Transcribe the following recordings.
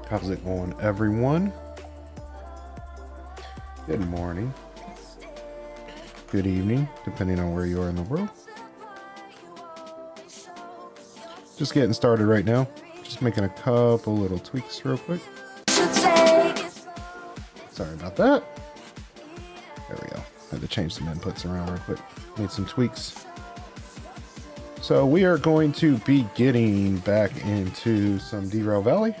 How's it going, everyone? Good morning. Good evening, depending on where you are in the world. Just getting started right now. Just making a couple little tweaks real quick. Sorry about that. There we go. Had to change some inputs around real quick. Made some tweaks. So we are going to be getting back into some Derail Valley.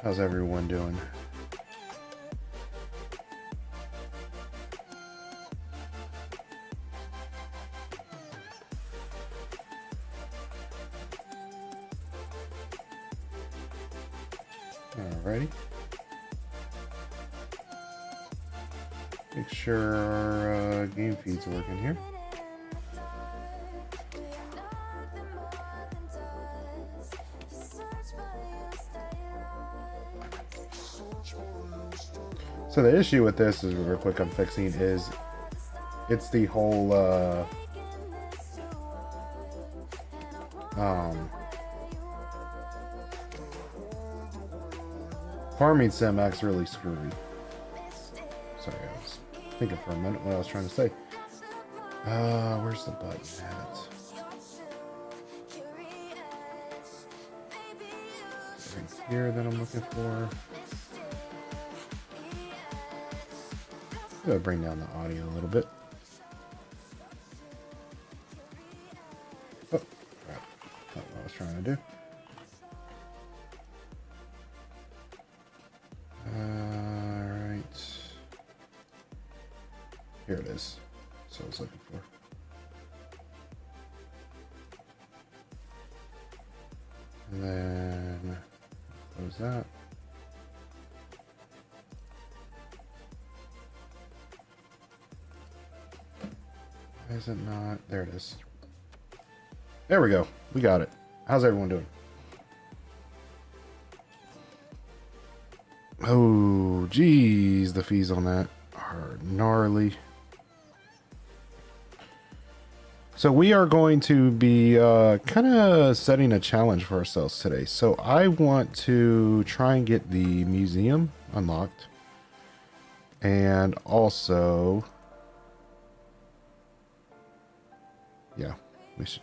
How's everyone doing? Alrighty. Make sure our game feeds are working here. So the issue with this is real quick I'm fixing is it's the whole farming sim acts really screwy. Sorry, I was thinking for a minute what I was trying to say. Where's the button at? Right here that I'm looking for. Gotta bring down the audio a little bit. Oh, crap. That's not what I was trying to do. Alright. Here it is. That's what I was looking for. And then close that. Why is it not? There it is. There we go. We got it. How's everyone doing? Oh, geez. The fees on that are gnarly. So we are going to be kind of setting a challenge for ourselves today. So I want to try and get the museum unlocked. And also... yeah, we should.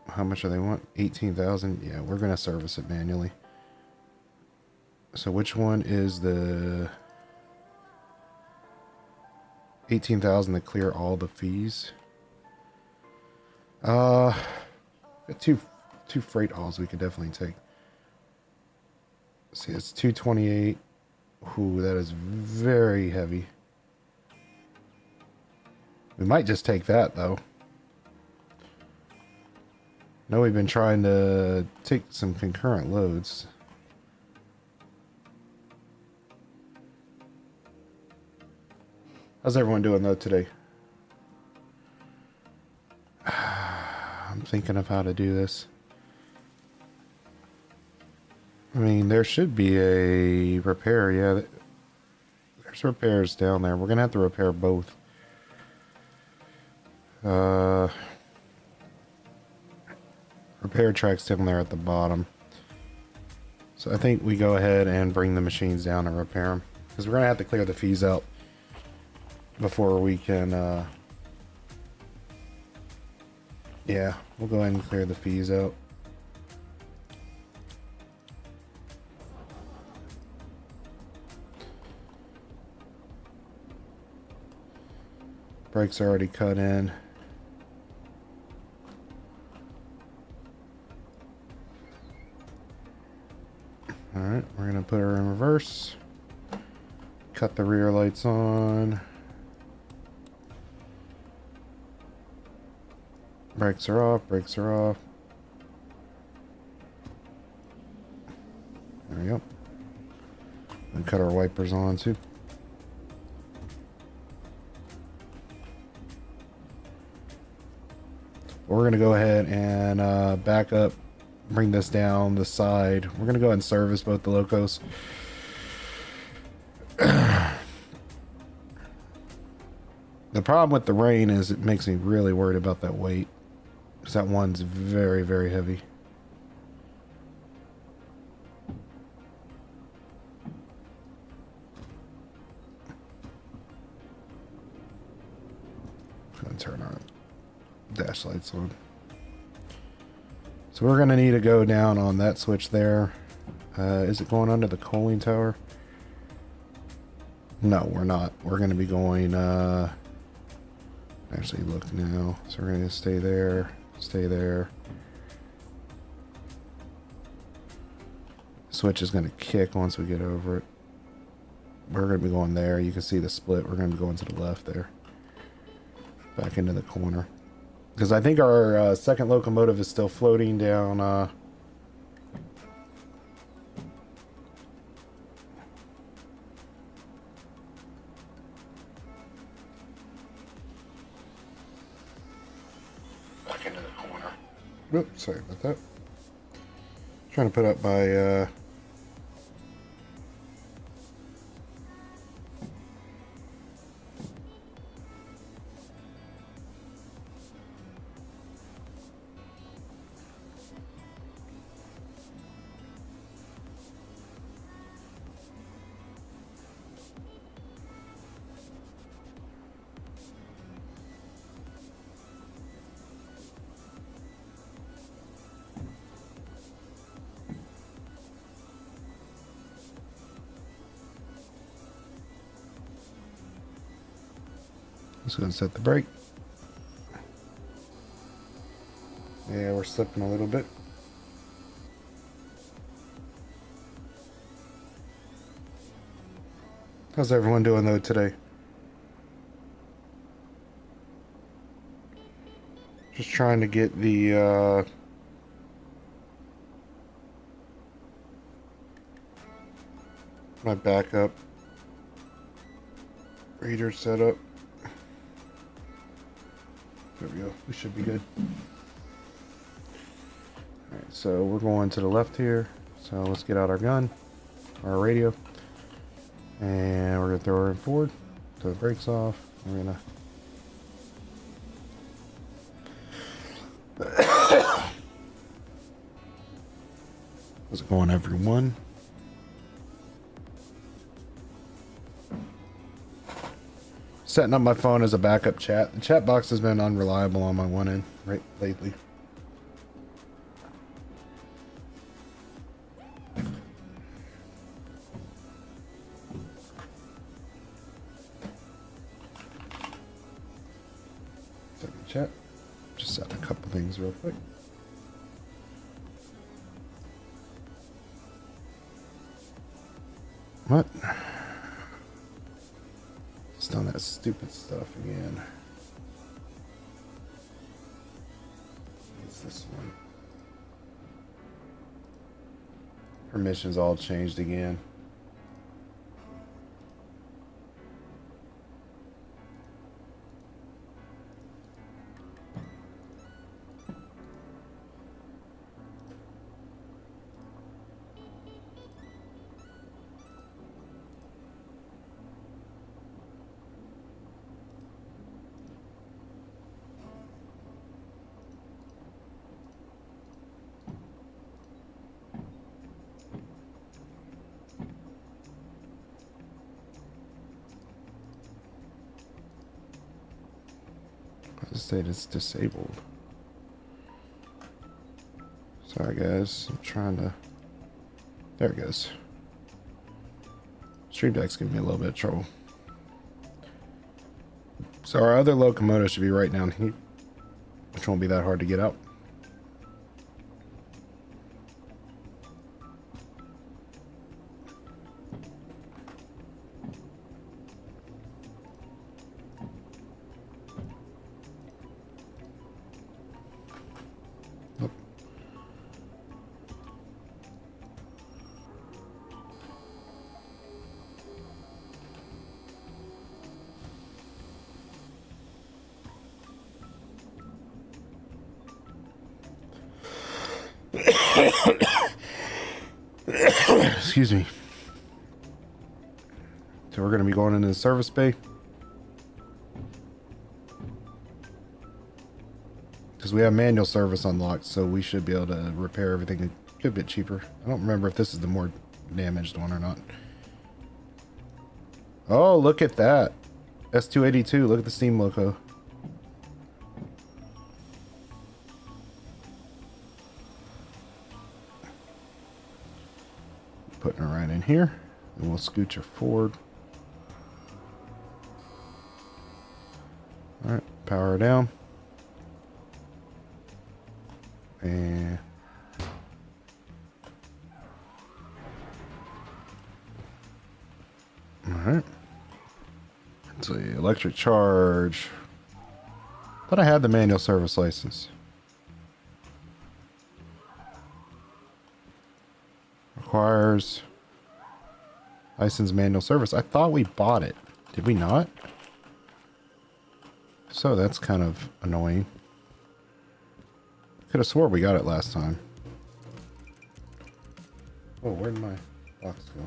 How much do they want? 18,000. Yeah, we're gonna service it manually. So which one is the 18,000 to clear all the fees? Got two freight hauls we could definitely take. See, it's 228. Ooh, that is very heavy. We might just take that, though. No, we've been trying to take some concurrent loads. How's everyone doing, though, today? I'm thinking of how to do this. I mean, there should be a repair, yeah. There's repairs down there. We're going to have to repair both. Repair tracks down there at the bottom. So I think we go ahead and bring the machines down and repair them, because we're gonna have to clear the fees out before we can yeah, we'll go ahead and clear the fees out. Brakes are already cut in. Alright, we're going to put her in reverse. Cut the rear lights on. Brakes are off, brakes are off. There we go. And cut our wipers on too. We're going to go ahead and back up, bring this down the side. We're going to go ahead and service both the locos. The problem with the rain is it makes me really worried about that weight. because that one's very, very heavy. Gonna turn our dash lights on. So we're gonna need to go down on that switch there. Is it going under the coaling tower? No, we're not. We're gonna be going, actually look now. So we're gonna stay there, stay there. Switch is gonna kick once we get over it. We're gonna be going there. You can see the split. We're gonna be going to the left there. Back into the corner. Because I think our second locomotive is still floating down, back into the corner. Oops, sorry about that. Trying to put up by, just gonna set the brake. Yeah, we're slipping a little bit. How's everyone doing though today? Just trying to get the my backup reader set up. There we go. We should be good. Alright, so we're going to the left here. So let's get out our gun, our radio, and we're going to throw her in forward. Throw the brakes off. We're going to... Is it going everyone? Setting up my phone as a backup chat. The chat box has been unreliable on my one end right lately. Second chat. Just set a couple things real quick. What? It's done that stupid stuff again. What's this one? Permissions all changed again. State is disabled. Sorry guys, I'm trying to... There it goes. Stream Deck's giving me a little bit of trouble. So our other locomotive should be right down here, which won't be that hard to get out. Excuse me. So we're going to be going into the service bay. Because because we have manual service unlocked, so we should be able to repair everything a good bit cheaper. I don't remember if this is the more damaged one or not. Oh, look at that. S282, look at the Steam logo. Putting her right in here, and we'll scooch her forward. Alright, power her down. And alright. Let's see, electric charge. Thought I had the manual service license. Requires license manual service. I thought we bought it. Did we not? So that's kind of annoying. Could have swore we got it last time. Oh, where'd my box go?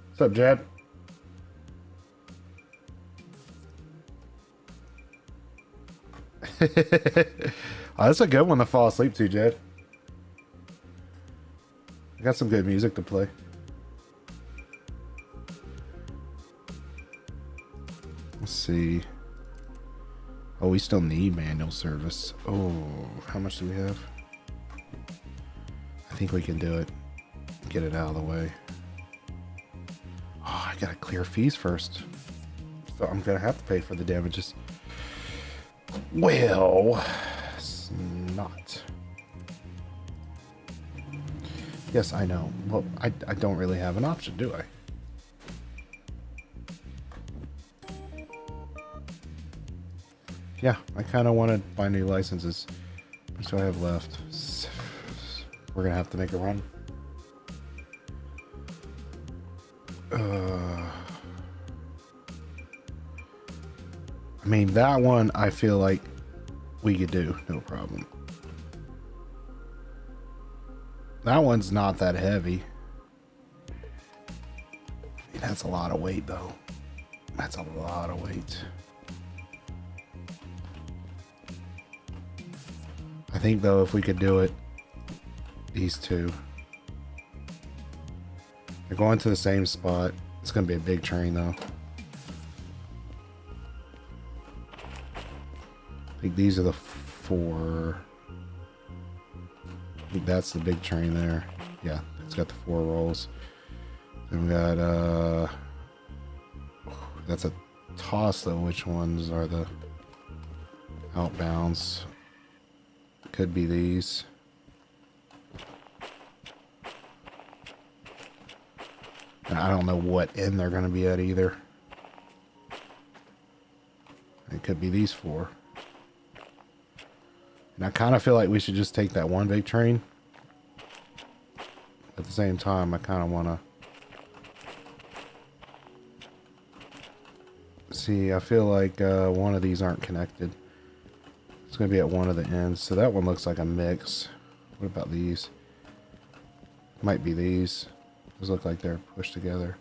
What's up, Jad? Oh, that's a good one to fall asleep to, Jed. I got some good music to play. Let's see. Oh, we still need manual service. Oh, how much do we have? I think we can do it. Get it out of the way. Oh, I gotta clear fees first. So I'm gonna have to pay for the damages. Well, it's not. Yes, I know. Well, I don't really have an option, do I? Yeah, I kind of want to buy new licenses. How much do I have left? We're going to have to make a run. I mean, that one I feel like we could do, no problem. That one's not that heavy. That's a lot of weight, though. That's a lot of weight. I think, though, if we could do it, these two. They're going to the same spot. It's going to be a big train, though. I think these are the 4. I think that's the big train there. Yeah, it's got the 4 rolls. Then we got, that's a toss, though. Which ones are the outbounds? Could be these. And I don't know what end they're going to be at either. It could be these 4. And I kind of feel like we should just take that one big train. At the same time, I kind of want to see. I feel like one of these aren't connected. It's going to be at one of the ends. So that one looks like a mix. What about these? Might be these. Those look like they're pushed together.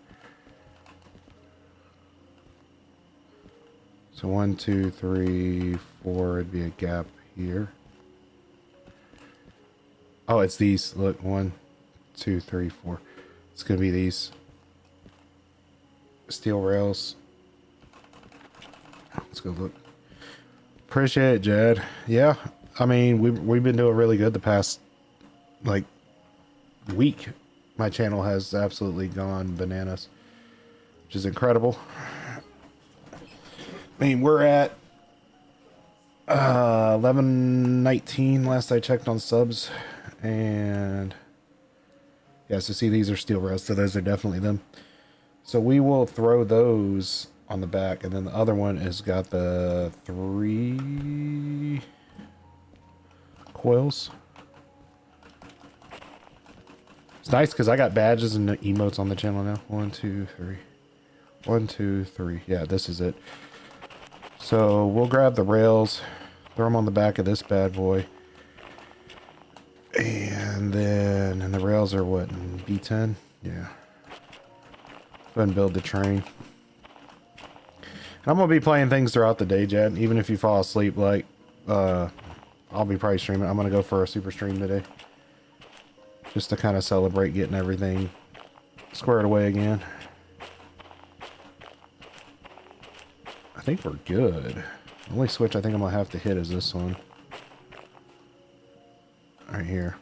So 1, 2, 3, 4. It'd be a gap here. Oh, it's these. Look, 1, 2, 3, 4. It's going to be these steel rails. Let's go look. Appreciate it, Jed. Yeah, I mean, we've been doing really good the past, like, week. My channel has absolutely gone bananas, which is incredible. I mean, we're at 1119 last I checked on subs, and yeah, so see, these are steel rails, so those are definitely them. So we will throw those on the back, and then the other one has got the 3 coils. It's nice because I got badges and emotes on the channel now. 1, 2, 3. 1, 2, 3. Yeah, this is it. So we'll grab the rails, throw them on the back of this bad boy. And the rails are what, in B10? Yeah. Go ahead and build the train. I'm going to be playing things throughout the day, Jed. Even if you fall asleep, like, I'll be probably streaming. I'm gonna go for a super stream today, just to kind of celebrate getting everything squared away again. I think we're good. The only switch I think I'm gonna have to hit is this one. Right here.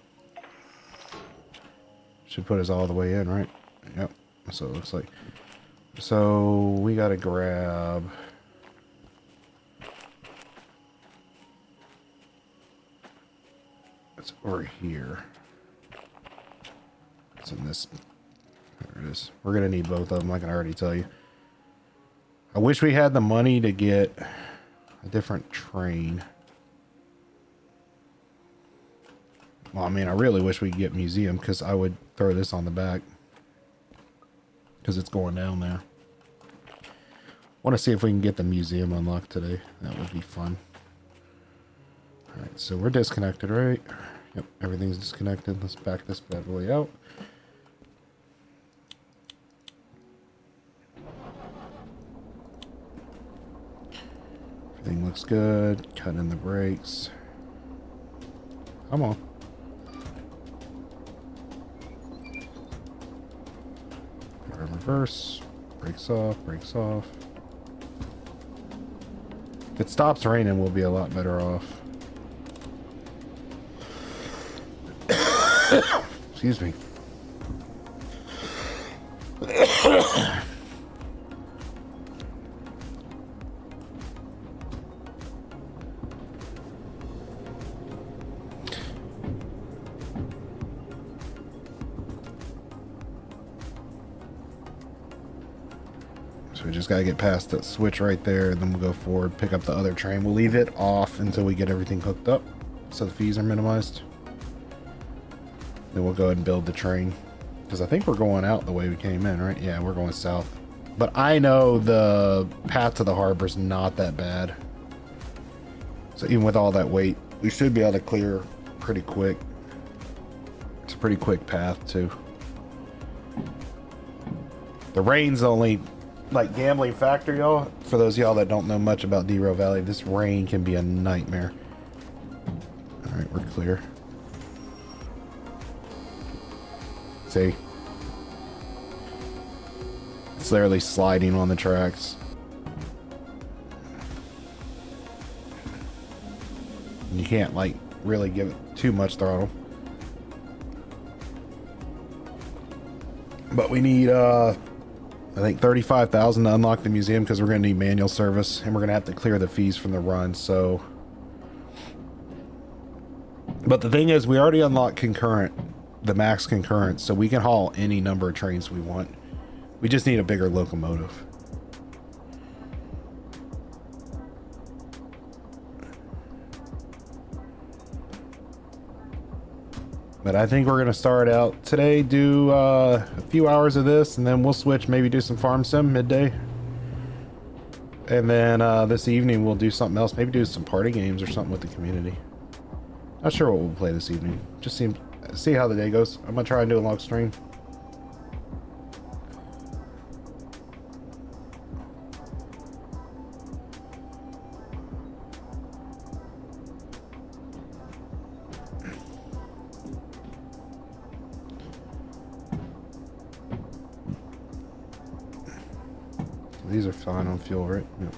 Should put us all the way in, right? Yep. So it looks like. So we gotta grab. It's over here. It's in this. There it is. We're gonna need both of them, I can already tell you. I wish we had the money to get a different train. Well, I mean, I really wish we could get museum, because I would throw this on the back. Because it's going down there. Want to see if we can get the museum unlocked today. That would be fun. Alright, so we're disconnected, right? Yep, everything's disconnected. Let's back this bad boy out. Everything looks good. Cut in the brakes. Come on. Reverse. Brakes off. Brakes off. If it stops raining, we'll be a lot better off. Excuse me. So we just gotta get past that switch right there, and then we'll go forward, pick up the other train. We'll leave it off until we get everything hooked up, so the fees are minimized. Then we'll go ahead and build the train, because I think we're going out the way we came in, right? Yeah, we're going south. But I know the path to the harbor is not that bad. So even with all that weight, we should be able to clear pretty quick. It's a pretty quick path too. The rain's only like gambling factor, y'all. For those of y'all that don't know much about Derail Valley, this rain can be a nightmare. All right, we're clear. See? It's literally sliding on the tracks. You can't like really give it too much throttle. But we need I think 35,000 to unlock the museum, because we're going to need manual service, and we're going to have to clear the fees from the run. So, but the thing is, we already unlocked concurrent, the max concurrent, so we can haul any number of trains we want. We just need a bigger locomotive. But I think we're going to start out today, do a few hours of this, and then we'll switch, maybe do some farm sim midday. And then this evening we'll do something else, maybe do some party games or something with the community. Not sure what we'll play this evening. Just see how the day goes. I'm going to try and do a long stream. These are fine on fuel, right? Yep.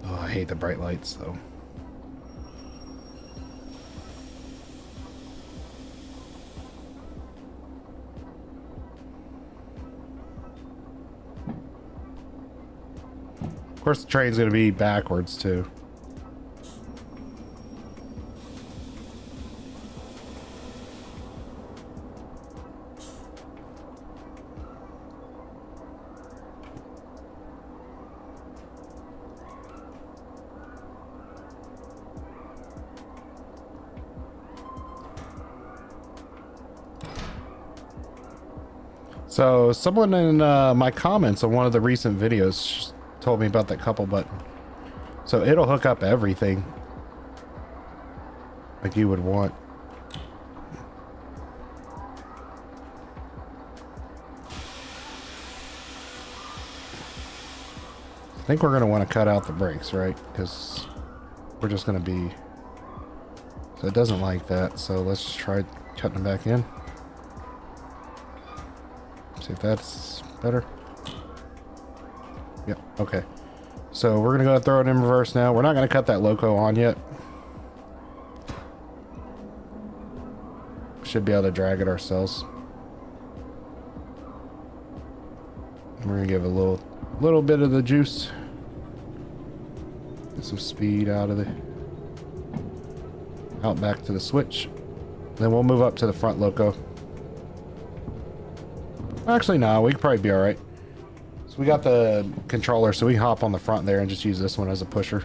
Oh, I hate the bright lights, though. Of course, the train's going to be backwards, too. So someone in my comments on one of the recent videos told me about that couple button. So it'll hook up everything like you would want. I think we're going to want to cut out the brakes, right? Because we're just going to be... So it doesn't like that, so let's just try cutting them back in. See if that's better. Yep, okay. So we're going to go throw it in reverse now. We're not going to cut that loco on yet. Should be able to drag it ourselves. We're going to give it a little bit of the juice. Get some speed out of the... Out back to the switch. Then we'll move up to the front loco. Actually, no, we could probably be alright. So we got the controller, so we hop on the front there and just use this one as a pusher.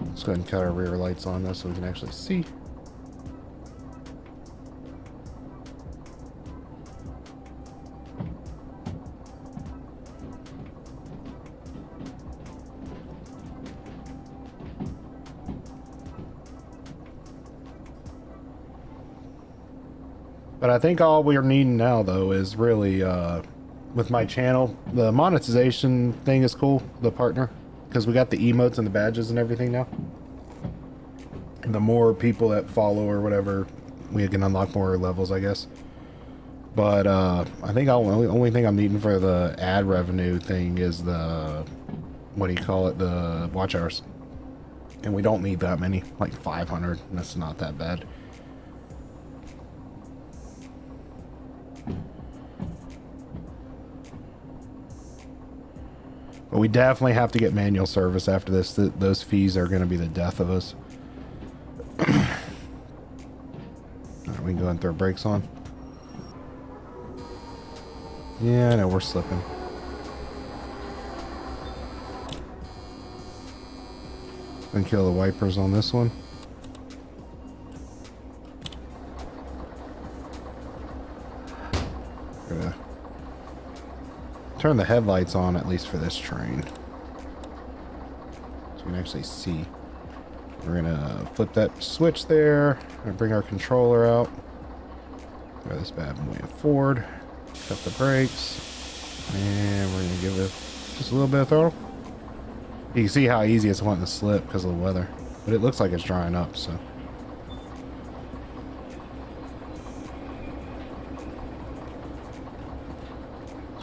Let's go ahead and cut our rear lights on though so we can actually see. But I think all we're needing now, though, is really, with my channel, the monetization thing is cool, the partner, because we got the emotes and the badges and everything now. And the more people that follow or whatever, we can unlock more levels, I guess. But I think the only thing I'm needing for the ad revenue thing is the, what do you call it, the watch hours. And we don't need that many, like 500, and that's not that bad. But we definitely have to get manual service after this. Those fees are going to be the death of us. Alright, we can go and throw brakes on. Yeah, I know, we're slipping. And kill the wipers on this one. Gonna turn the headlights on, at least for this train, so we can actually see. We're gonna flip that switch there and bring our controller out. Throw this bad boy forward. Cut the brakes, and we're gonna give it just a little bit of throttle. You can see how easy it's wanting to slip because of the weather, but it looks like it's drying up. So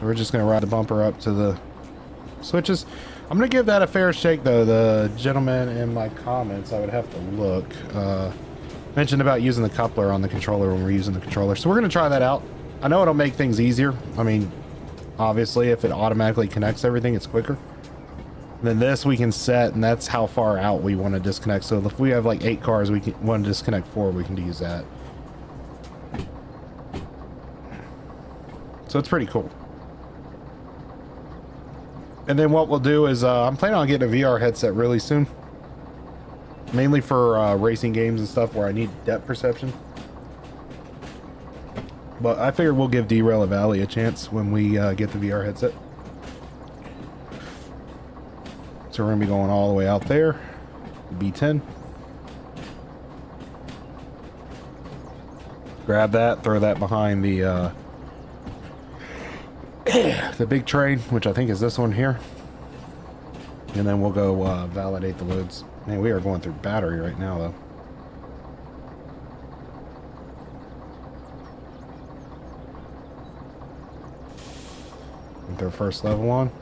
we're just going to ride the bumper up to the switches. I'm going to give that a fair shake, though. The gentleman in my comments, I would have to look, mentioned about using the coupler on the controller when we're using the controller. So we're going to try that out. I know it'll make things easier. I mean, obviously, if it automatically connects everything, it's quicker. Then this we can set, and that's how far out we want to disconnect. So if we have like 8 cars, we can want to disconnect 4, we can use that. So it's pretty cool. And then what we'll do is, I'm planning on getting a VR headset really soon. Mainly for racing games and stuff where I need depth perception. But I figured we'll give Derail Valley a chance when we get the VR headset. So we're going to be going all the way out there. B10. Grab that, throw that behind the the big train, which I think is this one here. And then we'll go validate the loads. Man, we are going through battery right now, though. With their first level on.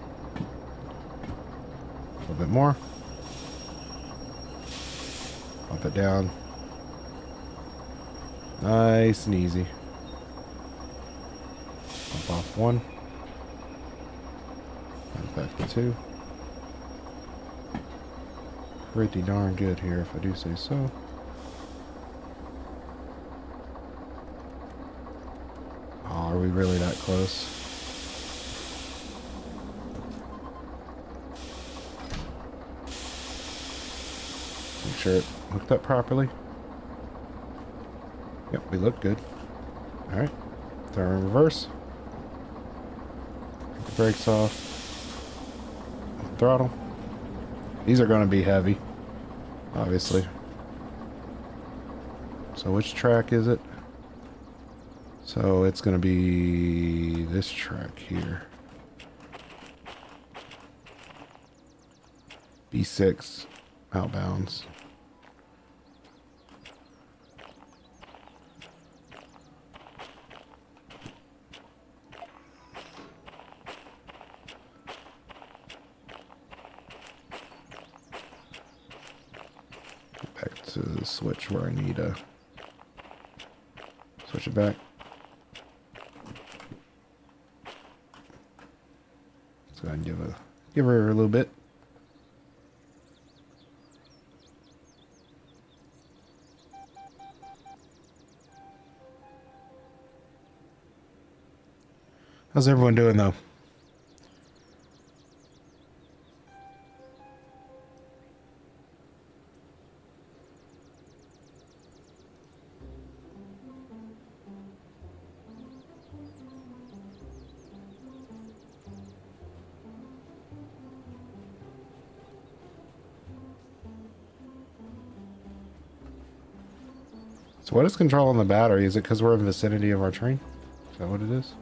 A little bit more. Bump it down. Nice and easy. Bump off 1. Back to 2. Pretty darn good here, if I do say so. Oh, are we really that close? Make sure it hooked up properly. Yep, we look good. Alright. Throw in reverse. Take the brakes off. Throttle. These are going to be heavy, obviously. So which track is it? So it's going to be this track here. B6 outbounds. Back to the switch where I need to switch it back. So I can give her a little bit. How's everyone doing though? So what is controlling the battery? Is it because we're in the vicinity of our train? Is that what it is?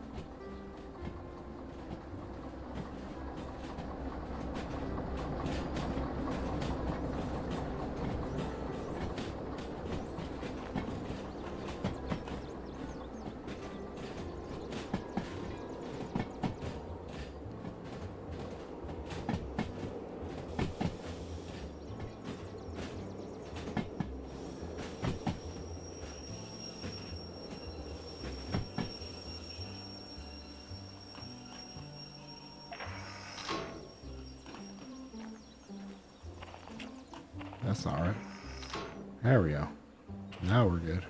That's not right. There we go. Now we're good.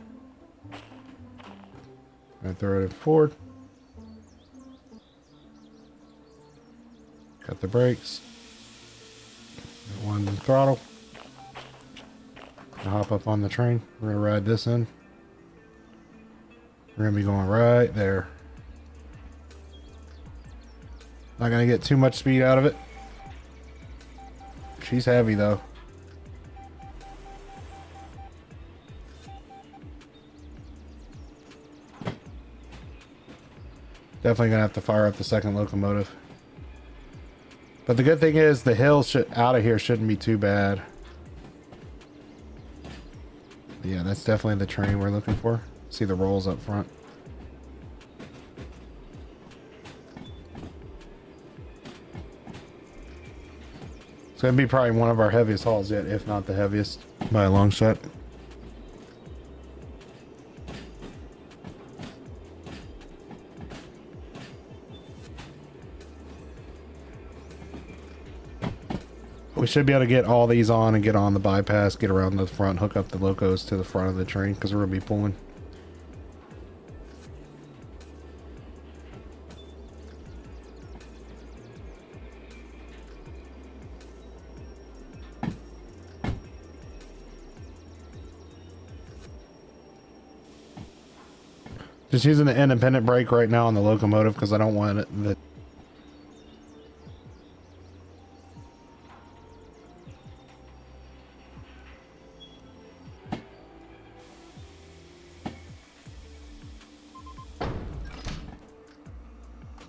I throw it forward. Cut the brakes. One throttle. Hop up on the train. We're gonna ride this in. We're gonna be going right there. Not gonna get too much speed out of it. She's heavy though. Definitely gonna have to fire up the second locomotive. But the good thing is the hill out of here shouldn't be too bad. Yeah, that's definitely the train we're looking for. See the rolls up front. It's gonna be probably one of our heaviest hauls yet, if not the heaviest by a long shot. We should be able to get all these on and get on the bypass, get around the front, hook up the locos to the front of the train because we're going to be pulling. Just using the independent brake right now on the locomotive because I don't want it.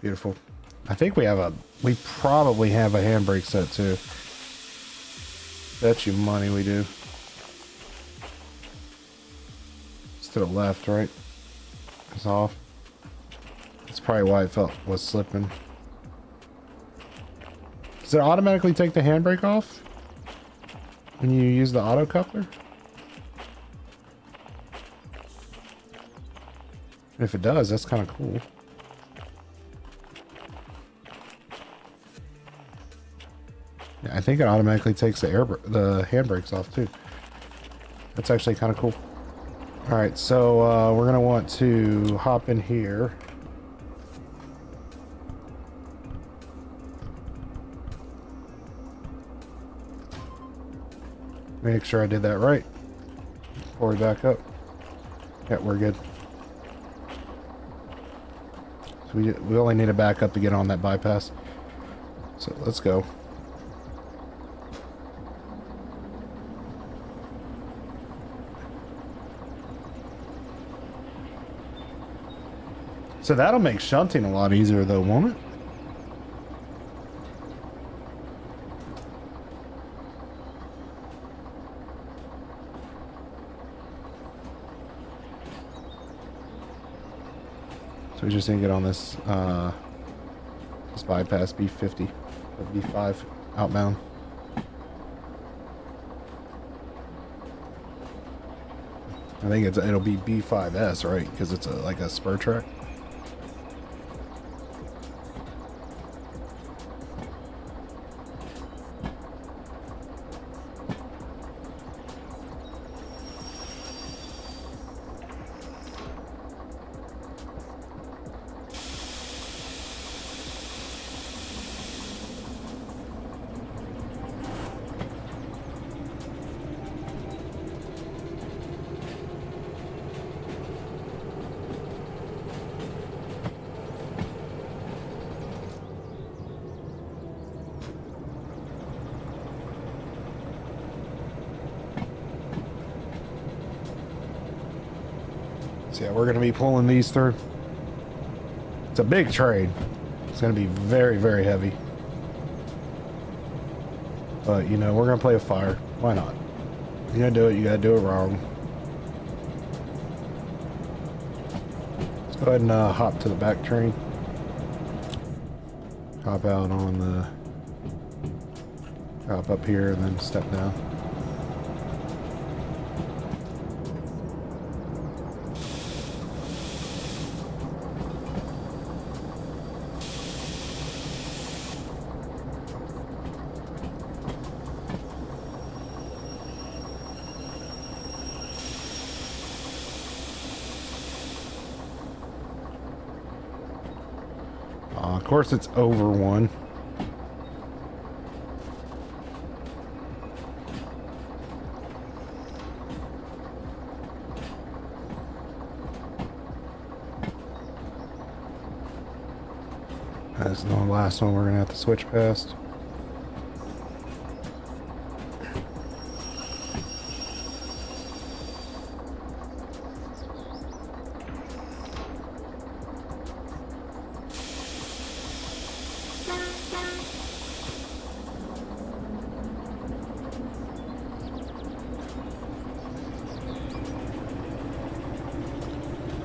Beautiful. I think we probably have a handbrake set too. Bet you money we do. It's to the left, right? It's off. That's probably why it was slipping. Does it automatically take the handbrake off when you use the auto coupler? If it does, that's kind of cool. I think it automatically takes the handbrakes off too. That's actually kind of cool. All right, so we're gonna want to hop in here. Make sure I did that right before we back up. Yeah, we're good. So we only need to back up to get on that bypass. So let's go. So that'll make shunting a lot easier though, won't it? So we just didn't get on this this bypass B50 or B5 outbound. I think it'll be B5S, right? Because it's like a spur track. So yeah, we're going to be pulling these through. It's a big trade. It's going to be very, very heavy. But, you know, we're going to play with fire. Why not? You got to do it. You got to do it wrong. Let's go ahead and hop to the back train. Hop out on the... Hop up here and then step down. Of course it's over one. That's the last one we're going to have to switch past.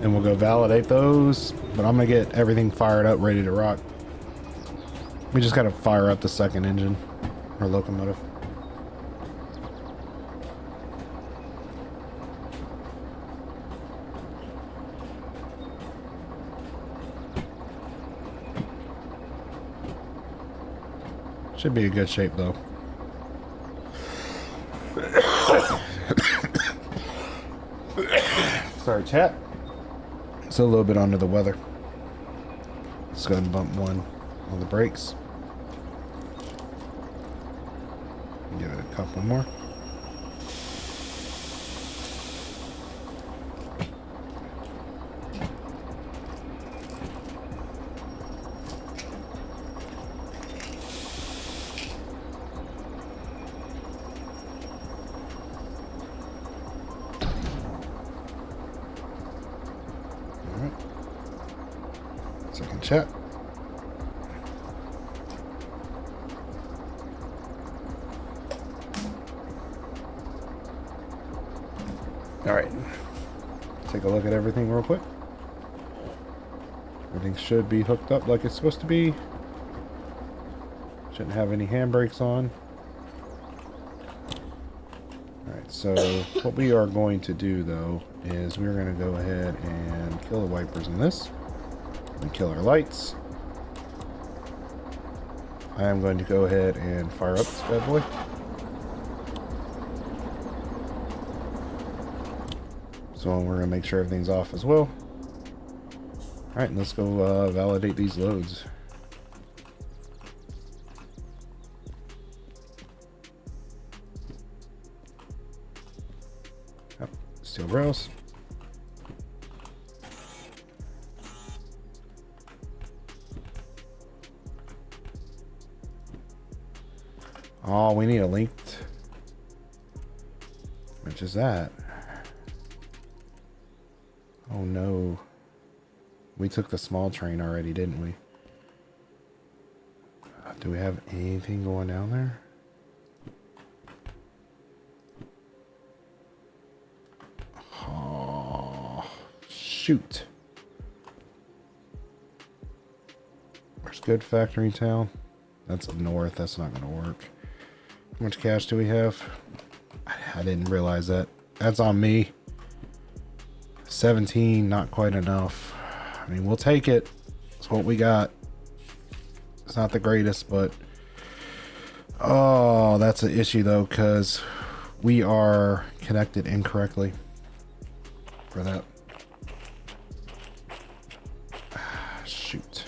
And we'll go validate those, but I'm going to get everything fired up, ready to rock. We just got to fire up the second engine, or locomotive. Should be in good shape, though. Sorry, chat. It's a little bit under the weather. Let's go ahead and bump one on the brakes. Give it a couple more. Second check. All right. Take a look at everything real quick. Everything should be hooked up like it's supposed to be. Shouldn't have any handbrakes on. All right, so what we are going to do though is we're going to go ahead and kill the wipers in this. And kill our lights. I am going to go ahead and fire up this bad boy. So we're going to make sure everything's off as well. Alright, let's go validate these loads. Yep, steel rails. Oh, we need a linked. Which is that? Oh no. We took the small train already, didn't we? Do we have anything going down there? Oh, shoot. There's good factory town. That's up north. That's not going to work. How much cash do we have? I didn't realize that. That's on me. 17, not quite enough. I mean, we'll take it. It's what we got. It's not the greatest, but... Oh, that's an issue, though, because we are connected incorrectly for that. Shoot.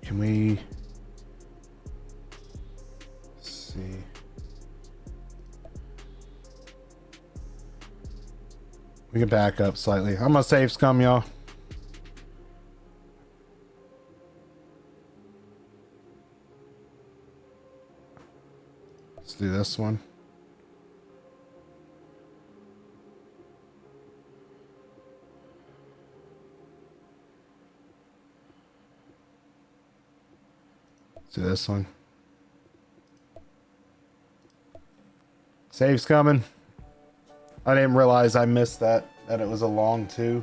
Can we see? We can back up slightly. I'm gonna save scum, y'all. Let's do this one. Let's do this one. Save's coming. I didn't realize I missed that it was a long 2.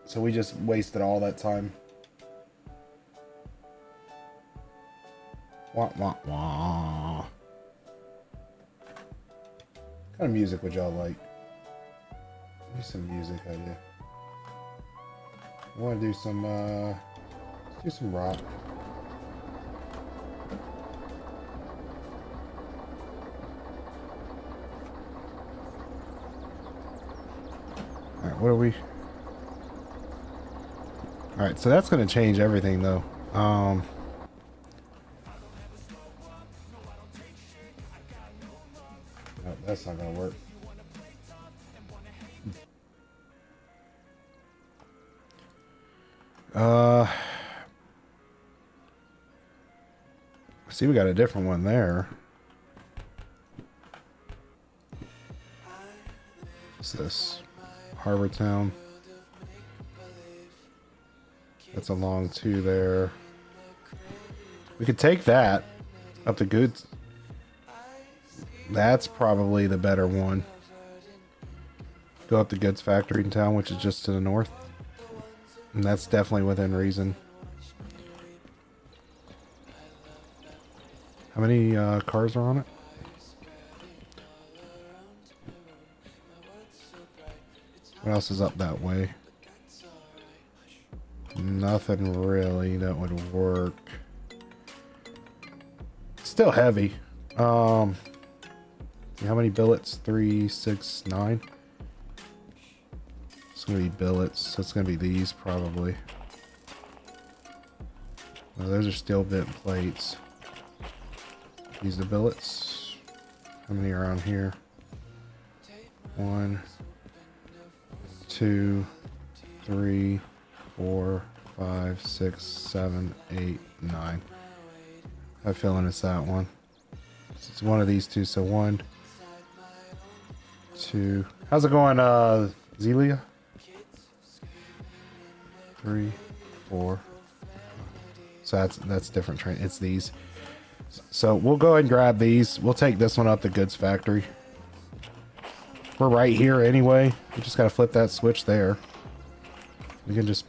So we just wasted all that time. Wah, wah, wah. What kind of music would y'all like? Give me some music idea. I want to do some, let's do some rock. Alright, what are we? Alright, so that's going to change everything, though. No, that's not going to work. See, we got a different one there. What's this? Harbor Town. That's a long 2 there. We could take that up to goods. That's probably the better one. Go up to goods factory in town, which is just to the north. And that's definitely within reason. How many cars are on it? What else is up that way? Nothing really that would work. Still heavy. How many billets? 3, 6, 9. It's gonna be billets. So it's gonna be these probably. Oh, those are steel bit plates. These are the billets. How many are on here? 1, 2, 3, 4, 5, 6, 7, 8, 9. I have a feeling it's that one. It's one of these two. So 1, 2. How's it going, Zelia? 3, 4. So that's different train. It's these. So we'll go ahead and grab these. We'll take this one up to goods factory. We're right here anyway. We just gotta flip that switch there. We can just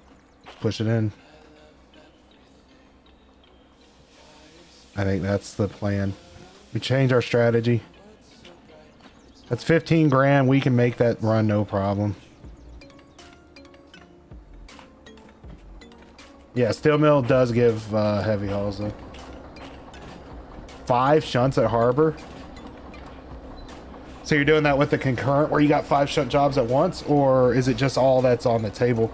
push it in. I think that's the plan. We change our strategy. That's 15 grand. We can make that run no problem. Yeah, steel mill does give heavy hauls though. 5 shunts at harbor. So you're doing that with the concurrent where you got 5 shunt jobs at once, or is it just all that's on the table?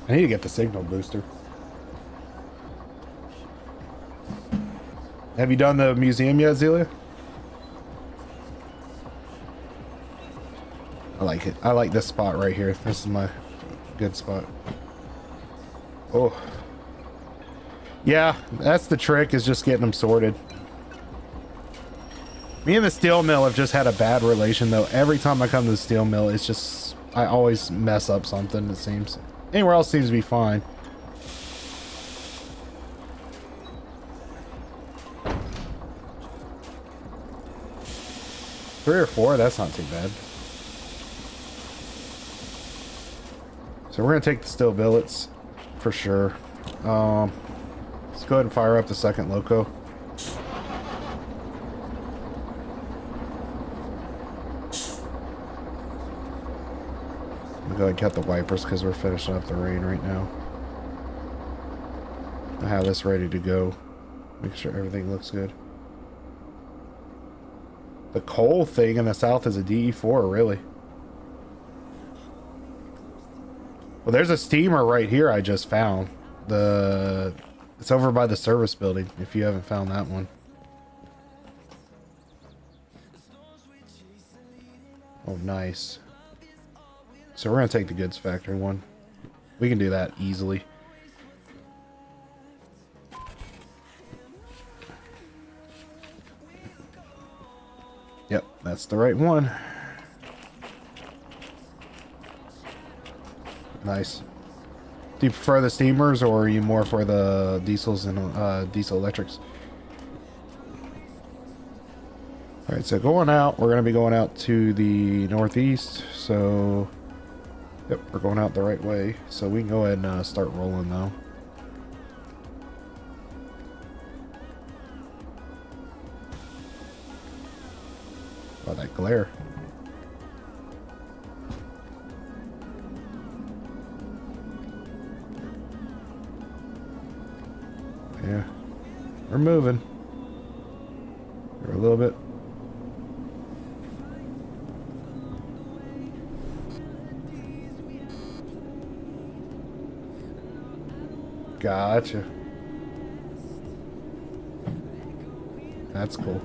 I need to get the signal booster. Have you done the museum yet, Zelia? I like it. I like this spot right here. This is my good spot. Oh. Yeah, that's the trick, is just getting them sorted. Me and the steel mill have just had a bad relation, though. Every time I come to the steel mill, it's just... I always mess up something, it seems. Anywhere else seems to be fine. Three or four, that's not too bad. So we're going to take the steel billets, for sure. Let's go ahead and fire up the second loco. Go ahead and cut the wipers because we're finishing up the rain right now. I have this ready to go. Make sure everything looks good. The coal thing in the south is a DE4, really. Well, there's a steamer right here I just found. It's over by the service building, if you haven't found that one. Oh, nice. So we're going to take the goods factory one. We can do that easily. Yep, that's the right one. Nice. Do you prefer the steamers, or are you more for the diesels and diesel electrics? Alright, so going out, we're going to be going out to the northeast, so... Yep, we're going out the right way, so we can go ahead and start rolling now. Wow, that glare. Yeah, we're moving. We're a little bit. Gotcha. That's cool.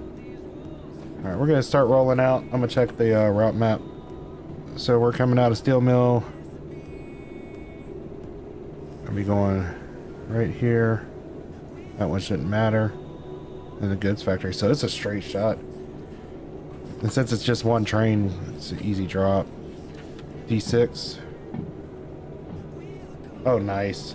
Alright, we're gonna start rolling out. I'm gonna check the route map. So we're coming out of steel mill. I'll be going right here. That one shouldn't matter. And the goods factory. So it's a straight shot. And since it's just one train, it's an easy drop. D6. Oh, nice.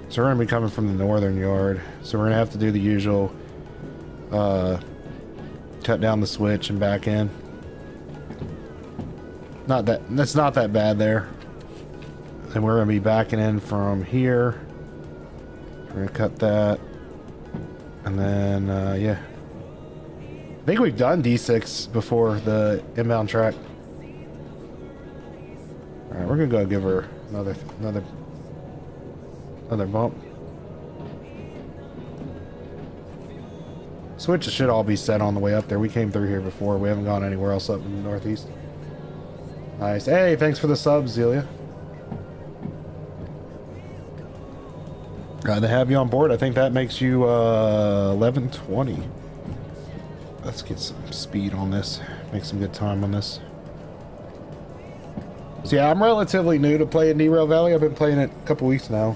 So we're going to be coming from the northern yard. So we're going to have to do the usual cut down the switch and back in. That's not that bad there. And we're going to be backing in from here. We're going to cut that. And then, yeah. I think we've done D6 before the inbound track. Alright, we're going to go give her another bump. Switches should all be set on the way up there. We came through here before. We haven't gone anywhere else up in the northeast. Nice. Hey, thanks for the subs, Zelia. Glad to have you on board. I think that makes you 11:20. Let's get some speed on this. Make some good time on this. So yeah, I'm relatively new to playing Derail Valley. I've been playing it a couple weeks now.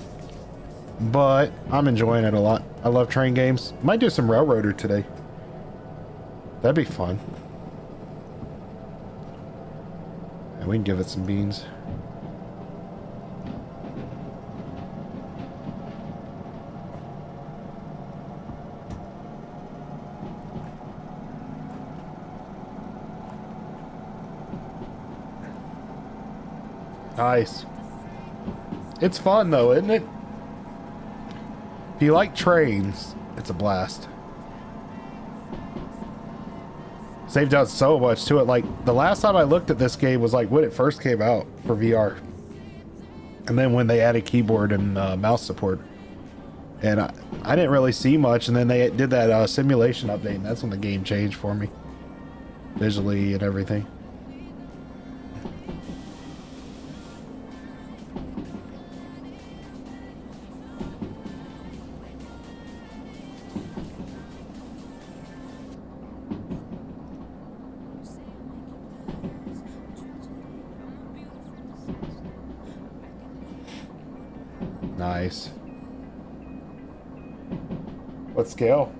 But I'm enjoying it a lot. I love train games. Might do some Railroader today. That'd be fun. And we can give it some beans. Nice. It's fun though, isn't it? If you like trains, it's a blast. Saved out so much to it. Like, the last time I looked at this game was like when it first came out for VR. And then when they added keyboard and mouse support. And I didn't really see much. And then they did that simulation update. And that's when the game changed for me. Visually and everything. Nice. What scale?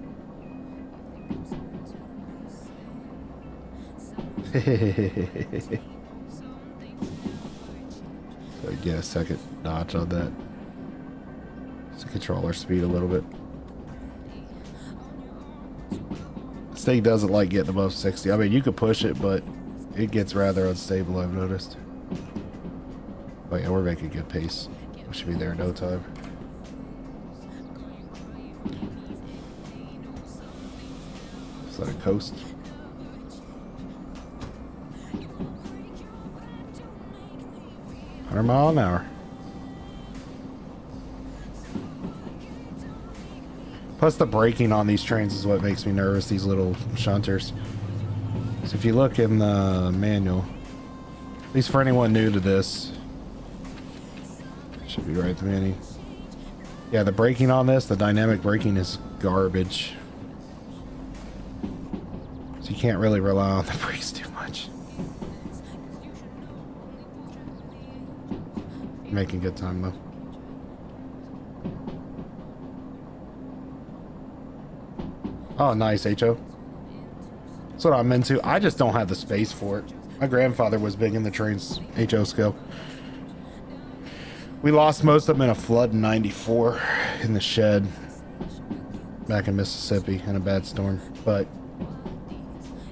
So get a second notch on that. Just to control our speed a little bit. This thing doesn't like getting above 60. I mean, you could push it, but it gets rather unstable, I've noticed. Oh yeah, we're making good pace. We should be there in no time. Just let it coast. $100 an hour. Plus the braking on these trains is what makes me nervous, these little shunters. So if you look in the manual, at least for anyone new to this, should be right at the beginning. Yeah, the braking on this, the dynamic braking is garbage. So you can't really rely on the brakes too much. Making good time though. Oh, nice, HO. That's what I'm into. I just don't have the space for it. My grandfather was big in the trains HO scale. We lost most of them in a flood in '94 in the shed back in Mississippi in a bad storm. But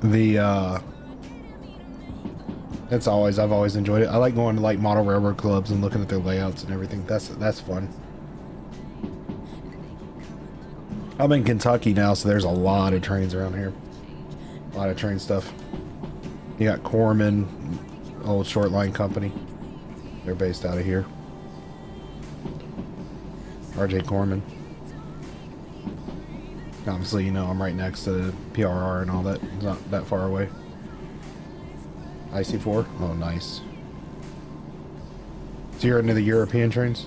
the I've always enjoyed it. I like going to like model railroad clubs and looking at their layouts and everything. That's fun. I'm in Kentucky now, so there's a lot of trains around here. A lot of train stuff. You got Corman, old short line company. They're based out of here. RJ Corman. Obviously, you know, I'm right next to the PRR and all that. It's not that far away. IC4? Oh, nice. So you're into the European trains?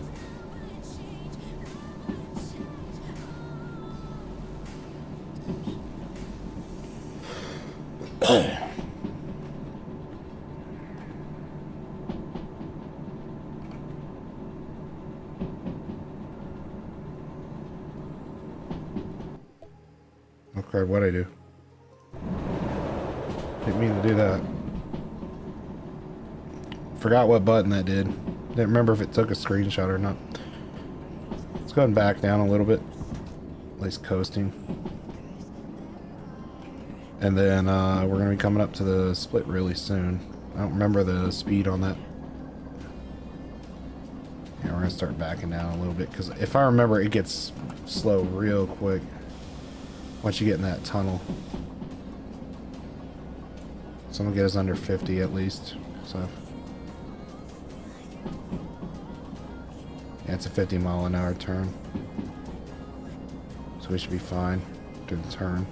Okay, what'd I do? Didn't mean to do that. Forgot what button that did. Didn't remember if it took a screenshot or not. It's going back down a little bit. At least coasting. And then we're going to be coming up to the split really soon. I don't remember the speed on that. Yeah, we're going to start backing down a little bit. Because if I remember, it gets slow real quick. Once you get in that tunnel. So I'm going to get us under 50 at least. So... yeah, it's a 50-mile-an-hour turn. So we should be fine through the turn.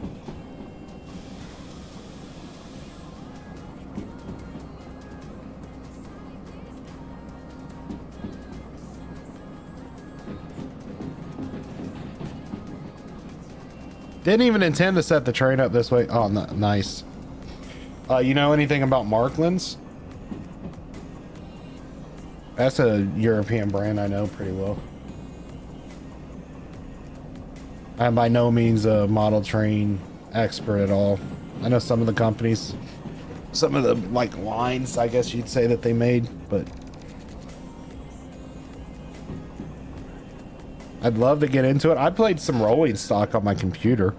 Didn't even intend to set the train up this way. Oh, nice. You know anything about Marklands? That's a European brand I know pretty well. I'm by no means a model train expert at all. I know some of the companies, some of the like lines, I guess you'd say that they made, but I'd love to get into it. I played some rolling stock on my computer.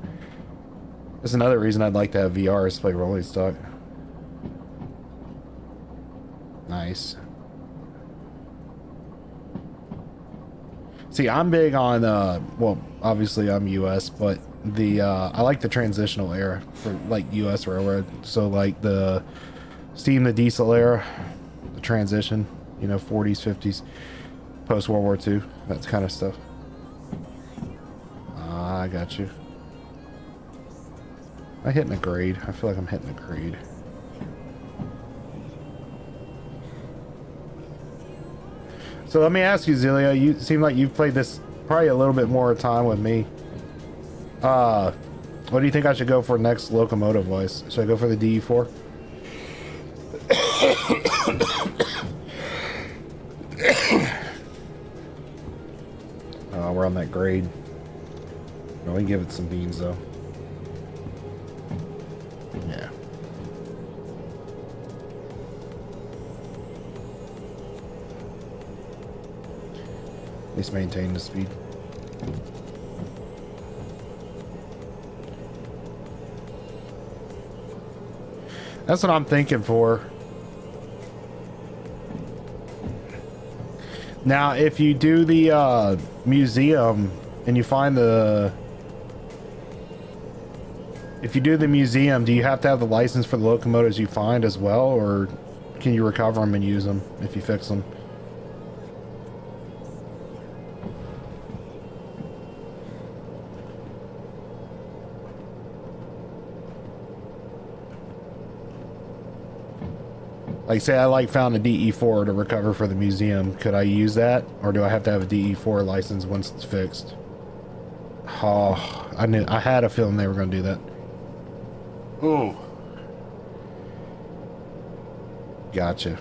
That's another reason I'd like to have VR is to play rolling stock. Nice. See, I'm big on, well, obviously I'm US, but the, I like the transitional era for, like, US railroad. So, like, the steam to diesel era, the transition, you know, 40s, 50s, post-World War II, that kind of stuff. I got you. Am I hitting a grade? I feel like I'm hitting a grade. So let me ask you, Zelia, you seem like you've played this probably a little bit more time with me. What do you think I should go for next locomotive wise? Should I go for the DE4? We're on that grade. No, we can give it some beans though. Yeah. At least maintain the speed. That's what I'm thinking for. Now, if you do the museum and you find the... If you do the museum, do you have to have the license for the locomotives you find as well? Or can you recover them and use them if you fix them? Like, say I found a DE4 to recover for the museum. Could I use that? Or do I have to have a DE4 license once it's fixed? Oh, I had a feeling they were going to do that. Ooh. Gotcha.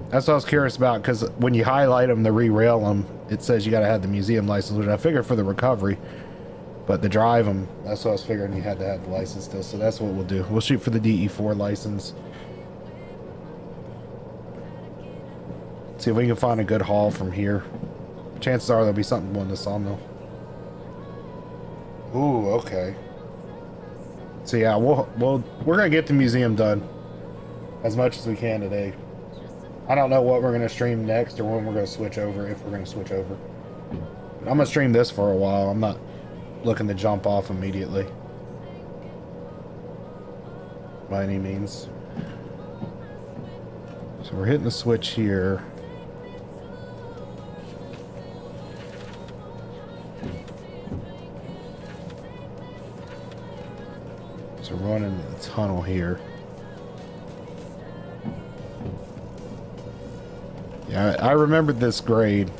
That's what I was curious about, because when you highlight them to re-rail them, it says you got to have the museum license, which I figured for the recovery. But to drive them, that's what I was figuring you had to have the license still. So that's what we'll do. We'll shoot for the DE4 license. See if we can find a good haul from here. Chances are there'll be something on the sawmill. Ooh, okay. So yeah, we're gonna get the museum done as much as we can today. I don't know what we're gonna stream next or when we're gonna switch over, if we're gonna switch over. I'm gonna stream this for a while. I'm not looking to jump off immediately by any means. So we're hitting the switch here. So we're running the tunnel here. Yeah, I remembered this grade,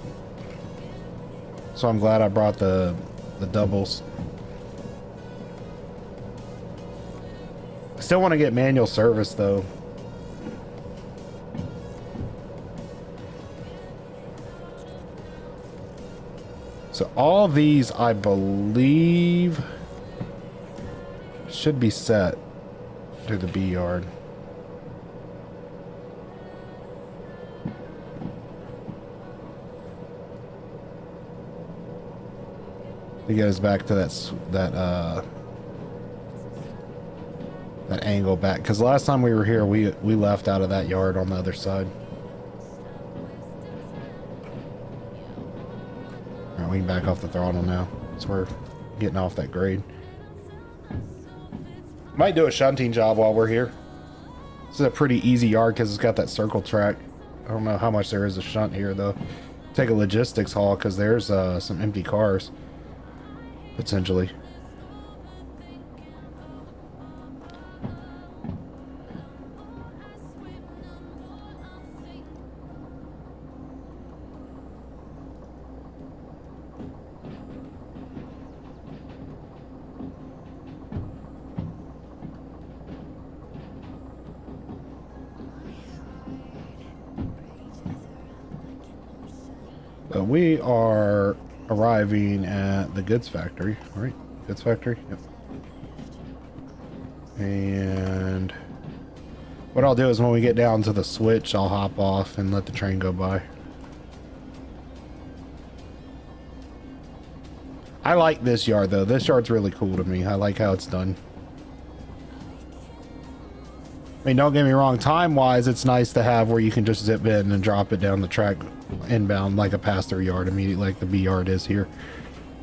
so I'm glad I brought the doubles. I still want to get manual service though. So all of these, I believe, should be set to the B yard. To get us back to that angle back, because last time we were here, we left out of that yard on the other side. All right, we can back off the throttle now, so we're getting off that grade. Might do a shunting job while we're here. This is a pretty easy yard because it's got that circle track. I don't know how much there is to shunt here though. Take a logistics haul because there's some empty cars potentially. We are arriving at the goods factory, right? Goods factory, yep. And what I'll do is when we get down to the switch, I'll hop off and let the train go by. I like this yard though. This yard's really cool to me. I like how it's done. I mean, don't get me wrong, time-wise, it's nice to have where you can just zip in and drop it down the track inbound like a pass-through yard immediately, like the B yard is here.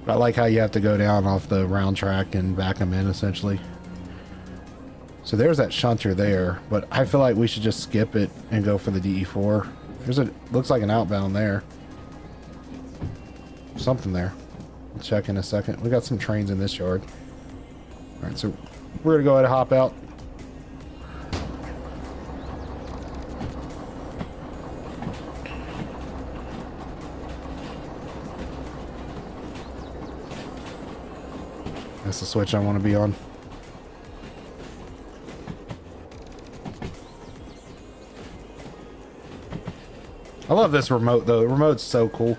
But I like how you have to go down off the round track and back them in, essentially. So there's that shunter there, but I feel like we should just skip it and go for the DE4. There's a, looks like an outbound there. Something there. We'll check in a second. We got some trains in this yard. All right, so we're gonna go ahead and hop out. That's the switch I want to be on. I love this remote though. The remote's so cool.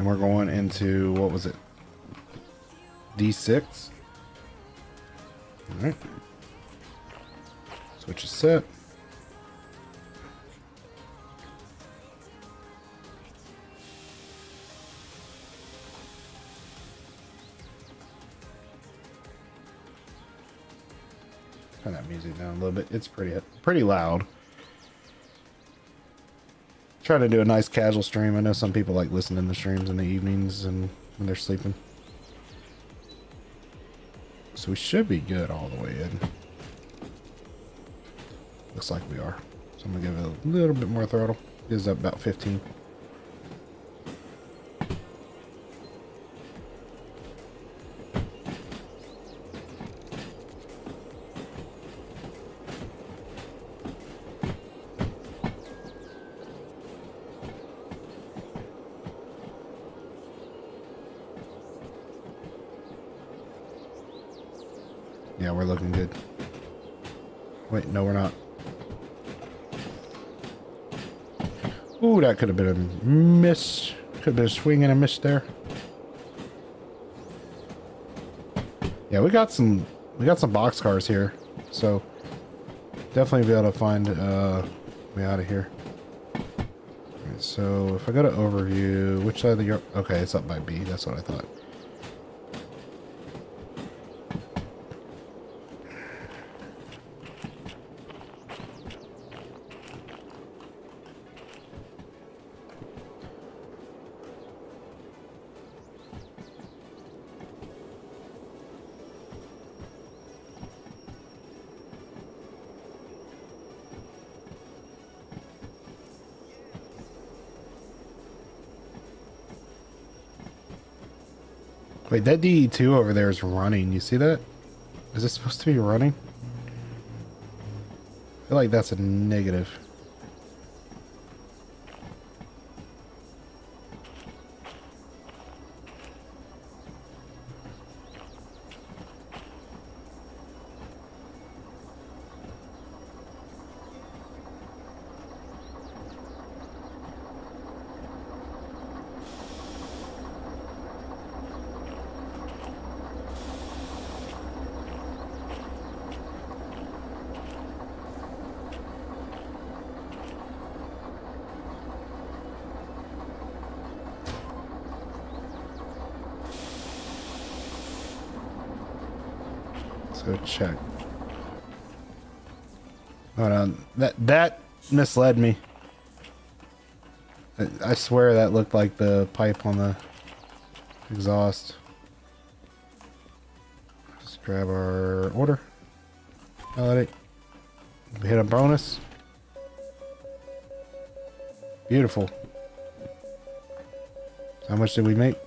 And we're going into, what was it? D6. Alright. Switch is set. Turn that music down a little bit. It's pretty loud. Trying to do a nice casual stream. I know some people like listening to streams in the evenings and when they're sleeping. So we should be good all the way in. Looks like we are. So I'm gonna give it a little bit more throttle. It is up about 15. Yeah, we're looking good. Wait, no, we're not. Ooh, that could have been a miss. Could have been a swing and a miss there. Yeah, we got some boxcars here, so definitely be able to find way out of here. Alright, so if I go to overview, which side of the yard? Okay, it's up by B. That's what I thought. Wait, that DE2 over there is running. You see that? Is it supposed to be running? I feel like that's a negative. Let's go check. Hold on. That misled me. I swear that looked like the pipe on the exhaust. Just grab our order. Validate. We hit a bonus. Beautiful. How much did we make?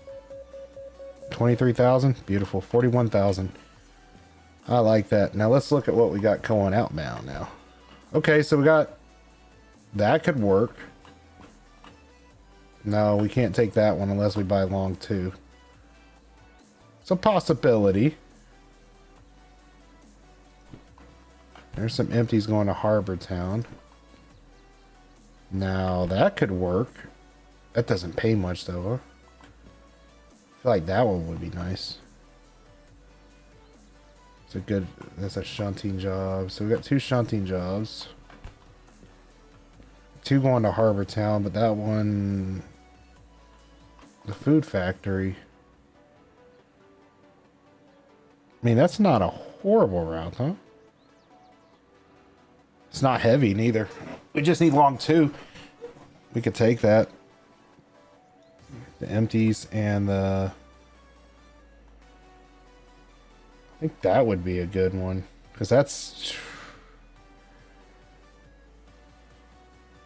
23,000. Beautiful. 41,000. I like that. Now let's look at what we got going outbound now. Okay, so we got... That could work. No, we can't take that one unless we buy long two. It's a possibility. There's some empties going to Harbor Town. Now that could work. That doesn't pay much though, huh? I feel like that one would be nice. It's a good, that's a shunting job. So we got two shunting jobs. Two going to Harbor Town, but that one, the food factory. I mean, that's not a horrible route, huh? It's not heavy neither. We just need long two. We could take that. The empties and the... I think that would be a good one. Because that's...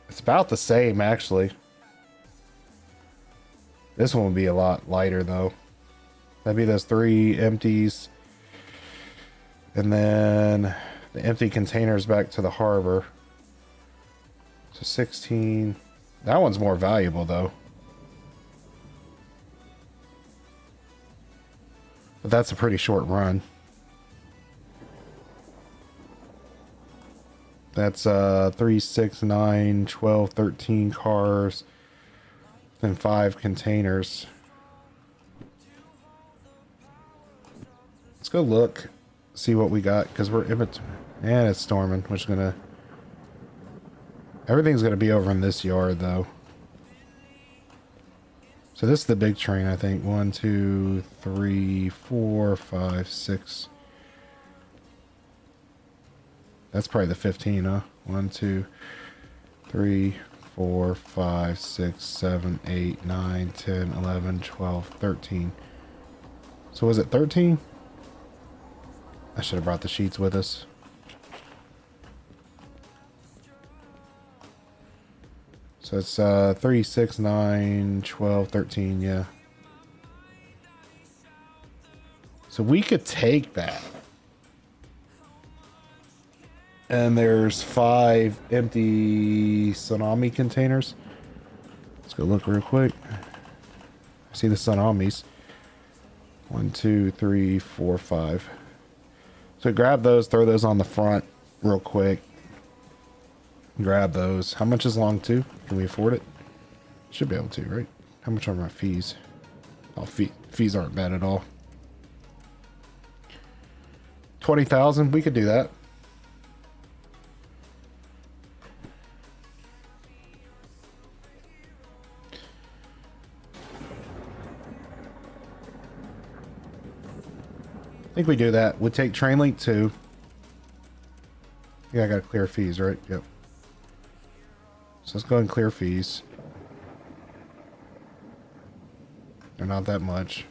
It's about the same, actually. This one would be a lot lighter, though. That'd be those three empties. And then the empty containers back to the harbor. So 16. That one's more valuable, though. But that's a pretty short run. That's 3, 6, 9, 12, 13 cars. Then 5 containers. go look, see what we got, because we're in between. And it's storming, which is gonna... Everything's gonna be over in this yard, though. So this is the big train, I think. 1, 2, 3, 4, 5, 6. That's probably the 15, huh? 1, 2, 3, 4, 5, 6, 7, 8, 9, 10, 11, 12, 13. So was it 13? I should have brought the sheets with us. So it's 3, 6, 9, 12, 13, yeah. So we could take that. And there's 5 empty tsunami containers. Let's go look real quick. I see the tsunamis. 1, 2, 3, 4, 5. So grab those, throw those on the front real quick. Grab those. How much is long two? Can we afford it? Should be able to, right? How much are my fees? Oh, fees aren't bad at all. 20,000. We could do that. I think we do that. We'll take train link 2. Yeah, I gotta clear fees, right? Yep. So let's go ahead and clear fees. They're not that much.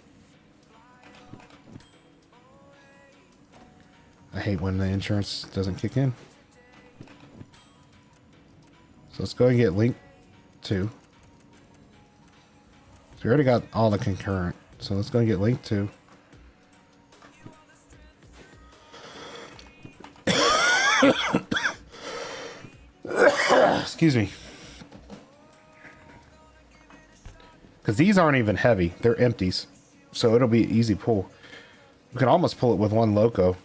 I hate when the insurance doesn't kick in. So let's go ahead and get link 2. So we already got all the concurrent. So let's go and get link 2. Excuse me. Because these aren't even heavy. They're empties. So it'll be an easy pull. We can almost pull it with one loco.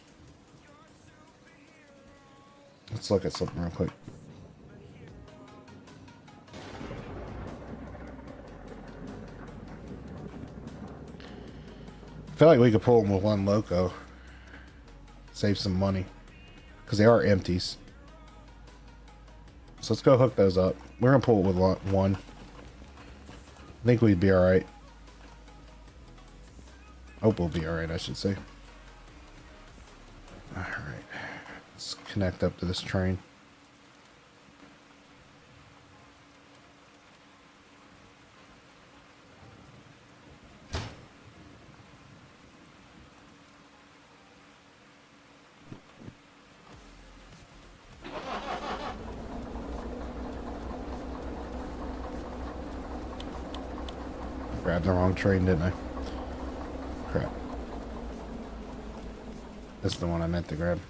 Let's look at something real quick. I feel like we could pull them with one loco. Save some money. Because they are empties. So let's go hook those up. We're going to pull it with one. I think we'd be alright. Hope we'll be alright, I should say. Alright. Let's connect up to this train. Grabbed the wrong train, didn't I? Crap. This is the one I meant to grab.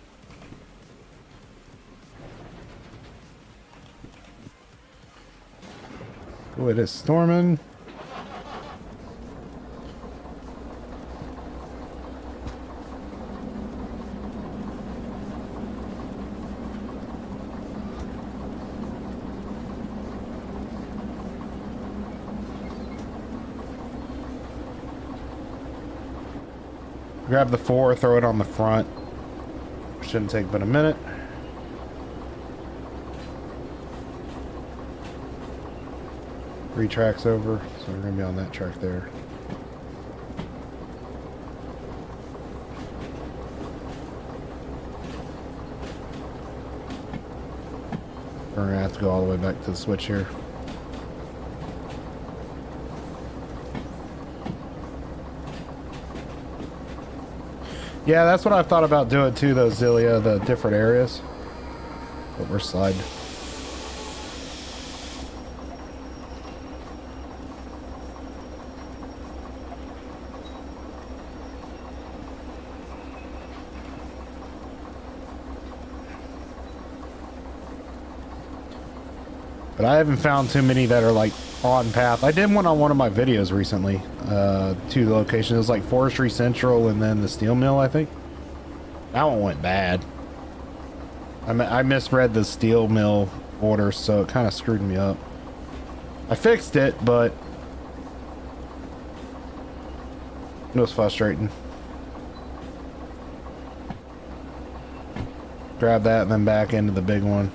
Oh, it is storming. Grab the 4, throw it on the front. Shouldn't take but a minute. Three tracks over, so we're gonna be on that track there. We're gonna have to go all the way back to the switch here. Yeah, that's what I thought about doing too, though, Zilia, the different areas. But we're sliding. But I haven't found too many that are like on path. I did one on one of my videos recently. 2 locations. It was like Forestry Central and then the steel mill, I think. That one went bad. I misread the steel mill order, so it kind of screwed me up. I fixed it, but it was frustrating. Grab that and then back into the big one.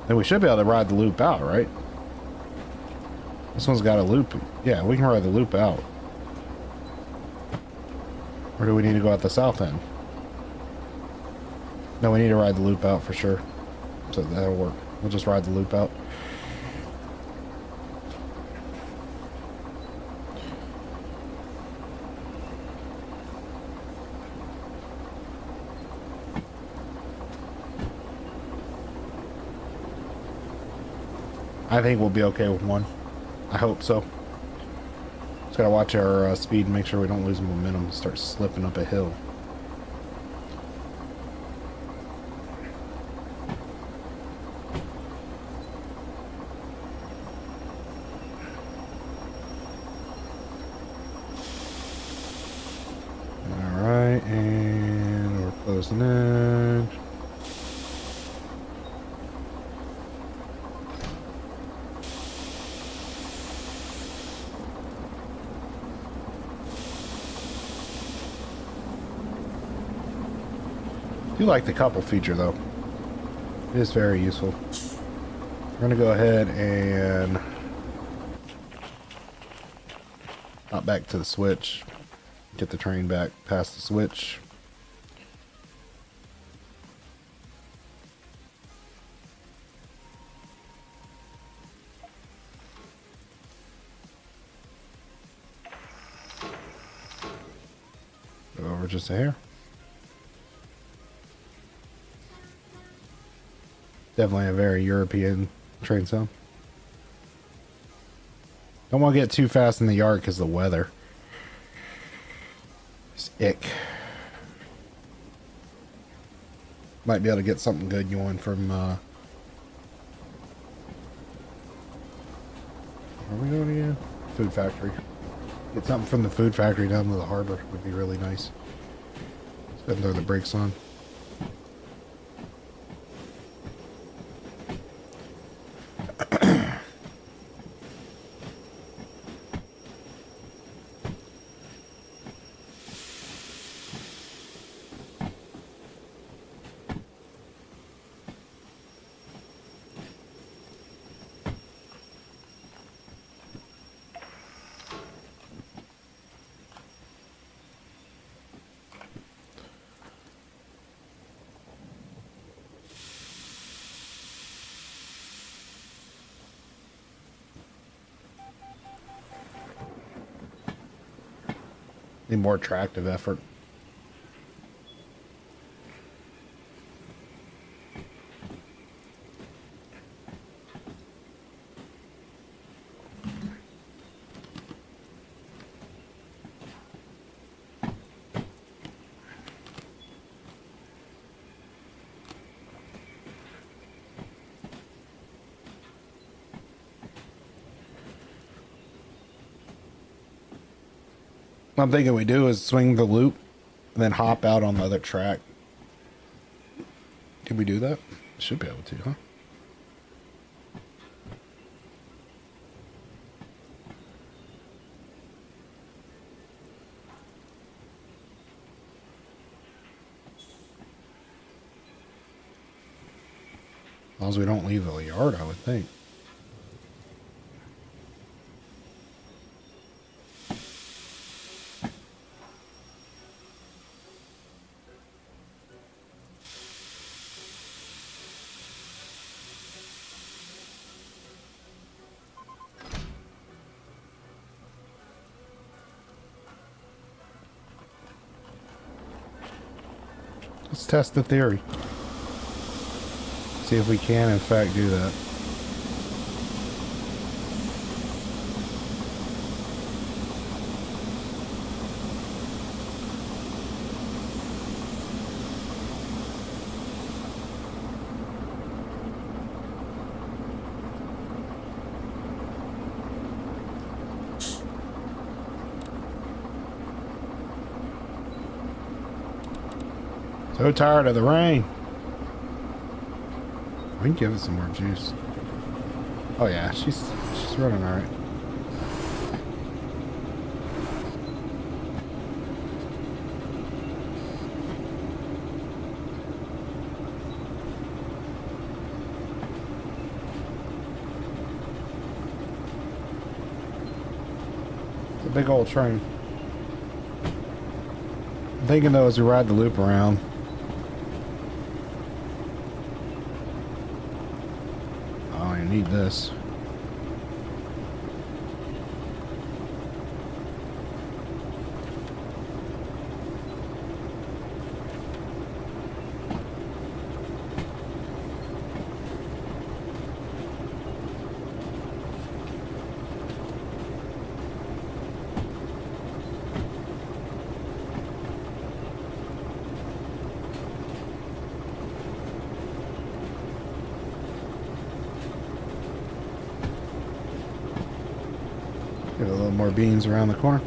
Then we should be able to ride the loop out, right? This one's got a loop. Yeah, we can ride the loop out. Or do we need to go at the south end? No, we need to ride the loop out for sure. So that'll work. We'll just ride the loop out. I think we'll be okay with one. I hope so. Just gotta watch our speed and make sure we don't lose momentum and start slipping up a hill. Alright, and we're closing in. I do like the couple feature though. It is very useful. We're gonna go ahead and hop back to the switch. Get the train back past the switch. Go over just a hair. Definitely a very European train sound. Don't want to get too fast in the yard because of the weather. It's ick. Might be able to get something good going from where are we going again? Food factory. Get something from the food factory down to the harbor would be really nice. Let's go ahead and throw the brakes on. Need more tractive effort. I'm thinking we do is swing the loop and then hop out on the other track. Can we do that? Should be able to, huh? As long as we don't leave the yard, I would think. Let's test the theory. See if we can, in fact, do that. So tired of the rain. We can give it some more juice. Oh yeah, she's running all right. big old train. I'm thinking though as we ride the loop around. Oh, you need this. Get a little more beans around the corner.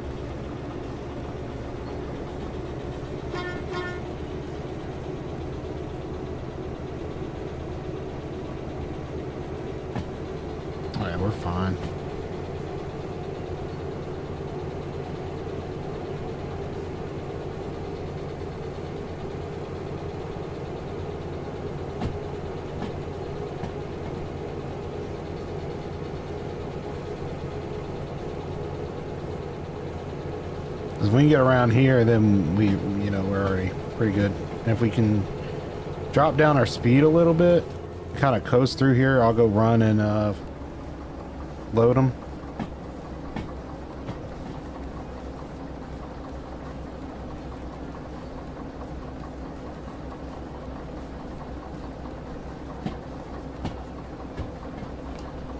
Alright, we're fine. If we can get around here, then we're already pretty good. And if we can drop down our speed a little bit, kind of coast through here, I'll go run and load them.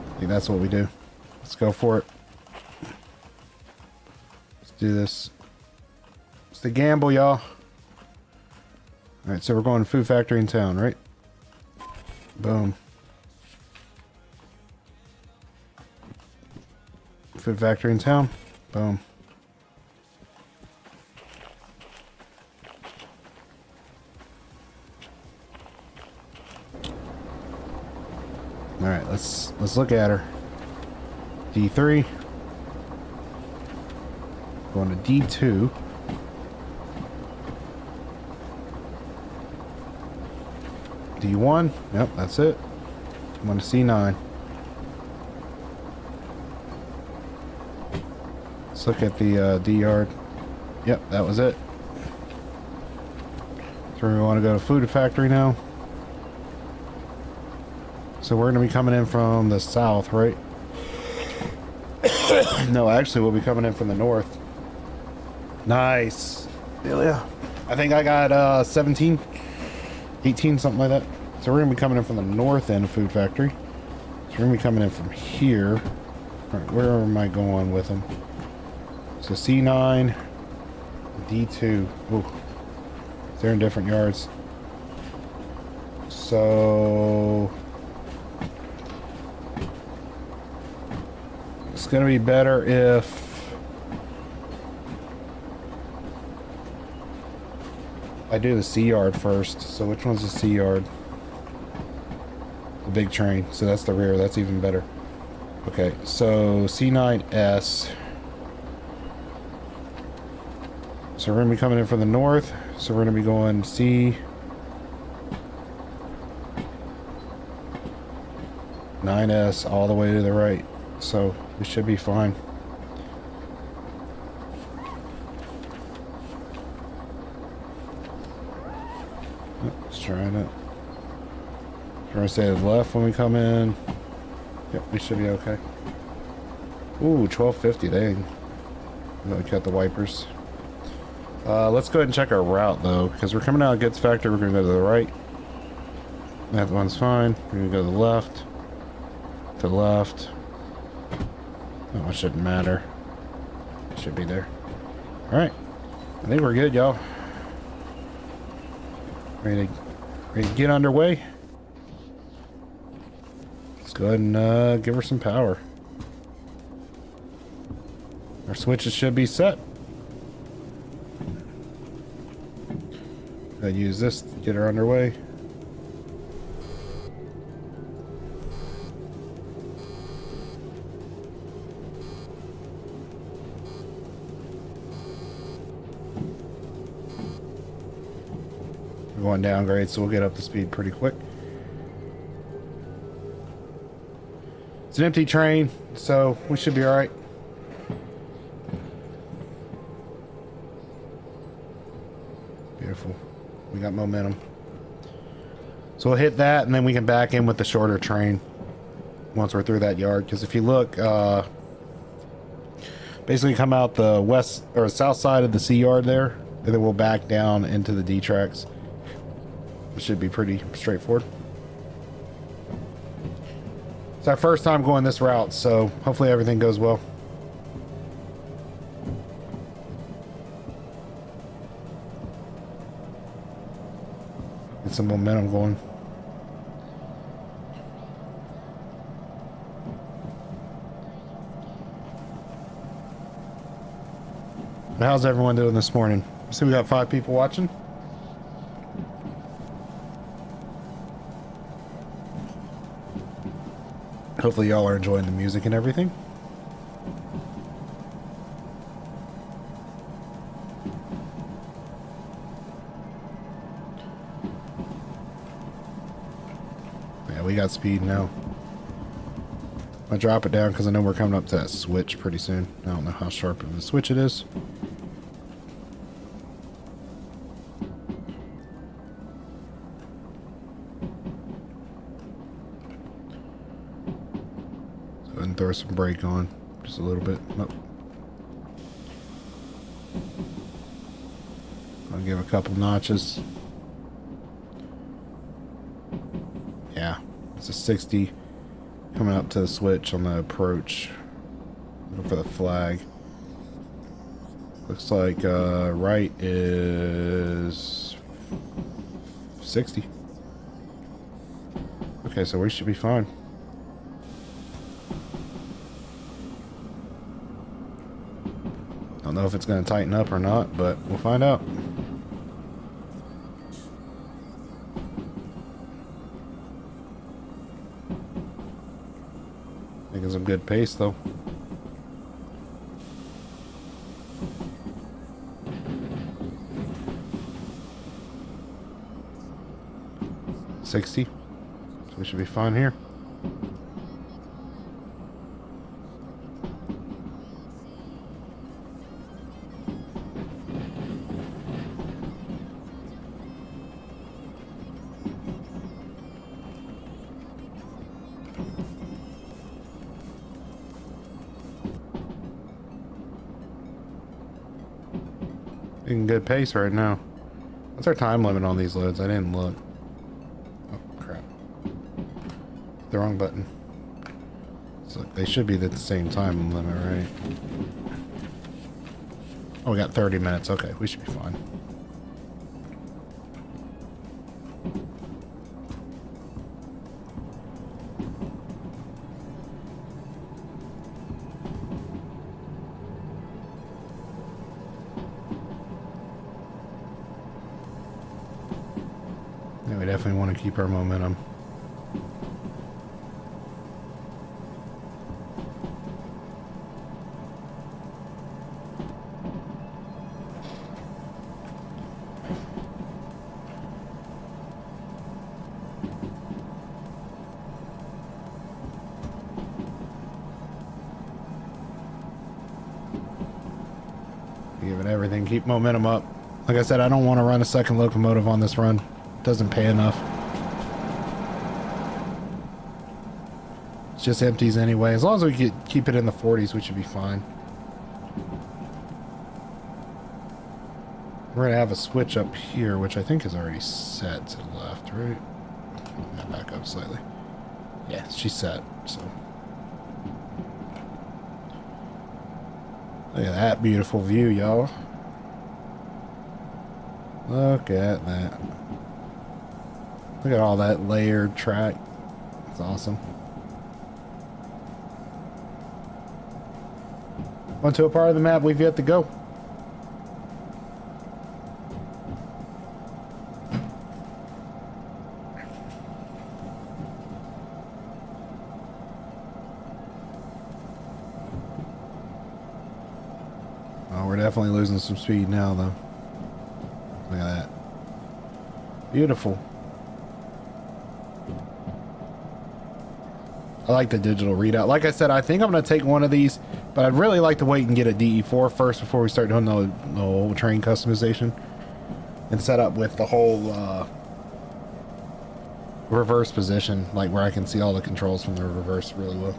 I think that's what we do. Let's go for it. Let's do this. It's the gamble, y'all. Alright, so we're going to Food Factory in town, right? Boom. Food Factory in town. Boom. Alright, let's look at her. D3. Going to D2. D1. Yep, that's it. I'm going to C9. Let's look at the D yard. Yep, that was it. So we want to go to Food Factory now. So we're going to be coming in from the south, right? No, actually we'll be coming in from the north. Nice. Yeah. I think I got 17, 18, something like that. So we're going to be coming in from the north end of Food Factory. So we're going to be coming in from here. All right, where am I going with them? So C9, D2. Ooh. They're in different yards. So it's going to be better if I do the C yard first. So which one's the C yard? The big train. So that's the rear. That's even better. Okay, so C9S. So we're going to be coming in from the north. So we're going to be going C9S all the way to the right. So we should be fine. Let's try it. Trying to stay to the left when we come in. Yep, we should be okay. Ooh, 1250, dang. I'm gonna cut the wipers. Let's go ahead and check our route though, because we're coming out of Goods Factory. We're gonna go to the right. That one's fine. We're gonna go to the left. To the left. Oh, it shouldn't matter. It should be there. Alright. I think we're good, y'all. Ready to get underway? Let's go ahead and give her some power. Our switches should be set. I use this to get her underway. We're going downgrade, so we'll get up to speed pretty quick. It's an empty train, so we should be alright. We got momentum. So we'll hit that, and then we can back in with the shorter train once we're through that yard. Because if you look, basically come out the west or south side of the C yard there, and then we'll back down into the D tracks. It should be pretty straightforward. It's our first time going this route, so hopefully everything goes well. Get some momentum going. How's everyone doing this morning? So we got 5 people watching. Hopefully y'all are enjoying the music and everything. Yeah, we got speed now. I'll drop it down because I know we're coming up to that switch pretty soon. I don't know how sharp of a switch it is. So and throw some brake on just a little bit. Nope. I'll give a couple notches. Yeah, it's a 60. Coming up to the switch on the approach. Looking for the flag. Looks like right is 60. Okay, so we should be fine. Don't know if it's going to tighten up or not, but we'll find out. Making some good pace though. $60. So we should be fine here. Making good pace right now. What's our time limit on these loads? I didn't look. Oh, crap. The wrong button. So they should be at the same time limit, right? Oh, we got 30 minutes. Okay, we should be fine. Yeah, we definitely want to keep our momentum. Give it everything, keep momentum up. Like I said, I don't want to run a second locomotive on this run. Doesn't pay enough. It's just empties anyway. As long as we keep it in the 40s, we should be fine. We're gonna have a switch up here, which I think is already set to the left, right? Yeah, back up slightly. Yeah, she's set, so. Look at that beautiful view, y'all. Look at that. Look at all that layered track. It's awesome. Onto a part of the map we've yet to go. Oh, we're definitely losing some speed now, though. Look at that. Beautiful. I like the digital readout. Like I said, I think I'm going to take one of these, but I'd really like to wait and get a DE4 first before we start doing the whole train customization. and set up with the whole reverse position, like where I can see all the controls from the reverse really well.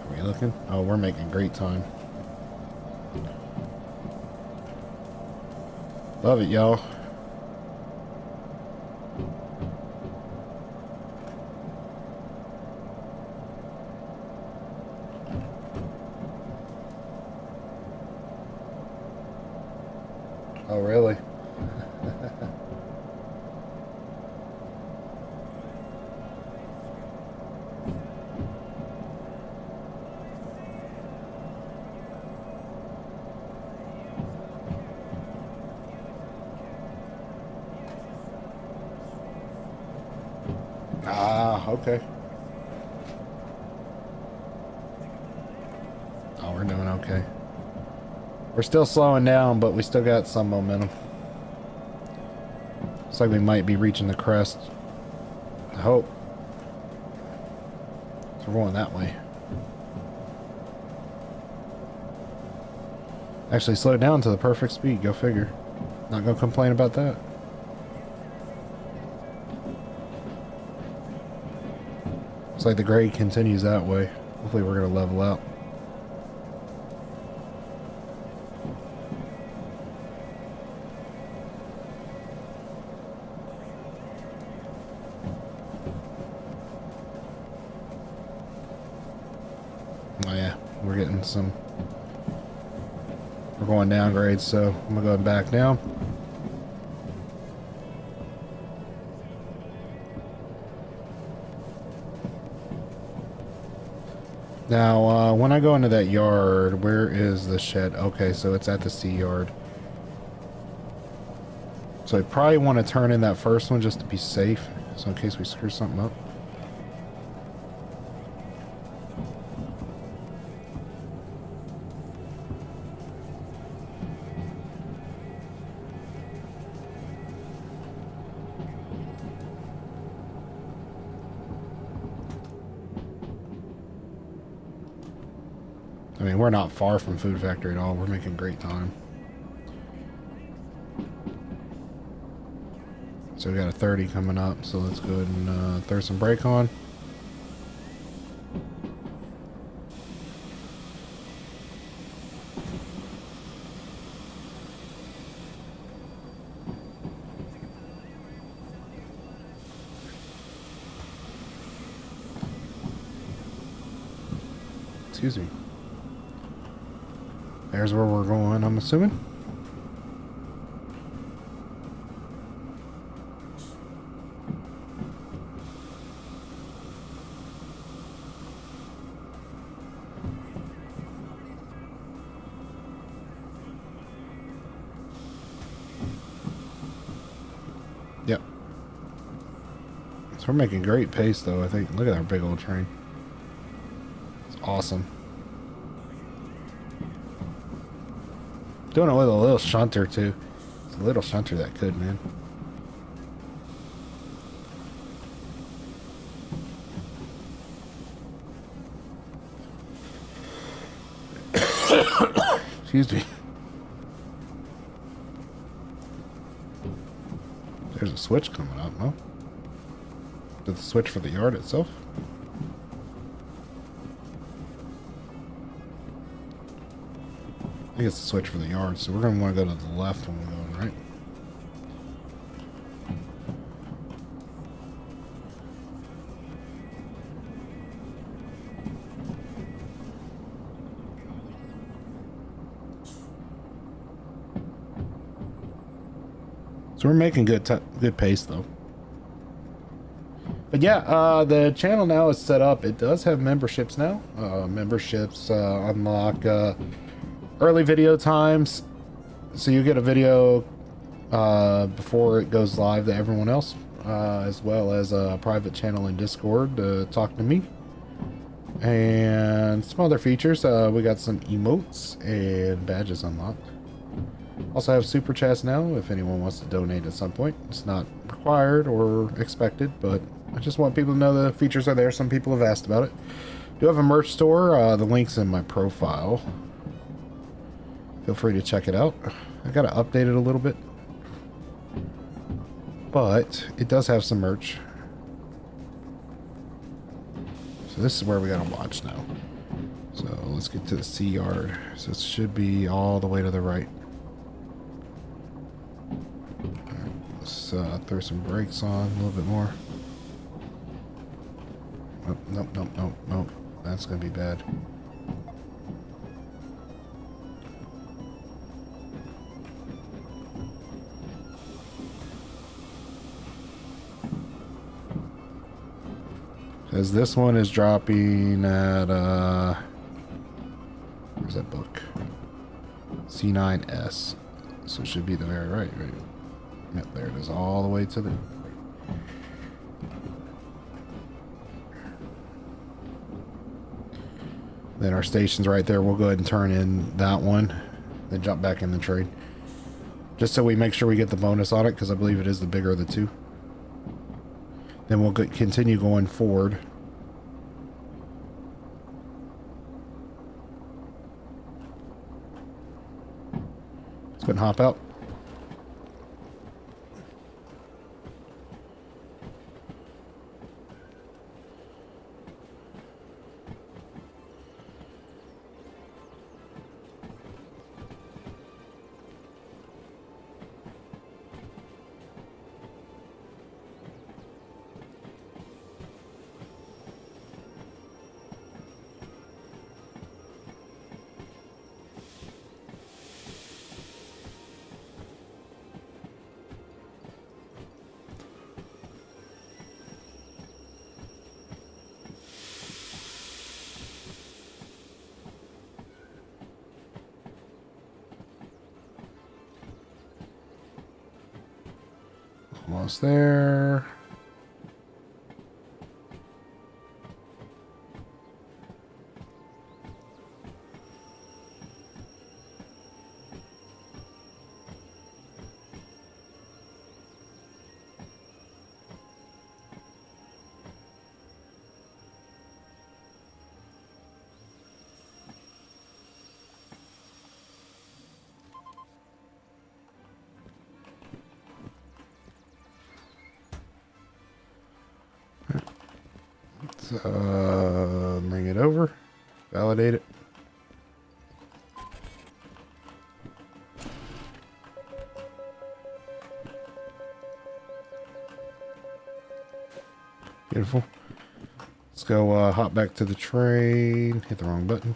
Are we looking? Oh, we're making great time. Love it, y'all. Oh, really? Ah, okay. Oh, we're doing okay. We're still slowing down, but we still got some momentum. Looks like we might be reaching the crest. I hope. So we're going that way. Actually slowed down to the perfect speed. Go figure. Not gonna complain about that. Looks like the grade continues that way. Hopefully we're gonna level out. Oh yeah, we're getting some. We're going down grades, so I'm gonna go back down. Now, when I go into that yard, where is the shed? Okay, so it's at the C yard. So I probably want to turn in that first one just to be safe, so in case we screw something up. I mean, we're not far from Food Factory at all. We're making great time. So we got a 30 coming up, so let's go ahead and throw some brake on. Excuse me. There's where we're going, I'm assuming. Yep. So we're making great pace, though, I think. Look at our big old train. It's awesome. Doing it with a little shunter, too. It's a little shunter that could, man. Excuse me. There's a switch coming up, no? Is it the switch for the yard itself? I think it's the switch for the yard, so we're going to want to go to the left when we're going right. So we're making good pace, though. But yeah, the channel now is set up. It does have memberships now. Memberships unlock early video times, so you get a video before it goes live to everyone else, as well as a private channel in Discord to talk to me, and some other features. We got some emotes and badges unlocked. Also have super chats now if anyone wants to donate at some point. It's not required or expected, but I just want people to know the features are there. Some people have asked about it. Do have a merch store. The link's in my profile. Feel free to check it out. I gotta update it a little bit, but it does have some merch. So this is where we gotta watch now. So let's get to the sea yard. So it should be all the way to the right. Alright, let's throw some brakes on a little bit more. Oh, nope, nope, nope, nope. That's gonna be bad. Because this one is dropping at, where's that book? C9S. So it should be the very right. Yep, there it is, all the way to the right. Then our station's right there. We'll go ahead and turn in that one. Then jump back in the trade. Just so we make sure we get the bonus on it, because I believe it is the bigger of the two. Then we'll continue going forward. Let's go and hop out. Almost there. Bring it over, validate it. Beautiful. Let's go hop back to the train. Hit the wrong button.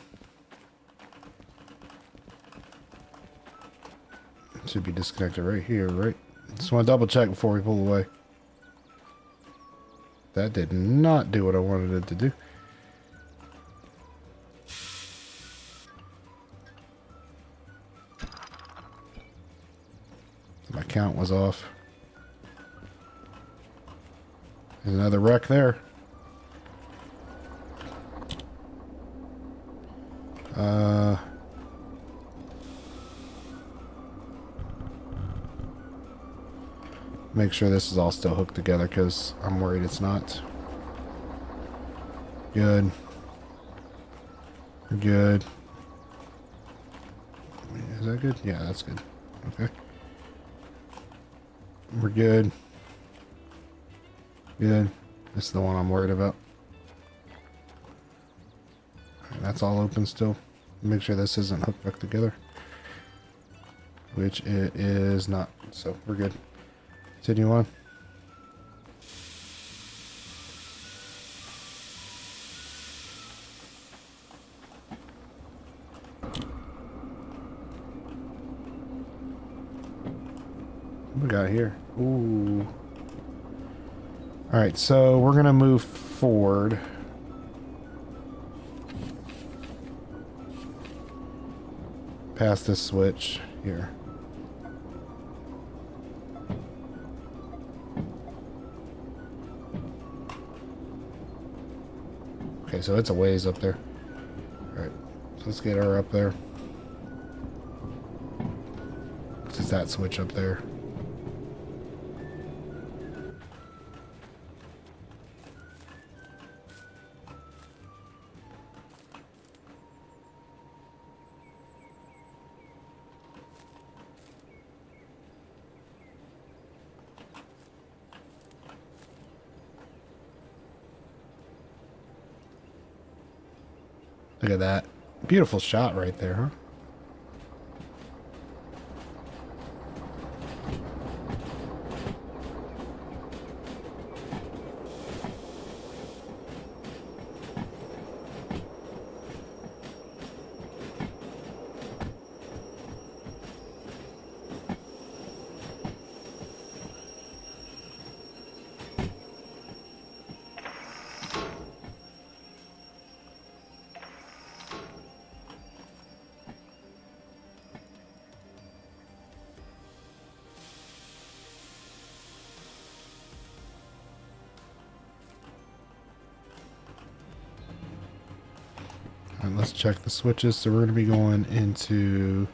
It should be disconnected right here, right? Just want to double check before we pull away. That did not do what I wanted it to do. My count was off. There's another wreck there. Make sure this is all still hooked together, because I'm worried it's not. Good. Good. Is that good? Yeah, that's good. Okay. We're good. Good. This is the one I'm worried about. Right, that's all open still. Make sure this isn't hooked back together. Which it is not. So we're good. Continue on. What we got here? Ooh. Alright, so we're gonna move forward. Past this switch here. Okay, so it's a ways up there. Alright, so let's get her up there. This is that switch up there. Look at that. Beautiful shot right there, huh? Alright, let's check the switches. So we're going to be going into...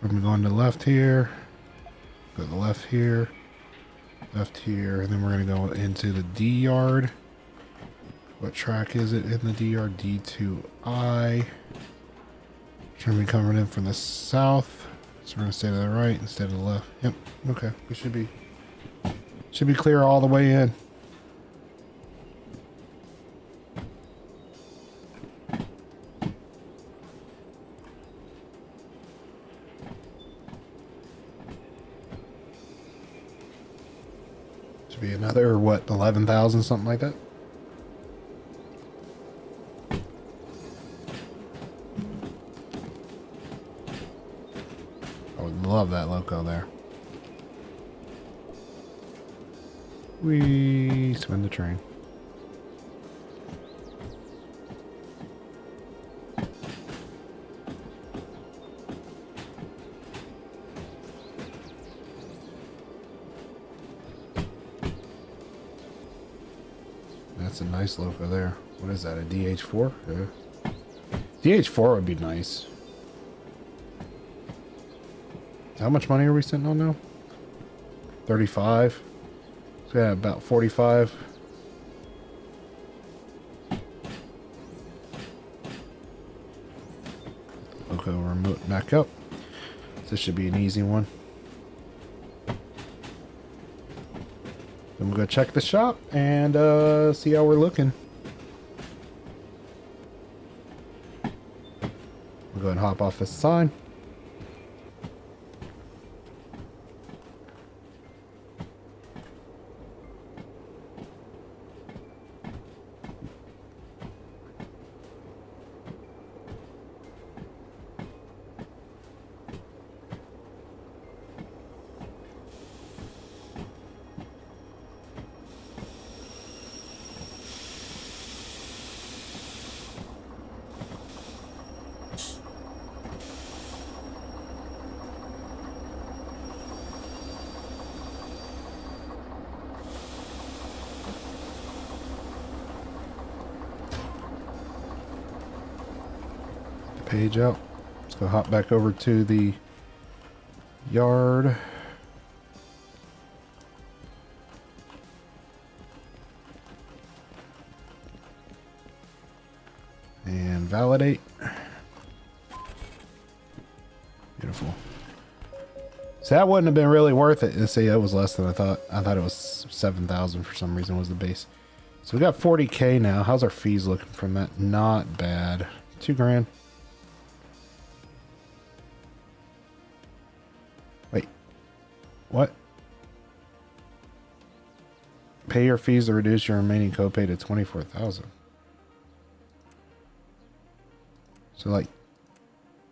We're going to be going to the left here. Go to the left here. Left here. And then we're going to go into the D yard. What track is it in the D yard? D2I. Should be coming in from the south. So we're going to stay to the right instead of the left. Yep. Okay. We should be clear all the way in. Should be another, what, 11,000, something like that? I would love that loco there. We spin the train. That's a nice loco there. What is that, a DH4? Yeah. DH4 would be nice. How much money are we sitting on now? 35. So yeah, about 45. Loco remote back up. This should be an easy one. Then we'll go check the shop and see how we're looking. We'll go ahead and hop off this sign. Page out. Let's go hop back over to the yard. And validate. Beautiful. So that wouldn't have been really worth it. Let's see, that was less than I thought. I thought it was 7,000 for some reason was the base. So we got 40K now. How's our fees looking from that? Not bad. 2 grand. Wait. What? Pay your fees to reduce your remaining copay to 24,000. So like,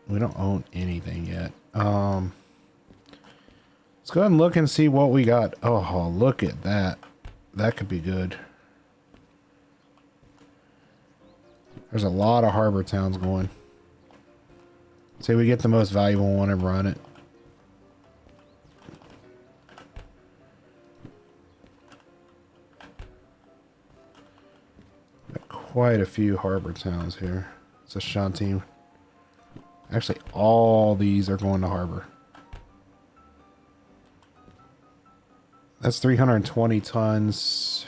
we don't own anything yet. Let's go ahead and look and see what we got. Oh, look at that. That could be good. There's a lot of harbor towns going. Say we get the most valuable one and run it. Got quite a few harbor towns here. It's a Shanti. Actually, all these are going to harbor. That's 320 tons.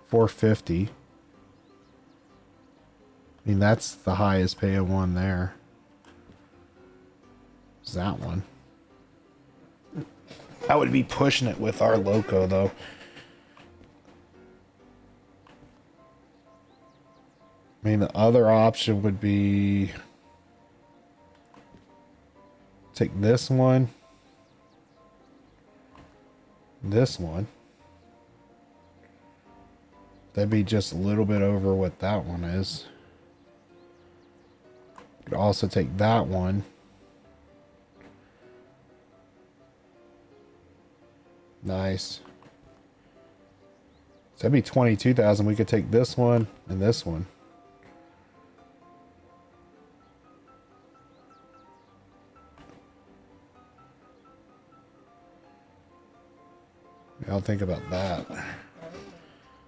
450. I mean, that's the highest paying one there. Is that one? I would be pushing it with our loco, though. mean, the other option would be take this one, this one. That'd be just a little bit over what that one is. Could also take that one. Nice. So that'd be 22,000. We could take this one and this one. I'll think about that.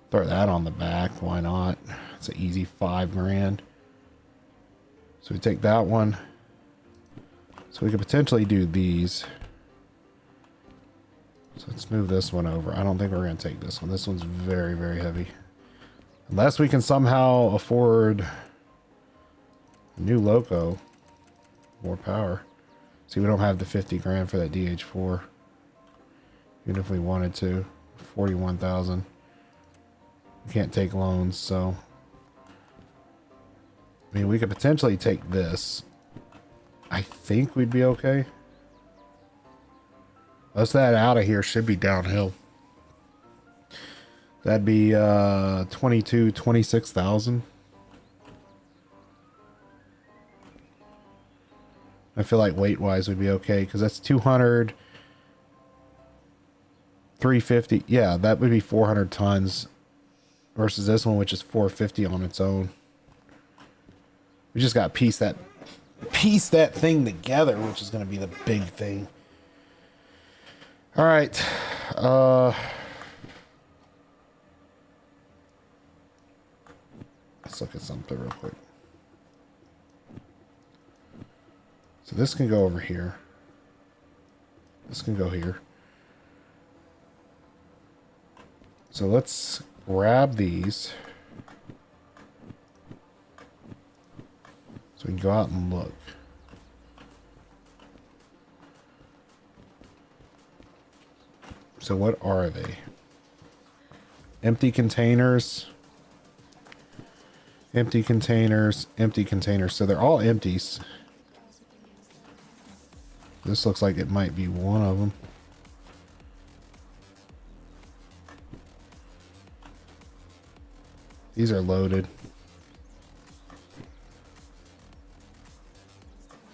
Throw that on the back. Why not? It's an easy $5,000. So we take that one. So we could potentially do these. So let's move this one over. I don't think we're going to take this one. This one's very, very heavy. Unless we can somehow afford a new loco. More power. See, we don't have the 50 grand for that DH4. Even if we wanted to. 41,000. We can't take loans, so. I mean, we could potentially take this. I think we'd be okay. Most of that out of here should be downhill. That'd be 26,000. I feel like weight-wise would be okay, because that's 200, 350. Yeah, that would be 400 tons versus this one, which is 450 on its own. We just got to piece that thing together, which is going to be the big thing. All right. Let's look at something real quick. So this can go over here. This can go here. So let's grab these. So we can go out and look. So what are they? Empty containers. Empty containers. Empty containers. So they're all empties. This looks like it might be one of them. These are loaded.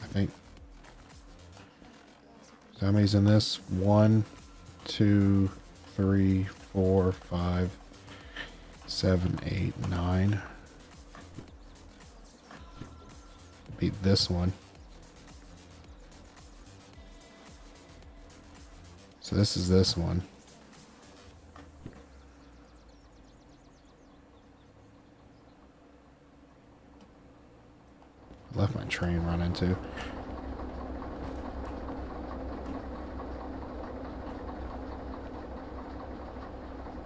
I think. So how many's in this? 1, 2, 3, 4, 5, 7, 8, 9. Beat this one. So this is this one. I left my train running too.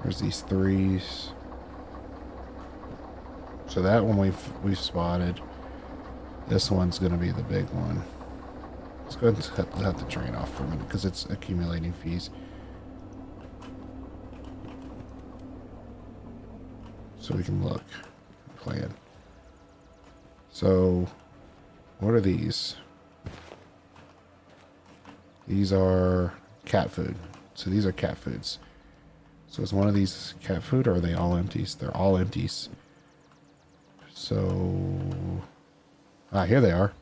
There's these threes. So that one we've spotted. This one's gonna be the big one. Let's go ahead and cut the train off for a minute because it's accumulating fees. So we can look, plan. So what are these? These are cat food. So these are cat foods. So is one of these cat food or are they all empties? They're all empties. So, here they are.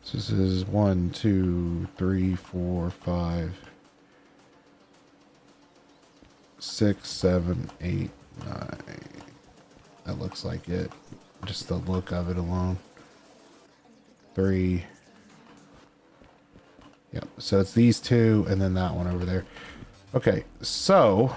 So this is 1, 2, 3, 4, 5, 6, 7, 8, 9. That looks like it. Just the look of it alone. 3. Yep. So it's these two and then that one over there. Okay. So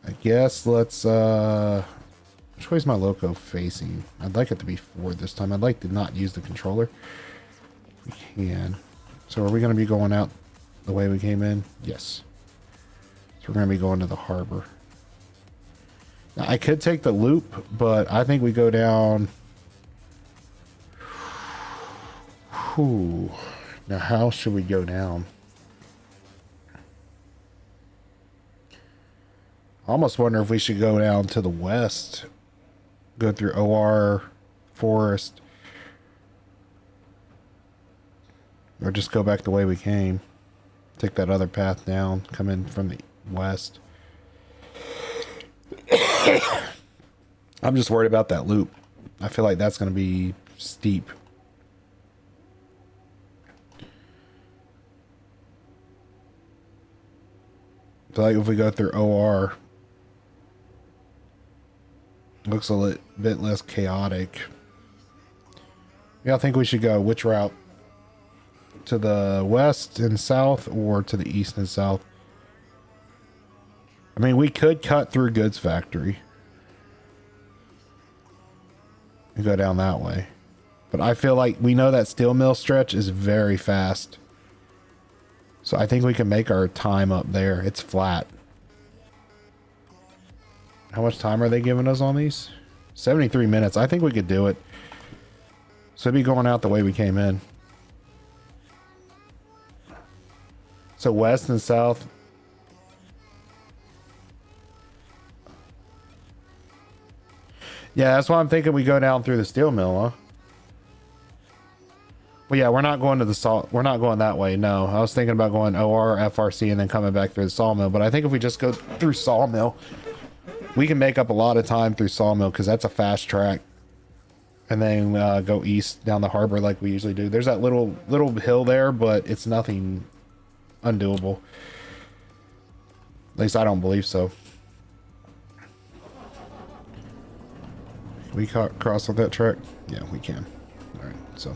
I guess let's which way is my loco facing? I'd like it to be forward this time. I'd like to not use the controller. We can. So are we going to be going out the way we came in? Yes. So we're going to be going to the harbor. Now, I could take the loop, but I think we go down. Whew. Now, how should we go down? I almost wonder if we should go down to the west, go through OR Forest, or just go back the way we came. Take that other path down, come in from the west. I'm just worried about that loop. I feel like that's going to be steep. I feel like if we go through OR, looks a bit less chaotic. Yeah, I think we should go which route? To the west and south or to the east and south? I mean, we could cut through Goods Factory and go down that way. But I feel like we know that steel mill stretch is very fast. So I think we can make our time up there. It's flat. How much time are they giving us on these? 73 minutes. I think we could do it. So it'd be going out the way we came in. So west and south. Yeah, that's why I'm thinking we go down through the steel mill, huh? Well, yeah, we're not going to the salt. We're not going that way. No, I was thinking about going OR, FRC, and then coming back through the sawmill. But I think if we just go through sawmill, we can make up a lot of time through sawmill because that's a fast track. And then go east down the harbor like we usually do. There's that little hill there, but it's nothing undoable. At least I don't believe so. We cross on that track? Yeah, we can. All right, so.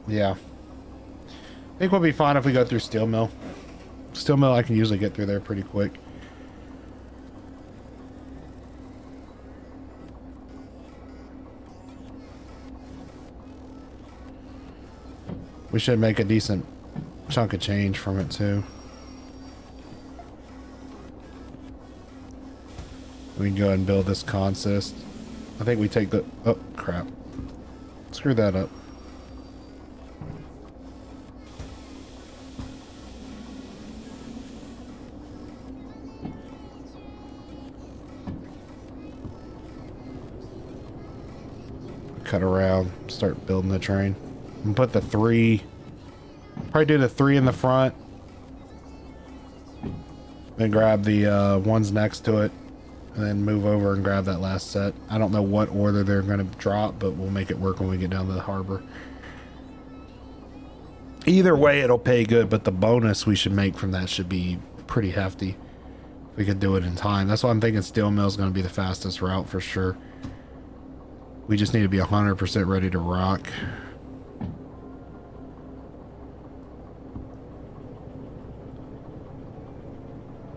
Yeah. I think we'll be fine if we go through steel mill. Steel mill, I can usually get through there pretty quick. We should make a decent chunk of change from it too. We can go ahead and build this consist. I think we take the... Oh, crap. Screw that up. Cut around, start building the train. And put the 3... Probably do the 3 in the front. Then grab the ones next to it. And then move over and grab that last set. I don't know what order they're going to drop, but we'll make it work when we get down to the harbor. Either way, it'll pay good, but the bonus we should make from that should be pretty hefty. We could do it in time. That's why I'm thinking steel mill is going to be the fastest route for sure. We just need to be 100% ready to rock.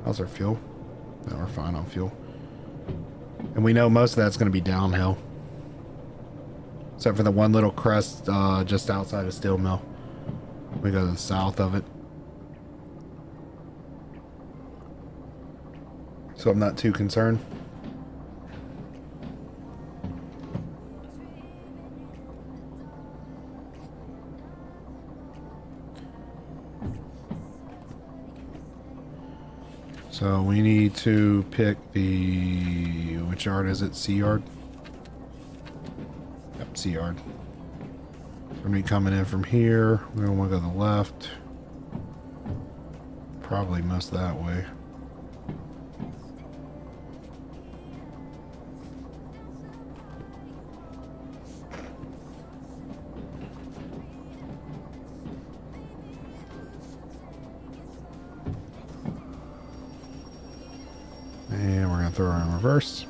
How's our fuel? No, we're fine on fuel. And we know most of that's going to be downhill. Except for the one little crest just outside of steel mill. We go to the south of it. So I'm not too concerned. So we need to pick the... Which yard is it? C yard? Yep, C yard. We're going to be coming in from here. We're going to want to go to the left. Probably most that way. And we're going to throw her in reverse.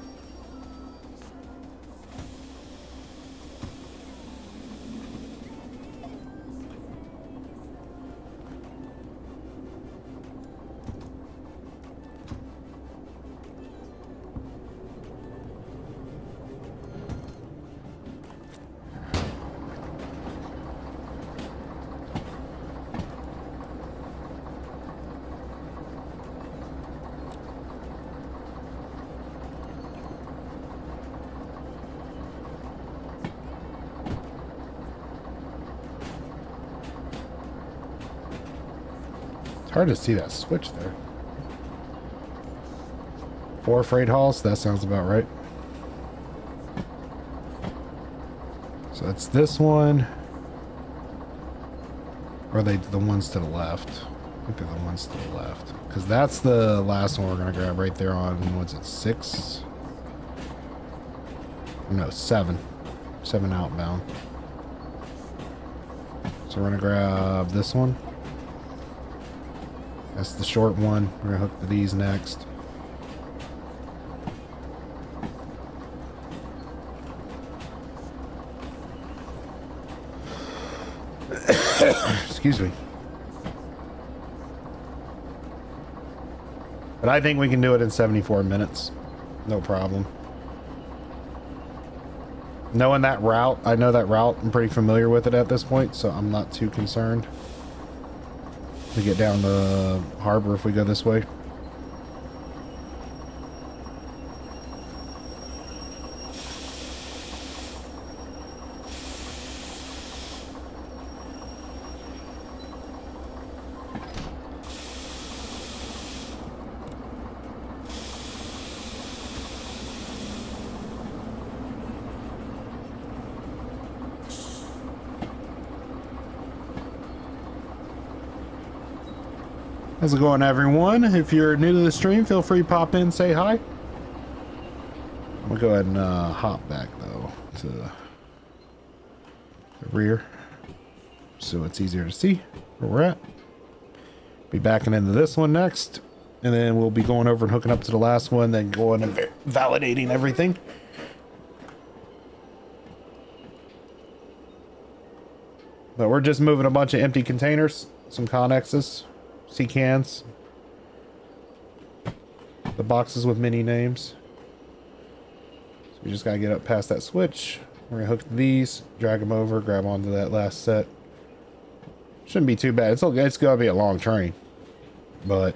Hard to see that switch there. 4 freight halls, that sounds about right. So it's this one. Or are they the ones to the left? I think they're the ones to the left. Because that's the last one we're going to grab right there on, what's it, 6? No, 7. 7 outbound. So we're going to grab this one. That's the short one. We're going to hook to these next. Excuse me. But I think we can do it in 74 minutes. No problem. Knowing that route, I know that route. I'm pretty familiar with it at this point, so I'm not too concerned to get down the harbor if we go this way. How's it going, everyone? If you're new to the stream, feel free to pop in, say hi. I'm gonna go ahead and hop back though to the rear so it's easier to see where we're at. Be backing into this one next, and then we'll be going over and hooking up to the last one, then going and validating everything. But we're just moving a bunch of empty containers, some Connexes, sea cans, the boxes with mini names. So we just gotta get up past that switch. We're gonna hook these, drag them over, grab onto that last set. Shouldn't be too bad. It's gonna be a long train, but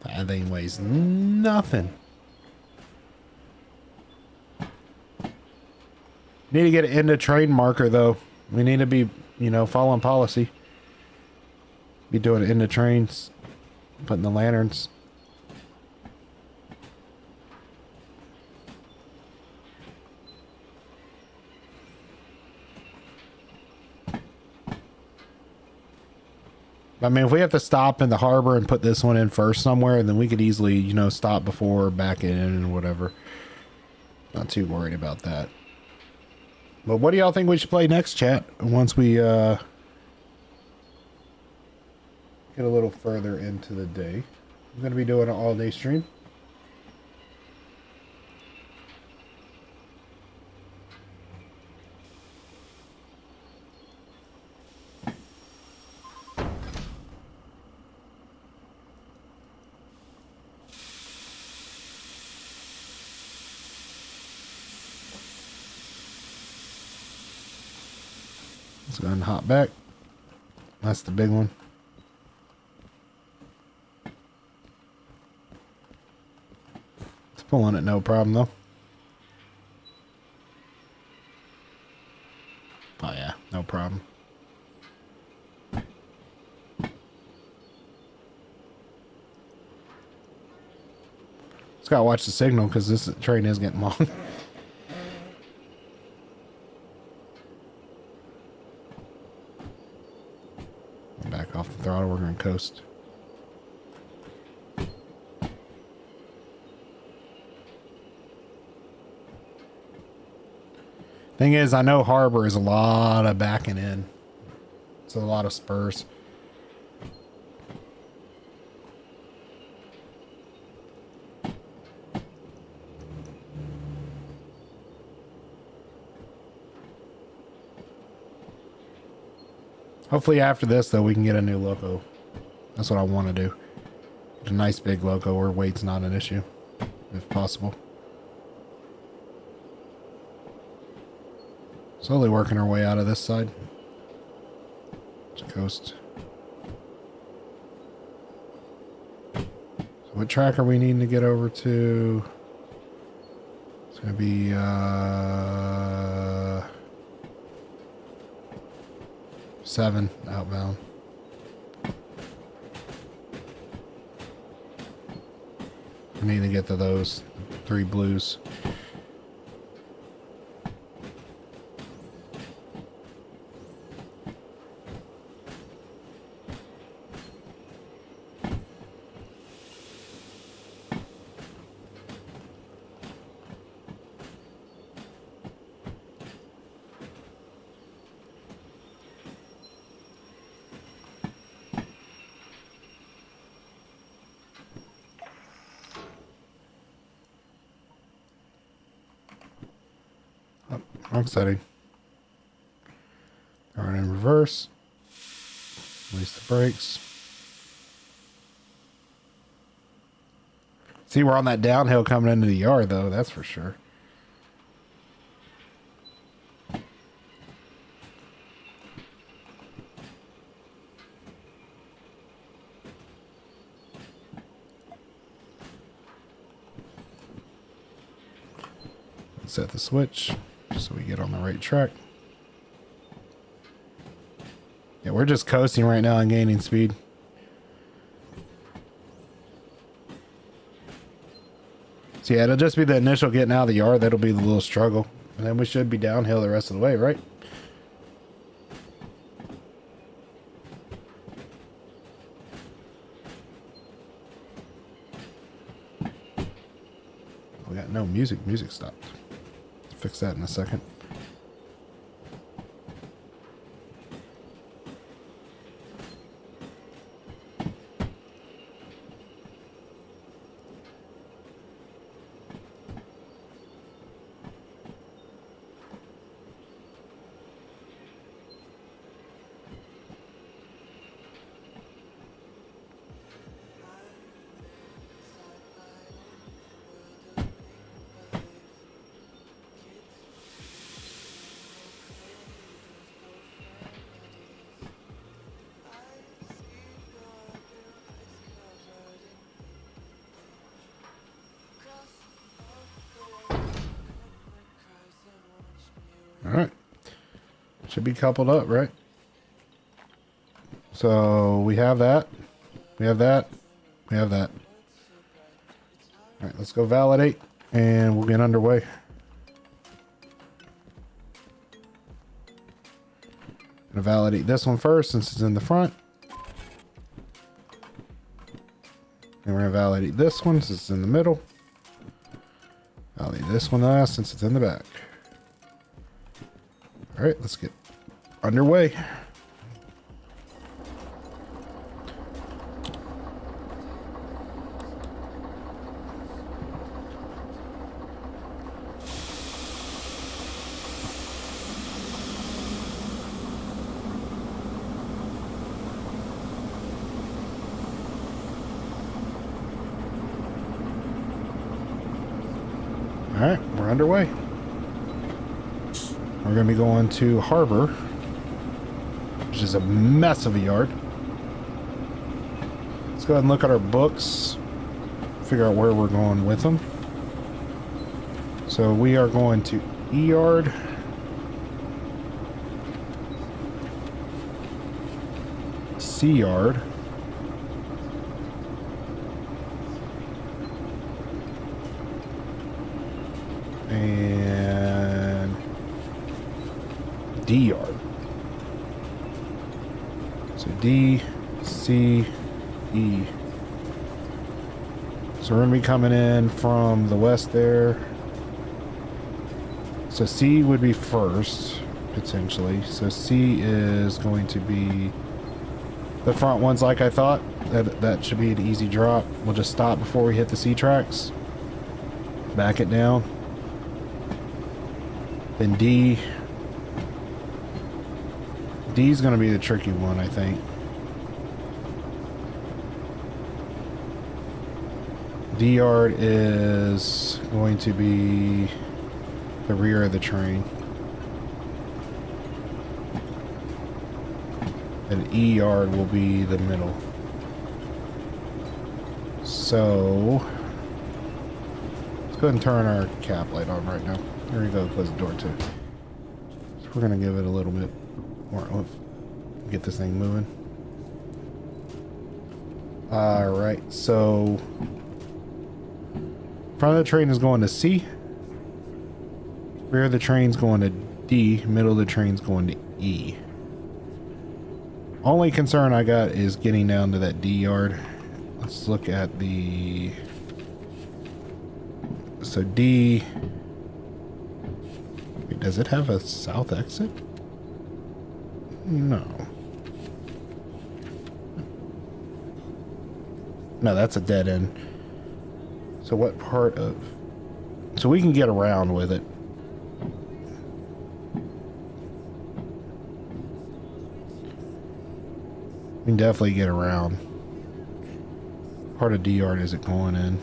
that thing weighs nothing. Need to get an end of train marker though. We need to be, you know, following policy. Be doing it in the trains, putting the lanterns. I mean, if we have to stop in the harbor and put this one in first somewhere, then we could easily, you know, stop before, back in and whatever. Not too worried about that. But what do y'all think we should play next, chat? Once we get a little further into the day. I'm going to be doing an all-day stream. Let's go ahead and hop back. That's the big one. It's pulling it no problem though. Oh yeah, no problem. Just gotta watch the signal because this train is getting long. Back off the throttle, we're gonna coast. Thing is, I know harbor is a lot of backing in. It's a lot of spurs. Hopefully after this, though, we can get a new loco. That's what I want to do. Get a nice big loco where weight's not an issue, if possible. Slowly working our way out of this side. Coast. So what track are we needing to get over to? It's going to be 7 outbound. We need to get to those 3 blues. Wrong setting. Alright, in reverse. Release the brakes. See, we're on that downhill coming into the yard, though, that's for sure. Set the switch so we get on the right track. Yeah, we're just coasting right now and gaining speed. So yeah, it'll just be the initial getting out of the yard. That'll be the little struggle. And then we should be downhill the rest of the way, right? We got no music. Music stopped. Fix that in a second. All right. Should be coupled up, right? So we have that. We have that. We have that. All right, let's go validate and we'll get underway. Gonna validate this one first since it's in the front. And we're gonna validate this one since it's in the middle. Validate this one last since it's in the back. All right, let's get underway. All right, we're underway. We're going to be going to Harbor, which is a mess of a yard. Let's go ahead and look at our books, figure out where we're going with them. So we are going to E yard, C yard, and D yard. So D, C, E. So we're going to be coming in from the west there. So C would be first, potentially. So C is going to be the front ones like I thought. That should be an easy drop. We'll just stop before we hit the C tracks. Back it down. Then D. D's going to be the tricky one, I think. D yard is going to be the rear of the train. And E yard will be the middle. So let's go ahead and turn our cap light on right now. There we go, close the door too. So we're gonna give it a little bit more oomph. Get this thing moving. Alright, so front of the train is going to C. Rear of the train's going to D. Middle of the train's going to E. Only concern I got is getting down to that D yard. Let's look at the... So D... Wait, does it have a south exit? No. No, that's a dead end. So what part of... So we can get around with it. We can definitely get around. Part of D yard is it going in?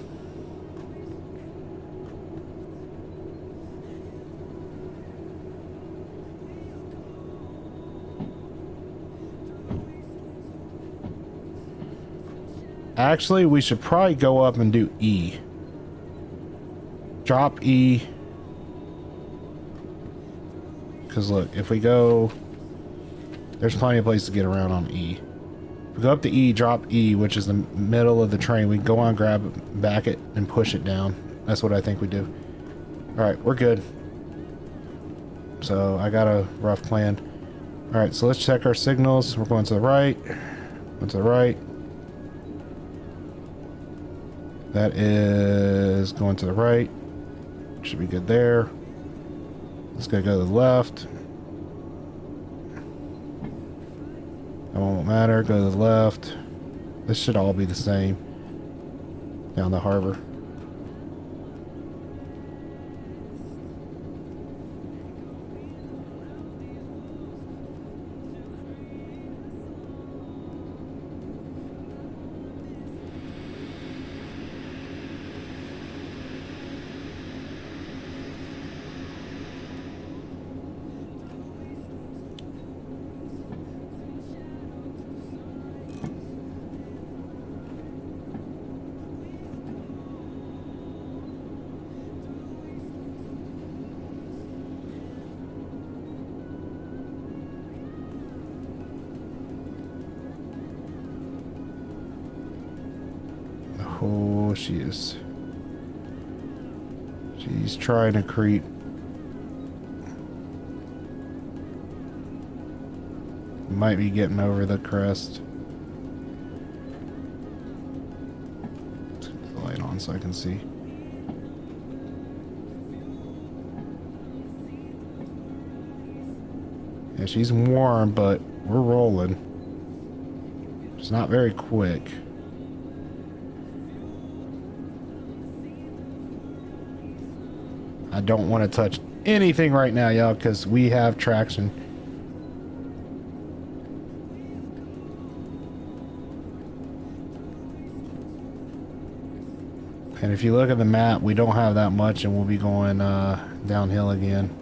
Actually, we should probably go up and do E. Drop E. Because look, if we go... There's plenty of place to get around on E. If we go up to E, drop E, which is the middle of the train, we can go on, grab it, back it, and push it down. That's what I think we do. Alright, we're good. So, I got a rough plan. Alright, so let's check our signals. We're going to the right. Going to the right. That is going to the right. Should be good there. Let's go to the left. That won't matter. Go to the left. This should all be the same. Down the harbor. Oh, she is. She's trying to creep. Might be getting over the crest. Let's put the light on so I can see. Yeah, she's warm, but we're rolling. It's not very quick. I don't want to touch anything right now, y'all, because we have traction. And if you look at the map, we don't have that much, and we'll be going downhill again.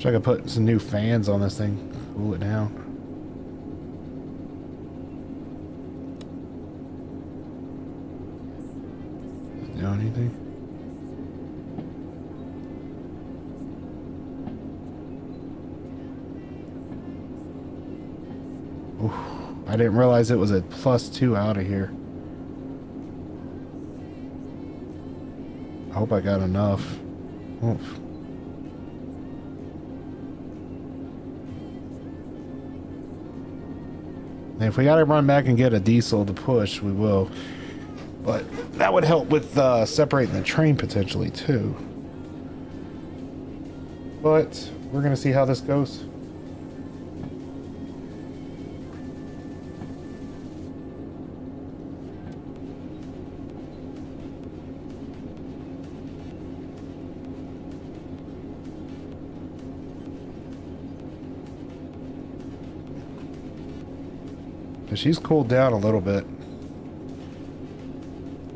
Wish I could put some new fans on this thing, cool it down. Do anything? Oof, I didn't realize it was a +2 out of here. I hope I got enough. Oof. And if we gotta run back and get a diesel to push, we will. But that would help with separating the train potentially too. But we're going to see how this goes. She's cooled down a little bit.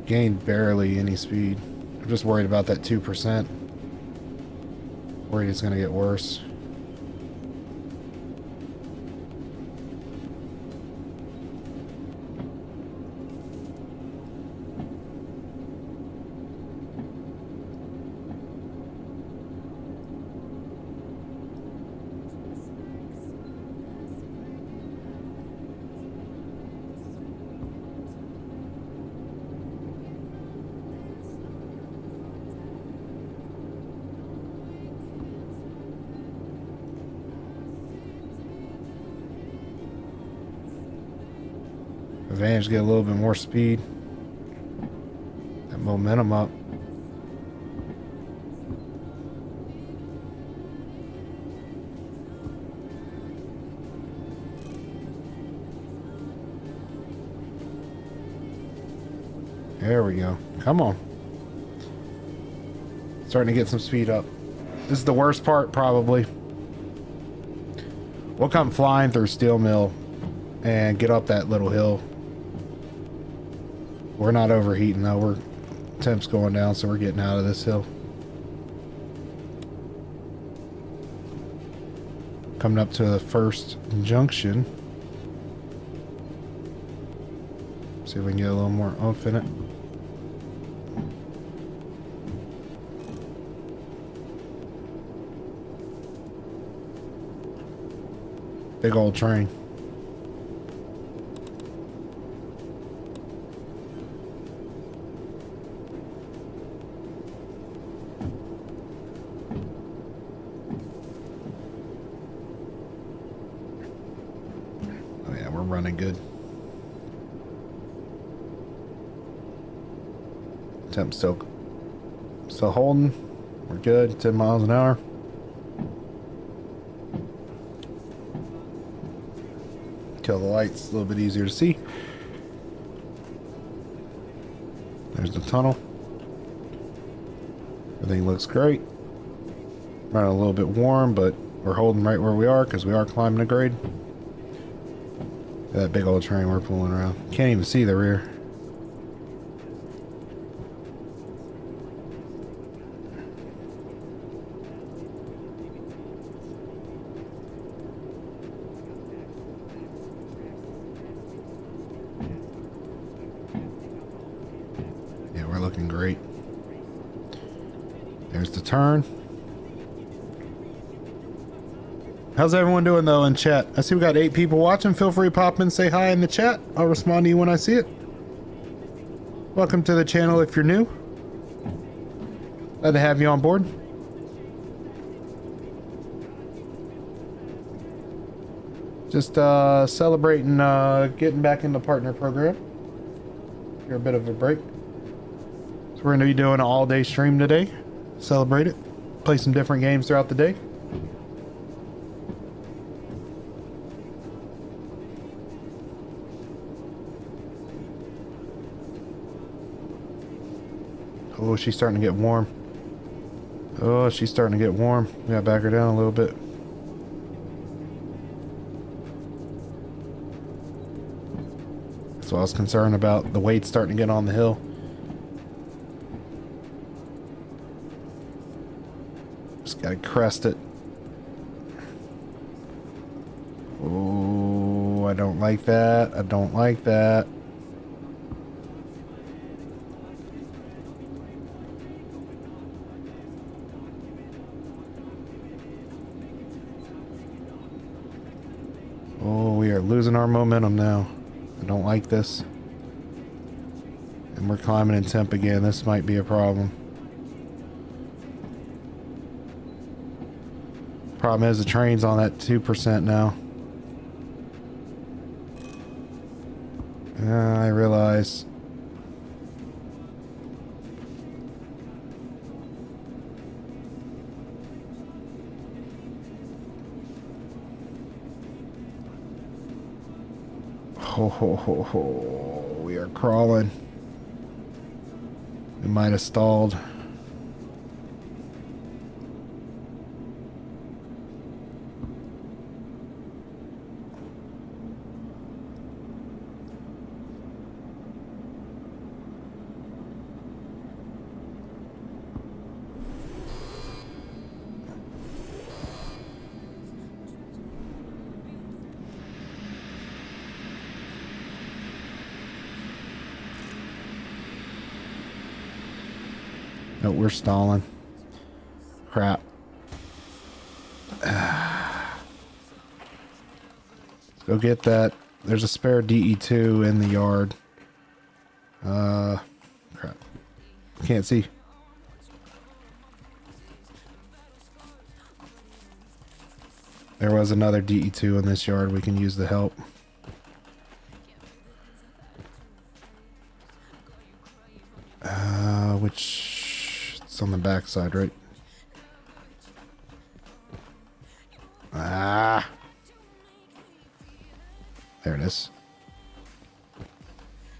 Gained barely any speed. I'm just worried about that 2%. Worried it's going to get worse. Advantage, get a little bit more speed. That momentum up. There we go. Come on. Starting to get some speed up. This is the worst part, probably. We'll come flying through Steel Mill and get up that little hill. We're not overheating though. We're temps going down, so we're getting out of this hill. Coming up to the first junction. See if we can get a little more oomph in it. Big old train. Oh yeah, we're running good. Temp still holding. We're good. 10 miles an hour. Kill the lights, a little bit easier to see. There's the tunnel. Everything looks great. Running a little bit warm, but we're holding right where we are because we are climbing a grade. That big old train we're pulling around. Can't even see the rear. Looking great. There's the turn. How's everyone doing though in chat? I see we got 8 people watching. Feel free to pop in, say hi in the chat. I'll respond to you when I see it. Welcome to the channel if you're new. Glad to have you on board. Just celebrating getting back in the partner program. You're a bit of a break. We're going to be doing an all-day stream today. Celebrate it. Play some different games throughout the day. Oh, she's starting to get warm. Oh, she's starting to get warm. We gotta back her down a little bit. That's what I was concerned about. The weight starting to get on the hill. Just gotta crest it. Oh, I don't like that. I don't like that. Oh, we are losing our momentum now. I don't like this. And we're climbing in temp again. This might be a problem. Problem is the train's on that 2% now. I realize Ho, ho, ho, ho. We are crawling. We might have stalled. No, we're stalling. Crap. Go get that. There's a spare DE2 in the yard. Crap. Can't see. There was another DE2 in this yard. We can use the help. Which... It's on the back side, right? Ah! There it is.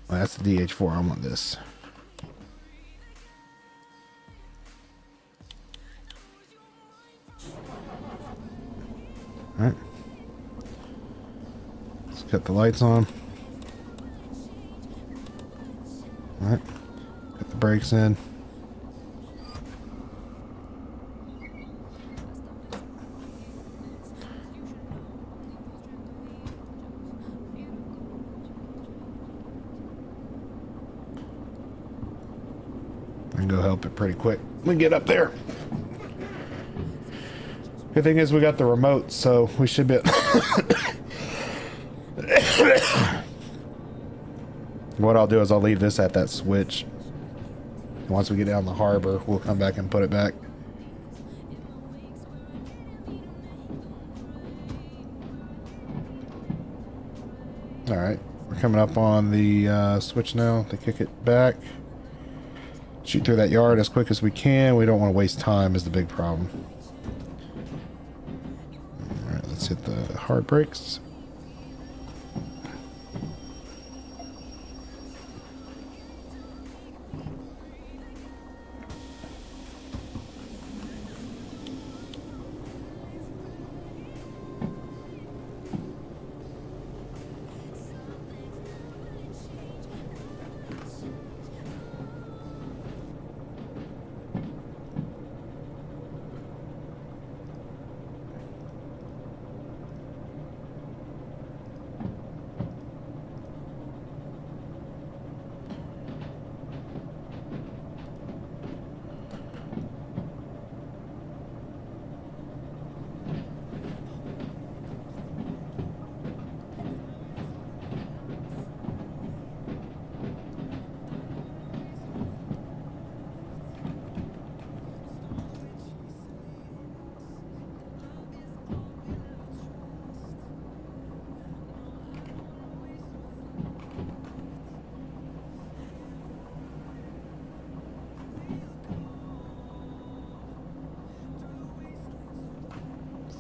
Well, that's the DH4. I want this. Alright. Let's cut the lights on. Alright. Put the brakes in. I can go help it pretty quick. We get up there. Good thing is we got the remote, so we should be... What I'll do is I'll leave this at that switch. And once we get down the harbor, we'll come back and put it back. Alright, we're coming up on the switch now to kick it back. Shoot through that yard as quick as we can. We don't want to waste time is the big problem. Alright, let's hit the hard brakes.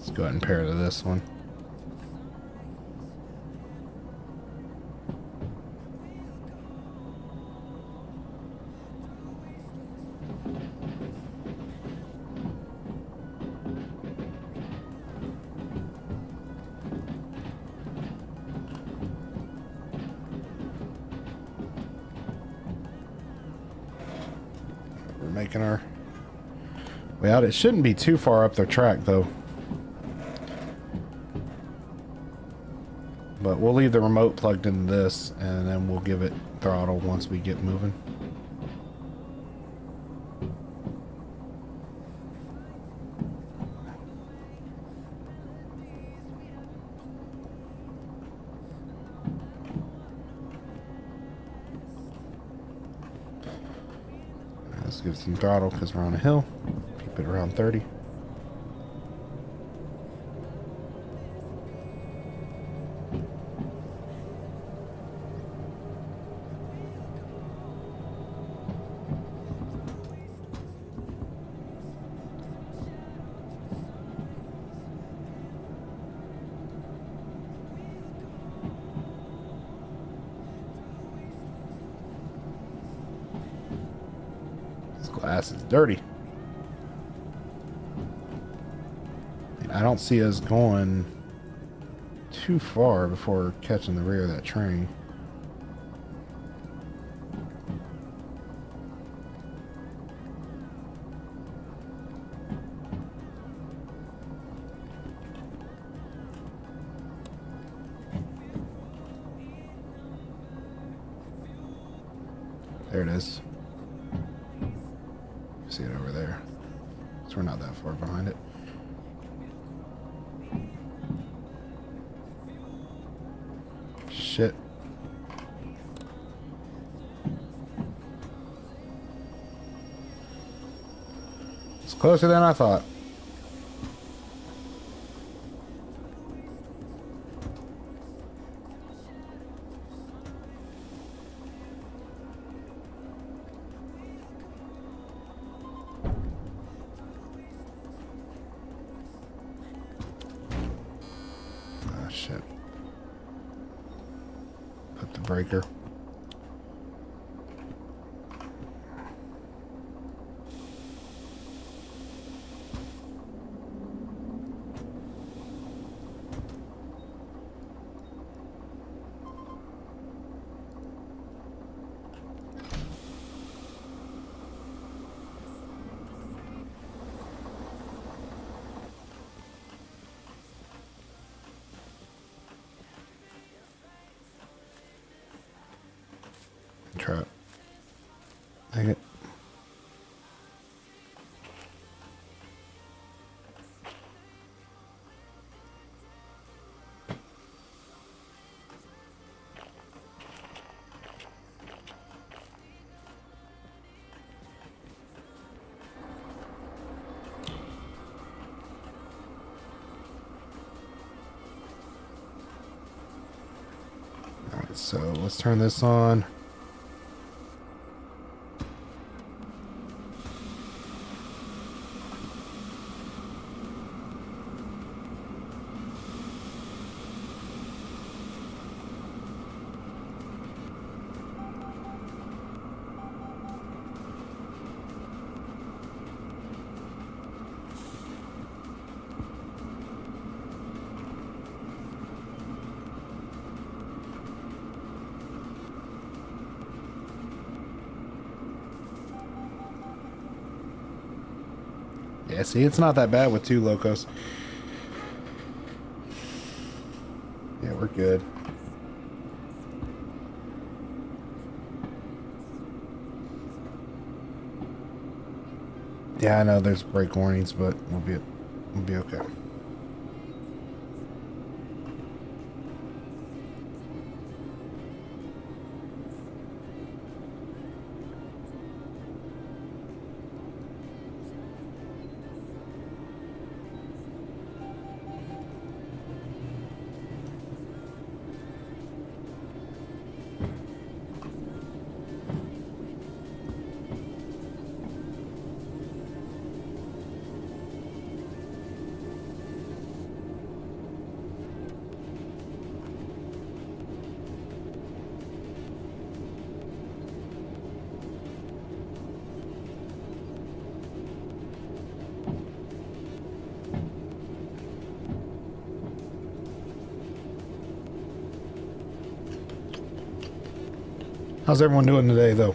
Let's go ahead and pair to this one. We're making our way out. It shouldn't be too far up the track though. But we'll leave the remote plugged into this, and then we'll give it throttle once we get moving. Let's give it some throttle because we're on a hill. Keep it around 30. Glass is dirty. I don't see us going too far before catching the rear of that train. There it is. See it over there. So we're not that far behind it. Shit. It's closer than I thought. Ah, shit. Put the breaker. Trap. Dang it. Alright, so let's turn this on. Yeah, see, it's not that bad with 2 locos. Yeah, we're good. Yeah, I know there's brake warnings, but we'll be okay. How's everyone doing today, though?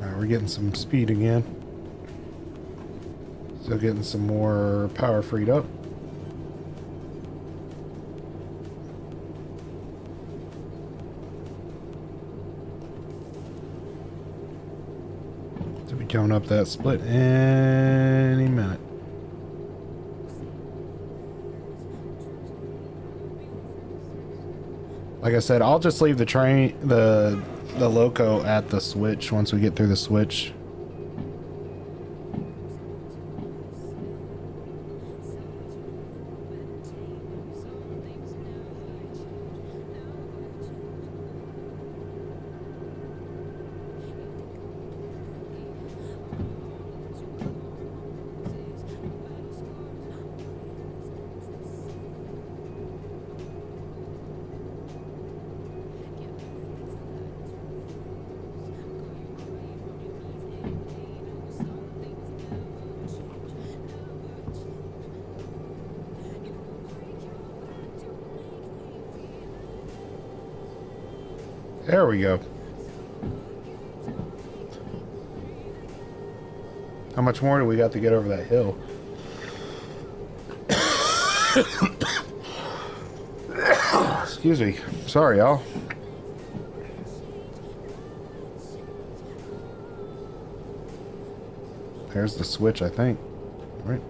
Alright, we're getting some speed again. Still getting some more power freed up. To be coming up that split any minute. Like I said, I'll just leave the train, the loco at the switch once we get through the switch. There we go. How much more do we got to get over that hill? Excuse me. Sorry, y'all. There's the switch, I think. Right.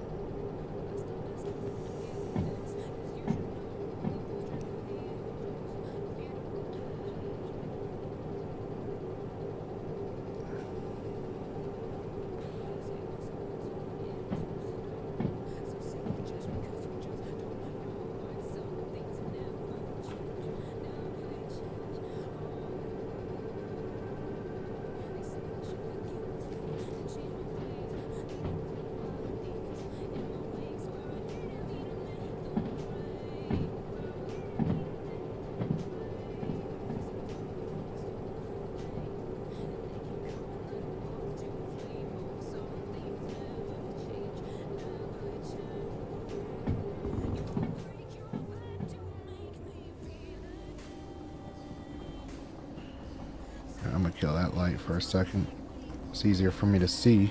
I'm gonna kill that light for a second. It's easier for me to see.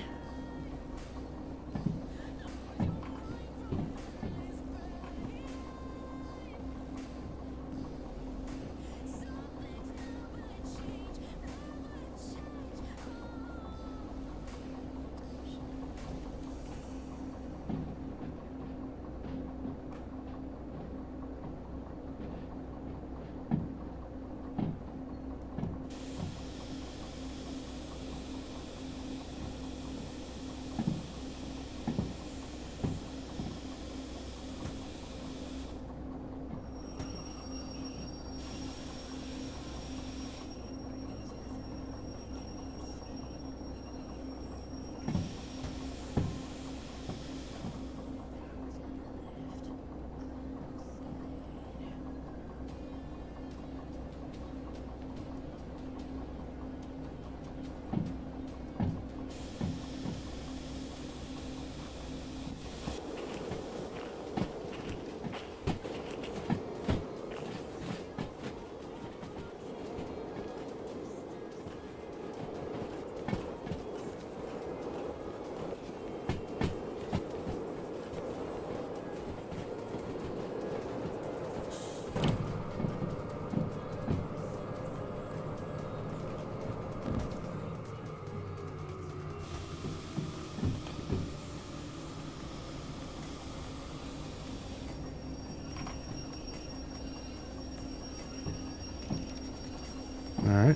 Alright.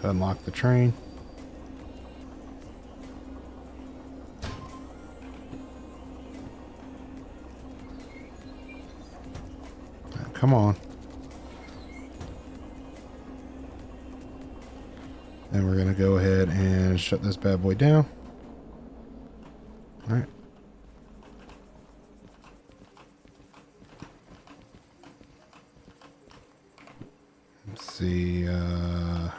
Unlock the train. Come on. Then we're going to go ahead and shut this bad boy down. Alright. Let's see, alright.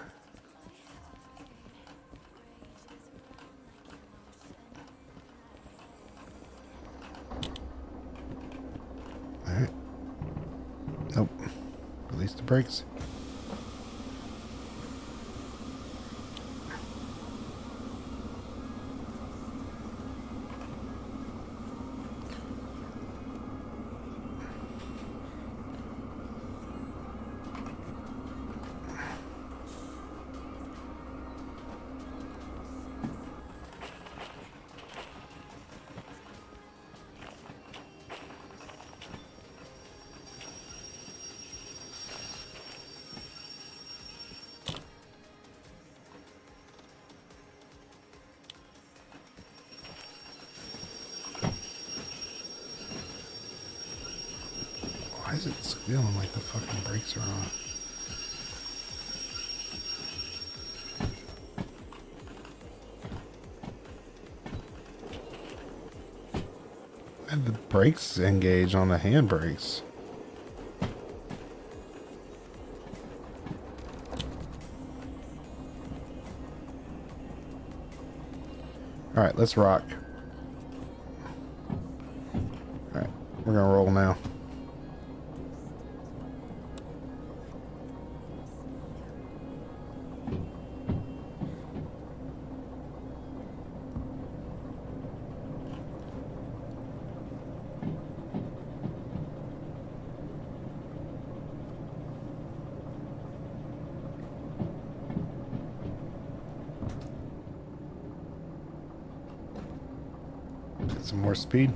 Nope. Release the brakes. Why is it squealing like the fucking brakes are on? And the brakes engage on the handbrakes. Alright, let's rock. Alright, we're gonna roll now. Some more speed.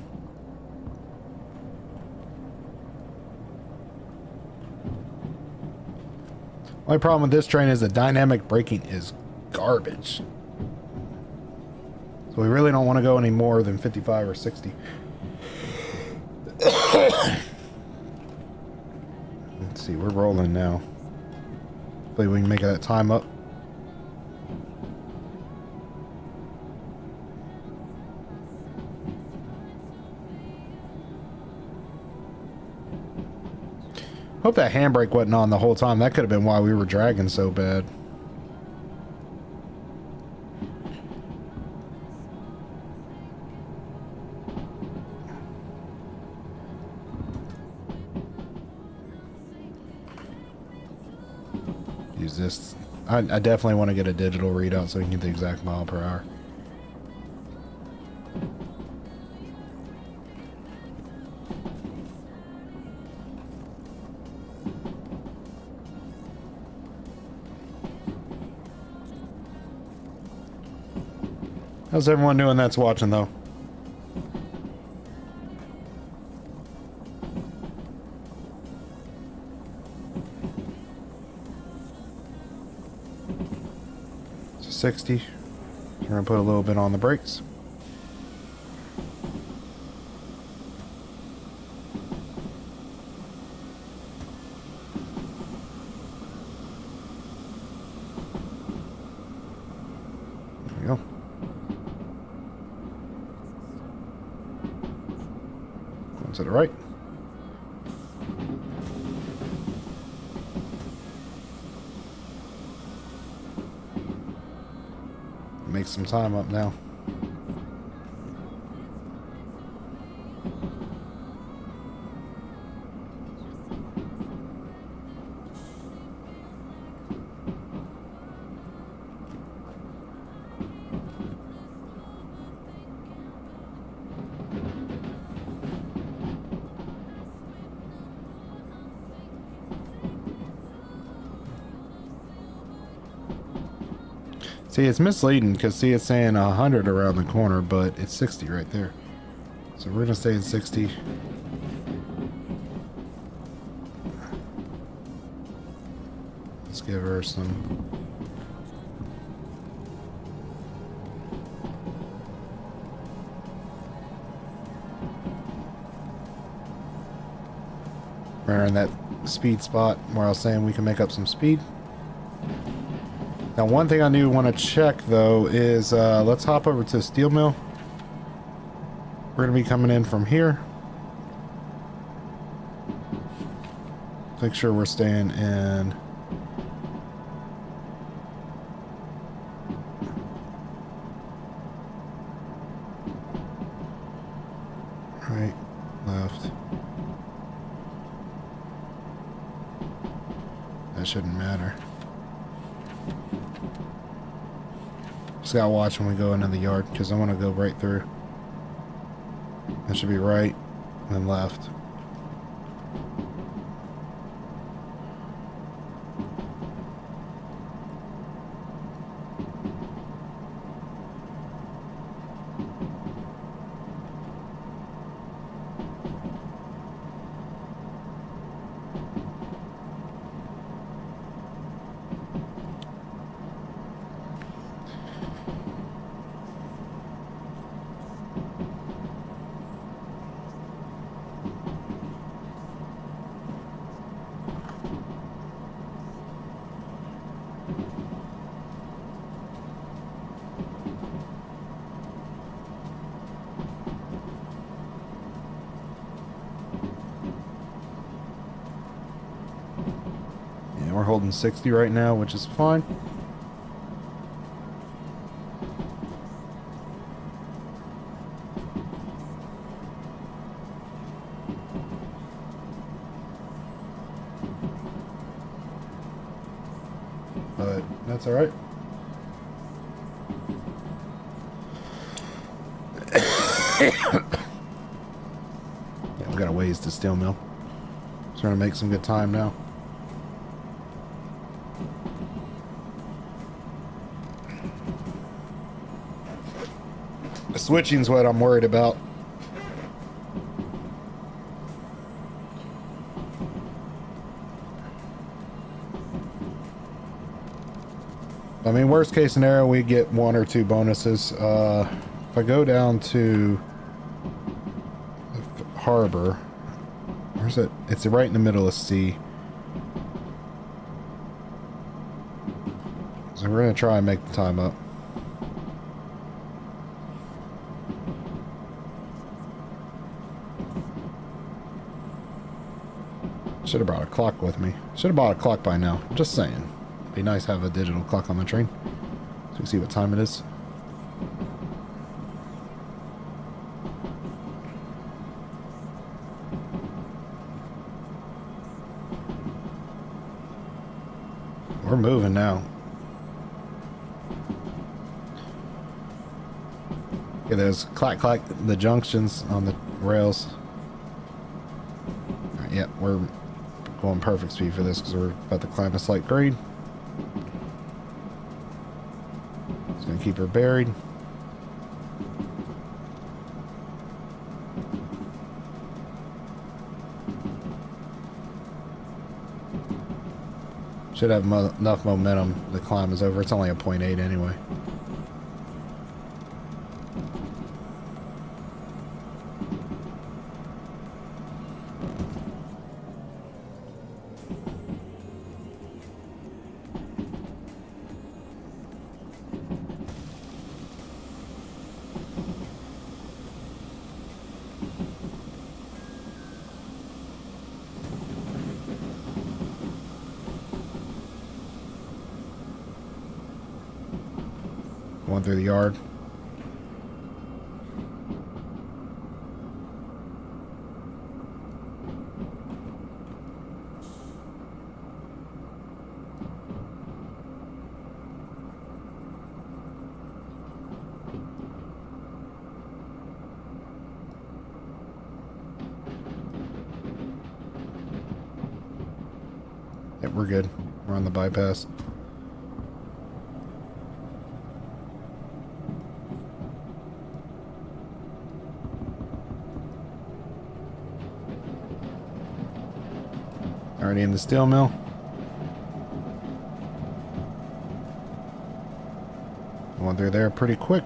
Only problem with this train is the dynamic braking is garbage. So we really don't want to go any more than 55 or 60. Let's see, we're rolling now. Hopefully we can make that time up. Hope that handbrake wasn't on the whole time. That could have been why we were dragging so bad. Use this. I definitely want to get a digital readout so we can get the exact mile per hour. How's everyone doing that's watching, though? So 60. We're going to put a little bit on the brakes. There we go. To the right. Make some time up now. See, it's misleading because, see, it's saying 100 around the corner, but it's 60 right there. So we're going to stay in 60. Let's give her some... We're in that speed spot where I was saying we can make up some speed. Now, one thing I do want to check, though, is let's hop over to the steel mill. We're going to be coming in from here. Make sure we're staying in... right, left. That shouldn't matter. Just gotta watch when we go into the yard because I want to go right through. That should be right and then left. We're holding 60 right now, which is fine. But that's all right. Yeah, we got a ways to steel mill. Trying to make some good time now. The switching's what I'm worried about. I mean, worst case scenario, we get 1 or 2 bonuses. If I go down to harbor, where's it? It's right in the middle of sea. So we're going to try and make the time up. Should have brought a clock with me. Should have bought a clock by now. Just saying. Be nice to have a digital clock on the train. So we see what time it is. We're moving now. Look at those clack clack, the junctions on the rails. All right, yeah, we're going perfect speed for this because we're about to climb a slight grade. Just gonna keep her buried. Should have enough momentum. The climb is over. It's only a 0.8 anyway. Going through the yard. Yep, we're good. We're on the bypass. Already in the steel mill. Going through there pretty quick.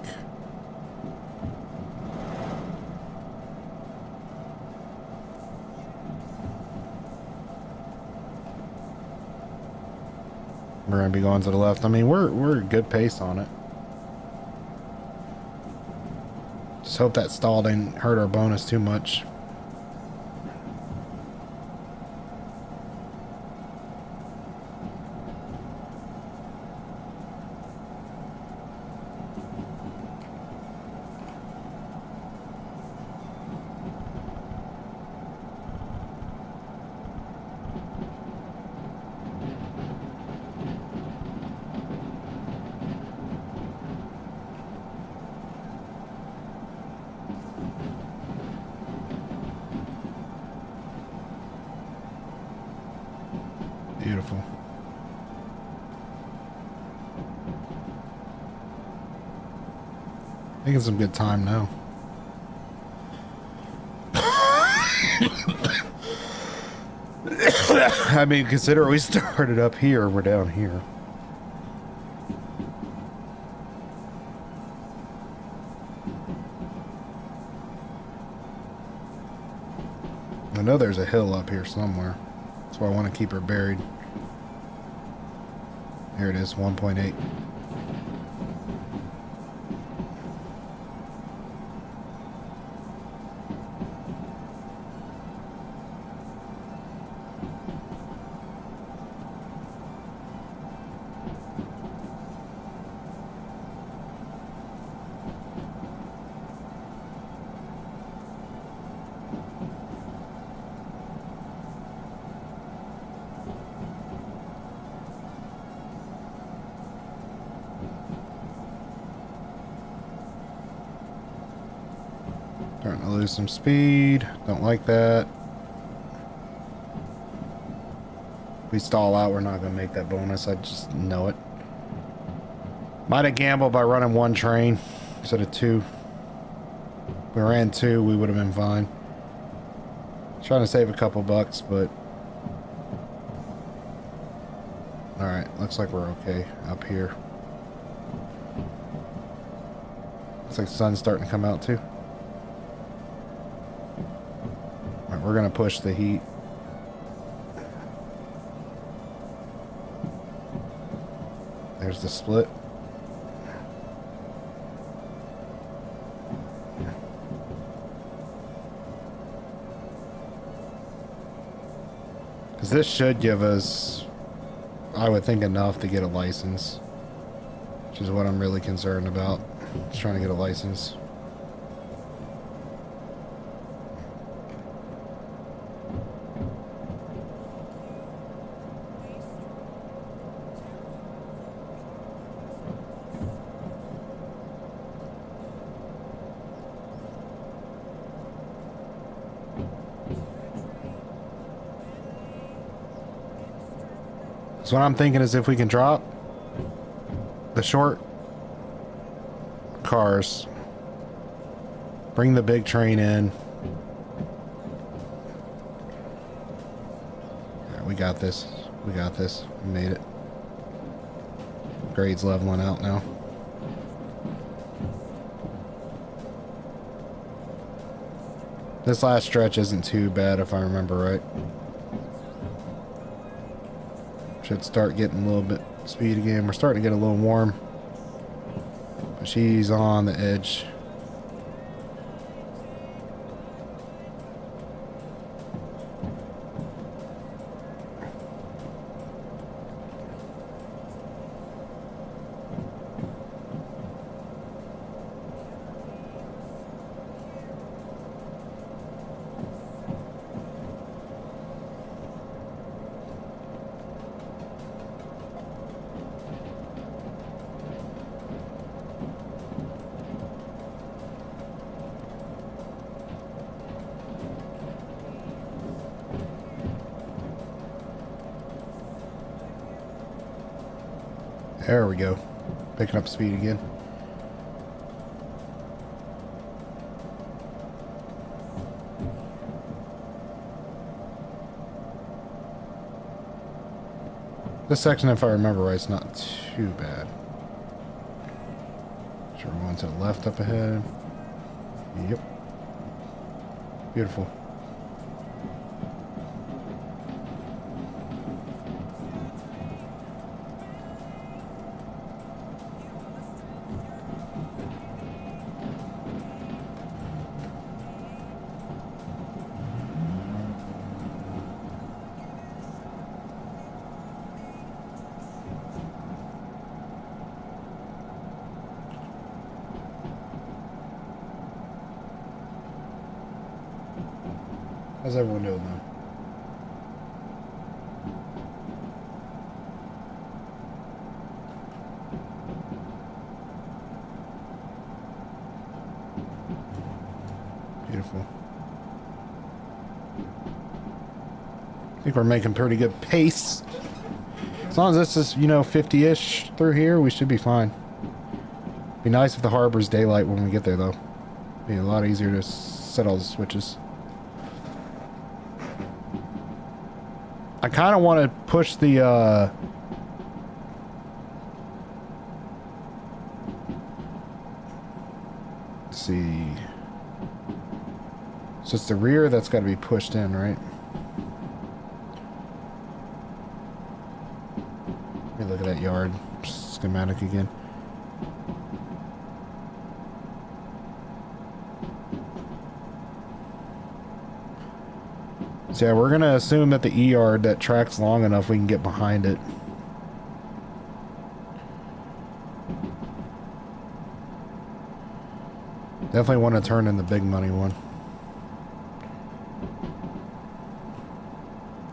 We're gonna be going to the left. I mean, we're a good pace on it. Just hope that stall didn't hurt our bonus too much. Beautiful. Making some good time now. I mean, consider we started up here, we're down here. I know there's a hill up here somewhere. That's why I want to keep her buried. Here it is, 1.8. Starting to lose some speed. Don't like that. If we stall out, we're not going to make that bonus. I just know it. Might have gambled by running 1 train instead of 2. If we ran 2, we would have been fine. Trying to save a couple bucks, but... Alright, looks like we're okay up here. Looks like the sun's starting to come out too. All right, we're gonna push the heat. There's the split. Because this should give us, I would think, enough to get a license. Which is what I'm really concerned about. Just trying to get a license. So what I'm thinking is if we can drop the short cars, bring the big train in. Yeah, we got this. We got this. We made it. Grade's leveling out now. This last stretch isn't too bad if I remember right. Should start getting a little bit speed again. We're starting to get a little warm. But she's on the edge. There we go. Picking up speed again. This section, if I remember right, is not too bad. Sure, we're going to the left up ahead. Yep. Beautiful. How's everyone doing though? Beautiful. I think we're making pretty good pace. As long as this is, you know, 50-ish through here, we should be fine. Be nice if the harbor's daylight when we get there though. Be a lot easier to set all the switches. I kind of want to push the, let's see. So it's the rear that's got to be pushed in, right? Let me look at that yard schematic again. So yeah, we're going to assume that the E-yard, that track's long enough we can get behind it. Definitely want to turn in the big money one.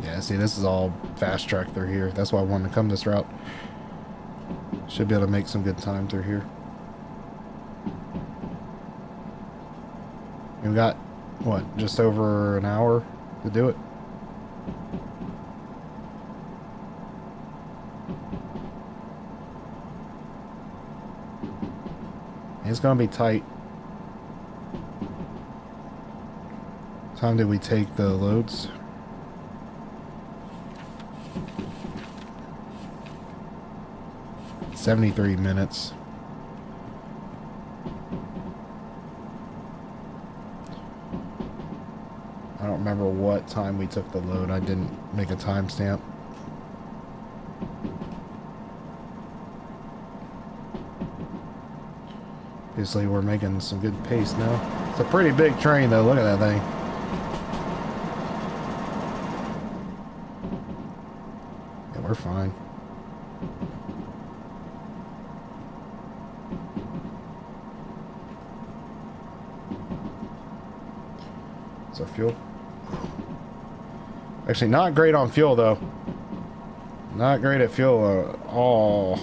Yeah, see, this is all fast track through here. That's why I wanted to come this route. Should be able to make some good time through here. We've got, what, just over an hour to do it. It's gonna be tight. What time did we take the loads? don't remember what time we took the load. I didn't make a timestamp. Obviously, we're making some good pace now. It's a pretty big train, though. Look at that thing. Yeah, we're fine. So fuel. Actually, not great on fuel, though. Not great at fuel at all.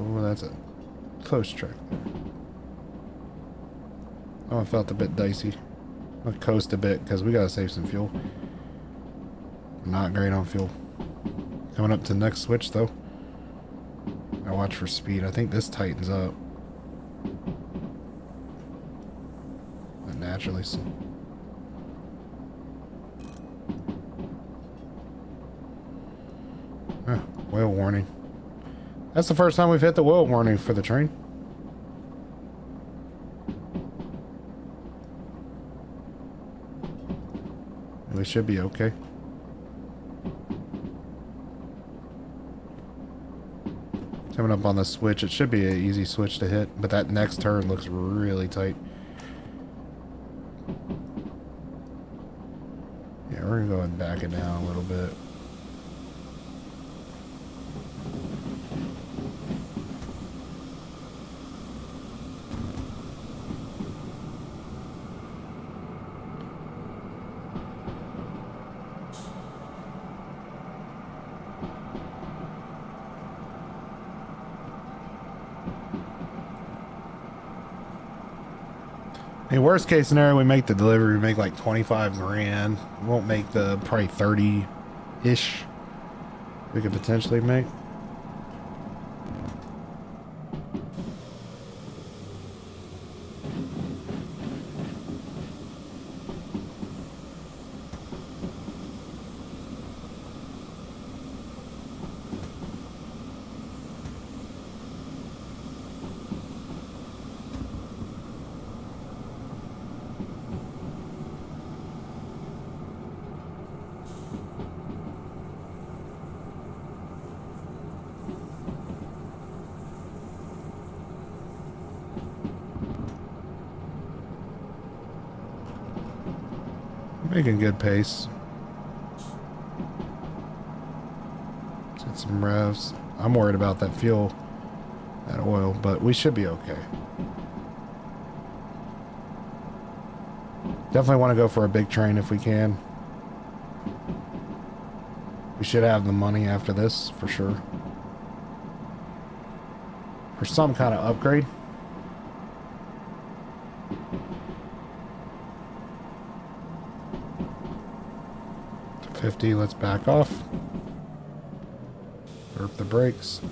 Oh, that's a close track there. Oh, it felt a bit dicey. I'll coast a bit because we gotta save some fuel. Not great on fuel. Coming up to the next switch though. I watch for speed. I think this tightens up. But naturally so. Wheel warning. That's the first time we've hit the wheel warning for the train. We should be okay. Coming up on the switch, it should be an easy switch to hit, but that next turn looks really tight. Yeah, we're gonna go and back it down a little bit. In worst case scenario, we make the delivery, we make like 25 grand. We won't make the probably 30-ish we could potentially make. Making good pace. Let's hit some revs. I'm worried about that fuel, that oil, but we should be okay. Definitely want to go for a big train if we can. We should have the money after this, for sure. For some kind of upgrade. 50, let's back off. Burp the brakes.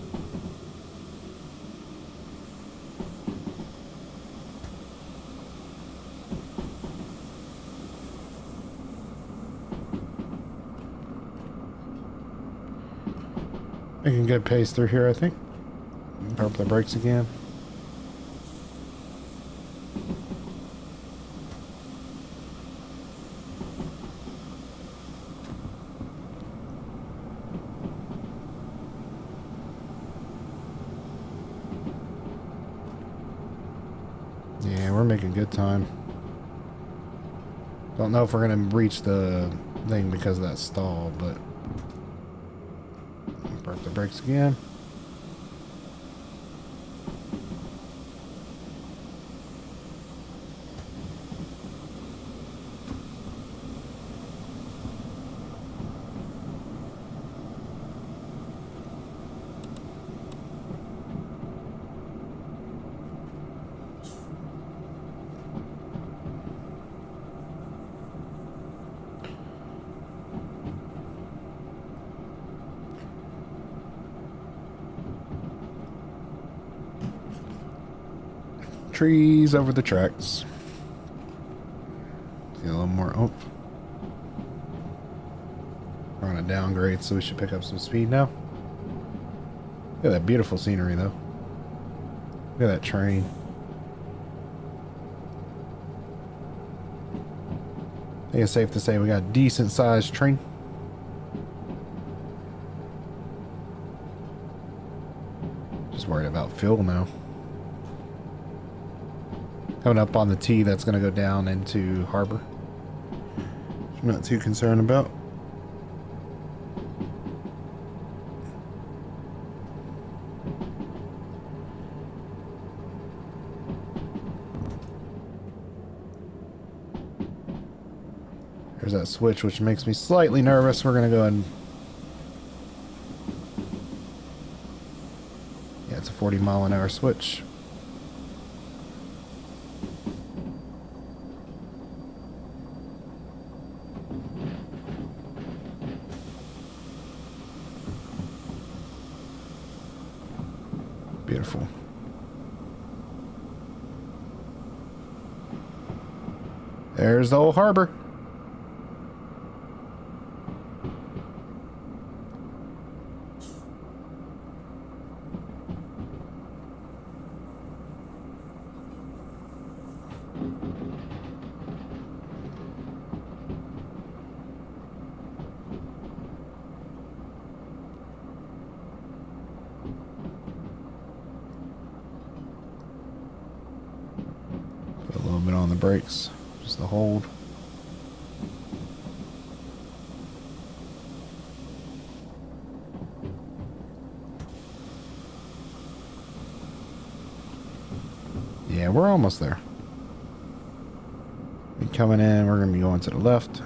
Making good pace through here, I think. Burp the brakes again. We're making good time. Don't know if we're going to reach the thing because of that stall, but burp the brakes again. Trees over the tracks. Get a little more oomph. We're on a downgrade, so we should pick up some speed now. Look at that beautiful scenery, though. Look at that train. I think it's safe to say we got a decent sized train. Just worried about fuel now. Coming up on the T that's going to go down into harbor. I'm not too concerned about. There's that switch, which makes me slightly nervous. We're going to go ahead and... Yeah, it's a 40-mile-an-hour switch. Beautiful. There's the old harbor. Put a little bit on the brakes, just to hold. Yeah, we're almost there. Coming in, we're going to be going to the left.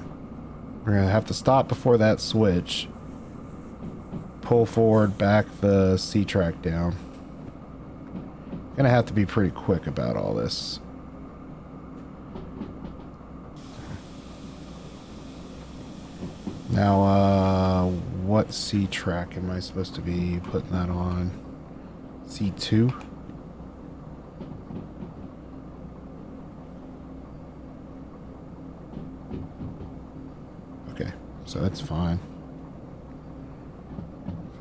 We're going to have to stop before that switch. Pull forward, back the C-track down. Going to have to be pretty quick about all this. Now, what C-track am I supposed to be putting that on? C2? Okay, so that's fine.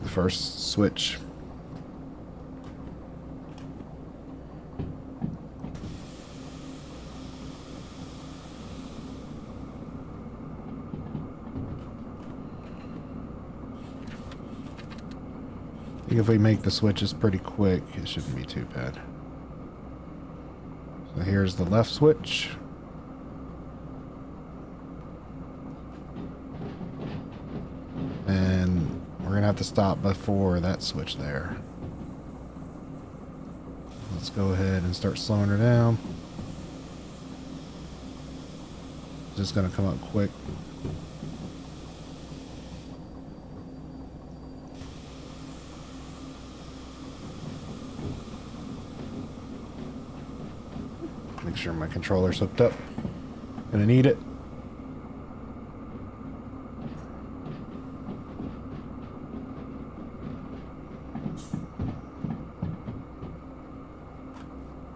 The first switch. I think if we make the switches pretty quick, it shouldn't be too bad. So here's the left switch. And we're going to have to stop before that switch there. Let's go ahead and start slowing her down. Just going to come up quick. Make sure my controller's hooked up. Gonna need it.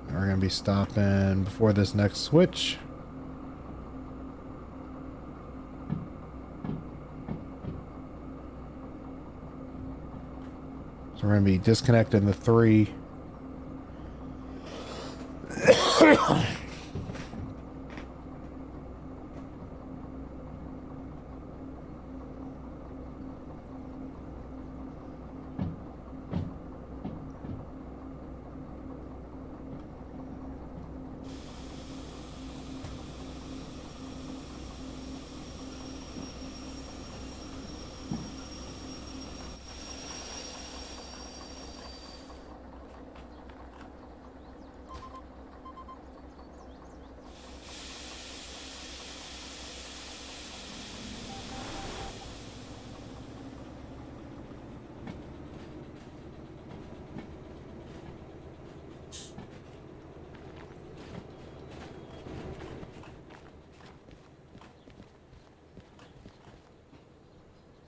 We're gonna be stopping before this next switch. So we're gonna be disconnecting the 3.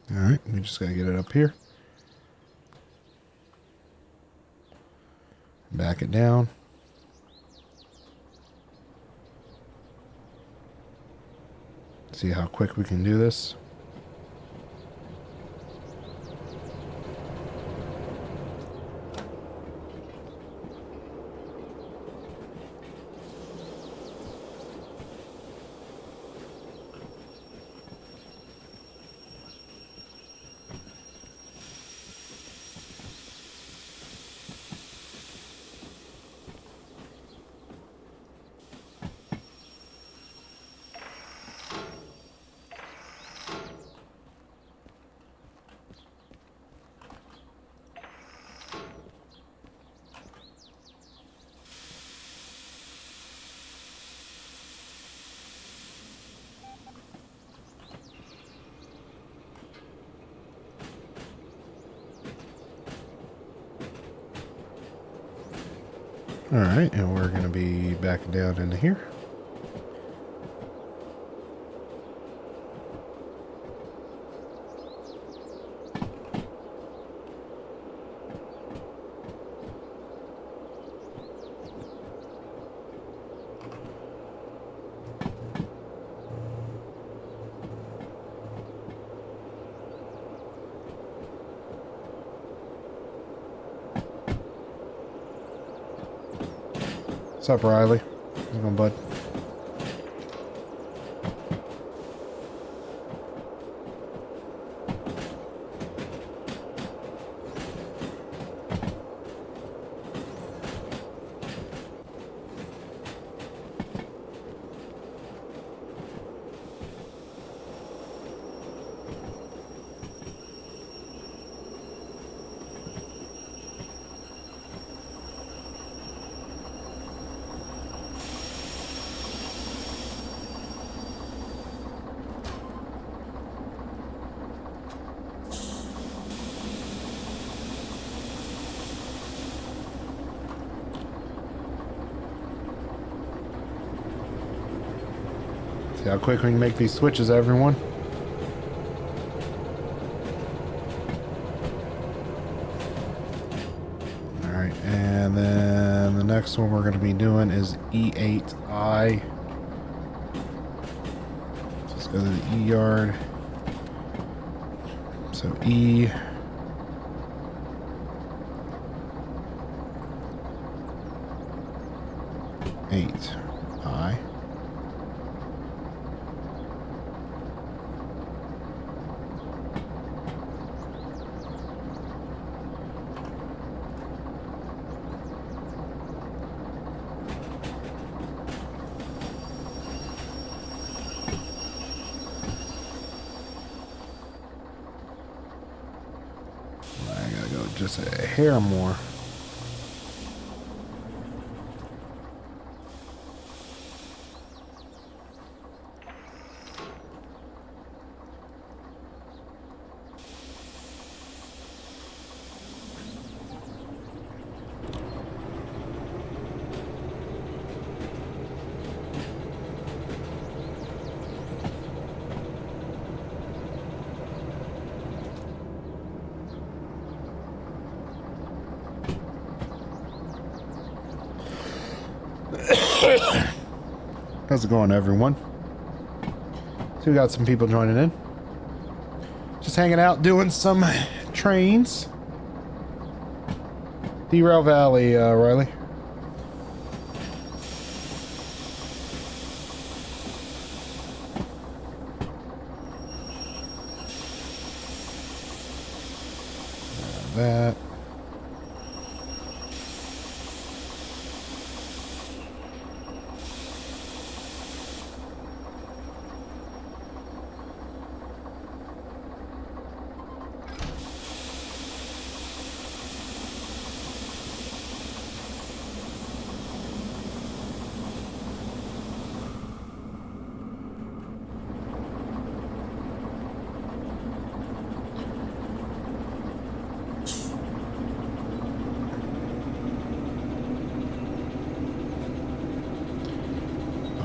Alright, we just gotta get it up here. Back it down. See how quick we can do this. Alright, and we're going to be backing down into here. What's up, Riley? How's it going, bud? See how quick we can make these switches, everyone. Alright, and then the next one we're going to be doing is E8I. So let's go to the E yard. So E. Eight I. I gotta go just a hair more. How's it going, everyone? So we got some people joining in. Just hanging out, doing some trains. Derail Valley, Riley. That.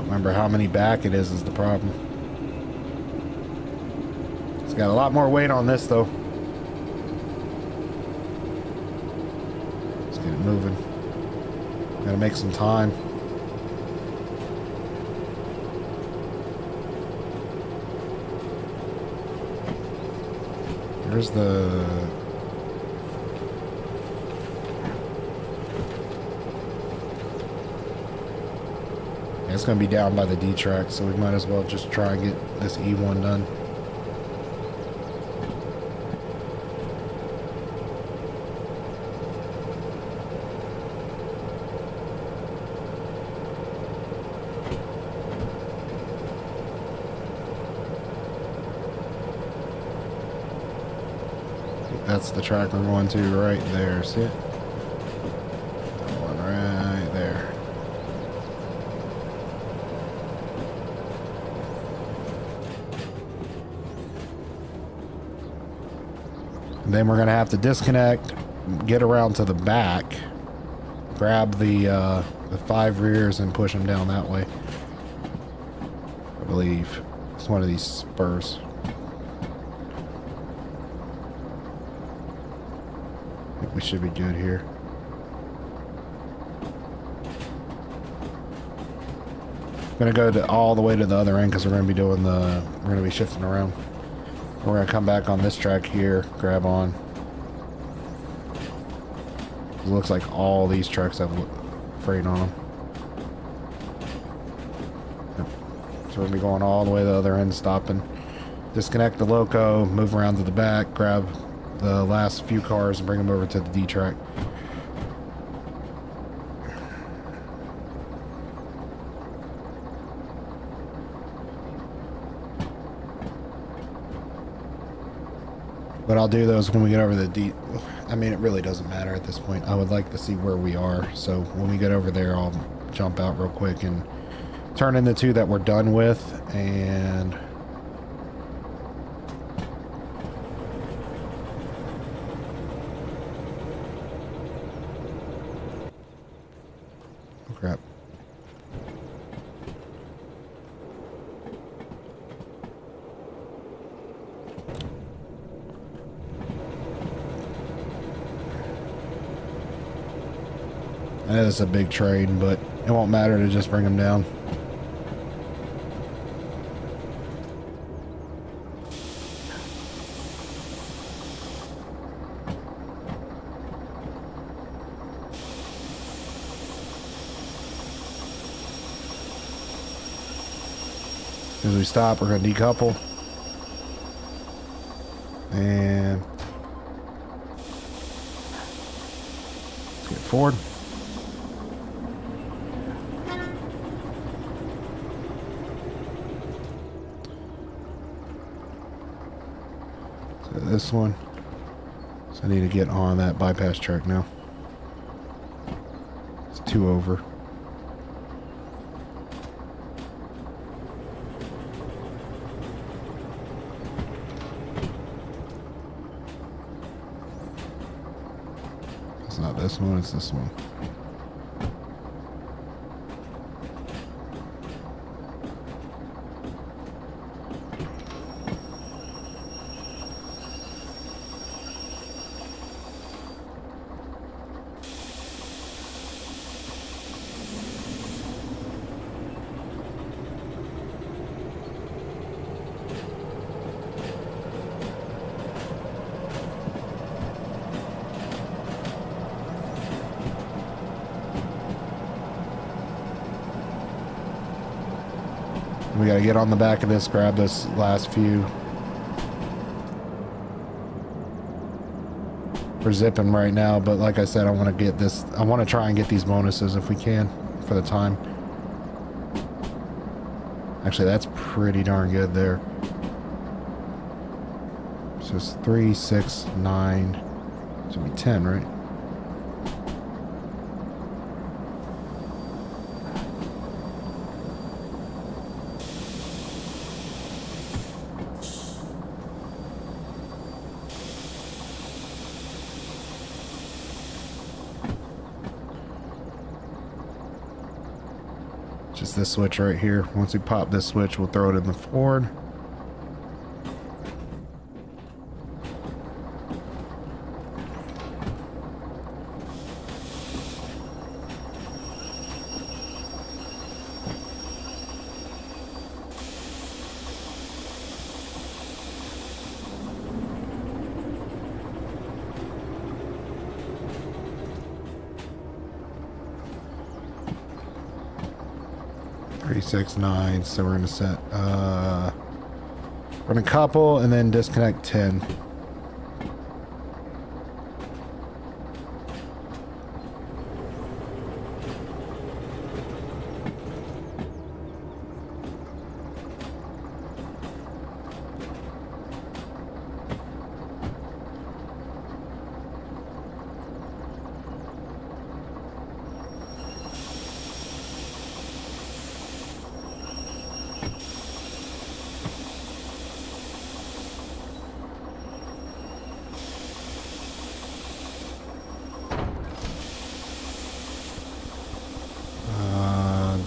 Remember how many back it is the problem. It's got a lot more weight on this though. Let's get it moving. Gotta make some time. Where's the... Yeah, it's going to be down by the D track, so we might as well just try and get this E1 done. That's the track we're going to right there. See it? That one right there. And then we're going to have to disconnect, get around to the back, grab the 5 rears and push them down that way. I believe it's one of these spurs. We should be good here. I'm gonna go all the way to the other end because we're gonna be doing we're gonna be shifting around. We're gonna come back on this track here, grab on. It looks like all these trucks have freight on them. Yep. So we're gonna be going all the way to the other end, stopping, disconnect the loco, move around to the back, grab the last few cars and bring them over to the D track. But I'll do those when we get over the D. I mean, it really doesn't matter at this point. I would like to see where we are. So when we get over there, I'll jump out real quick and turn in the 2 that we're done with. And crap. I know it's a big train, but it won't matter to just bring them down. As we stop, we're going to decouple. And let's get forward. So this one. So I need to get on that bypass track now. It's 2 over. It's not this one, it's this one. We gotta get on the back of this, grab this last few. We're zipping right now, but like I said, I want to get this. I want to try and get these bonuses if we can for the time. Actually, that's pretty darn good there. So it's 3, 6, 9. It should be 10, right? Just this switch right here. Once we pop this switch, we'll throw it in the Ford. 369. So we're gonna set we're gonna couple and then disconnect 10.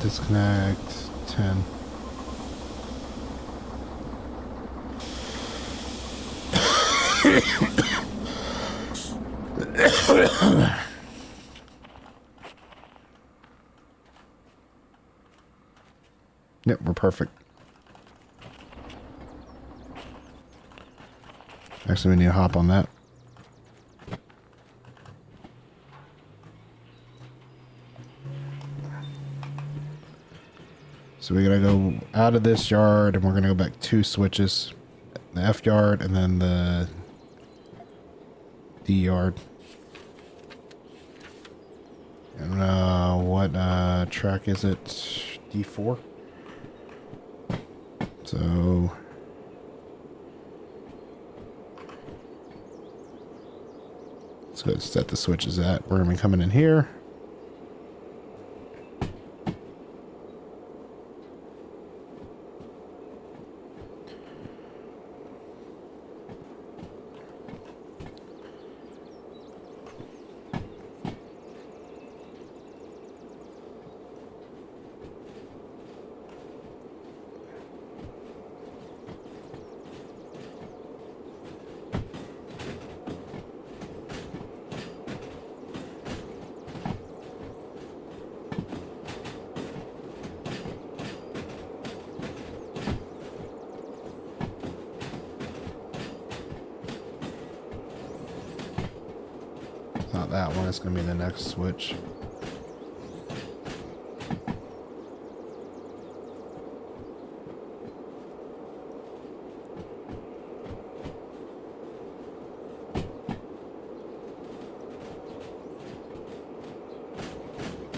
Disconnect 10. Yep, we're perfect. Actually, we need to hop on that. So we gotta go out of this yard and we're gonna go back 2 switches. The F yard and then the D yard. And what track is it? D4? So let's go set the switches at. We're gonna be coming in here. Not that one, it's gonna be the next switch.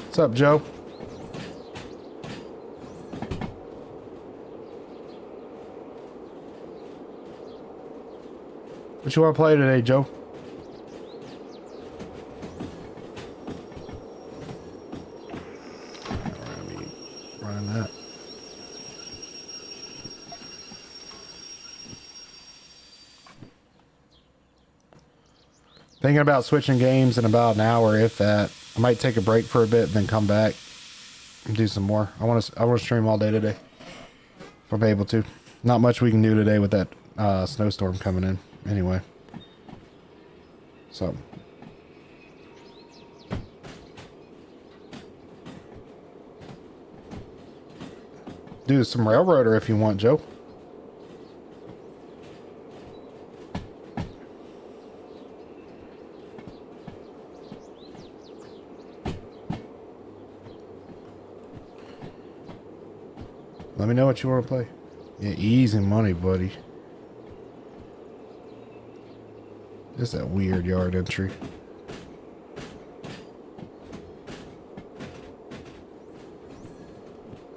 What's up, Joe? What you want to play today, Joe? Thinking about switching games in about an hour, if that. I might take a break for a bit, then come back and do some more. I want to stream all day today, if I'm able to. Not much we can do today with that snowstorm coming in, anyway. So do some railroader if you want, Joe. Let me know what you want to play. Yeah, easy money, buddy. Just that weird yard entry.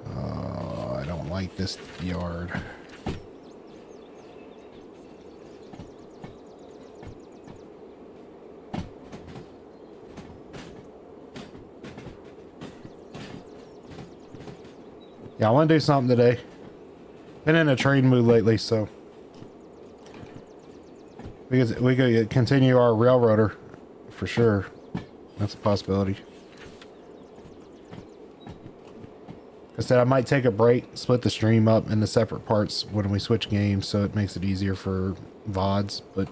Oh, I don't like this yard. Yeah, I want to do something today. Been in a trade mood lately, so we could continue our railroader for sure. That's a possibility. Like I said, I might take a break, split the stream up into separate parts when we switch games, so it makes it easier for VODs. But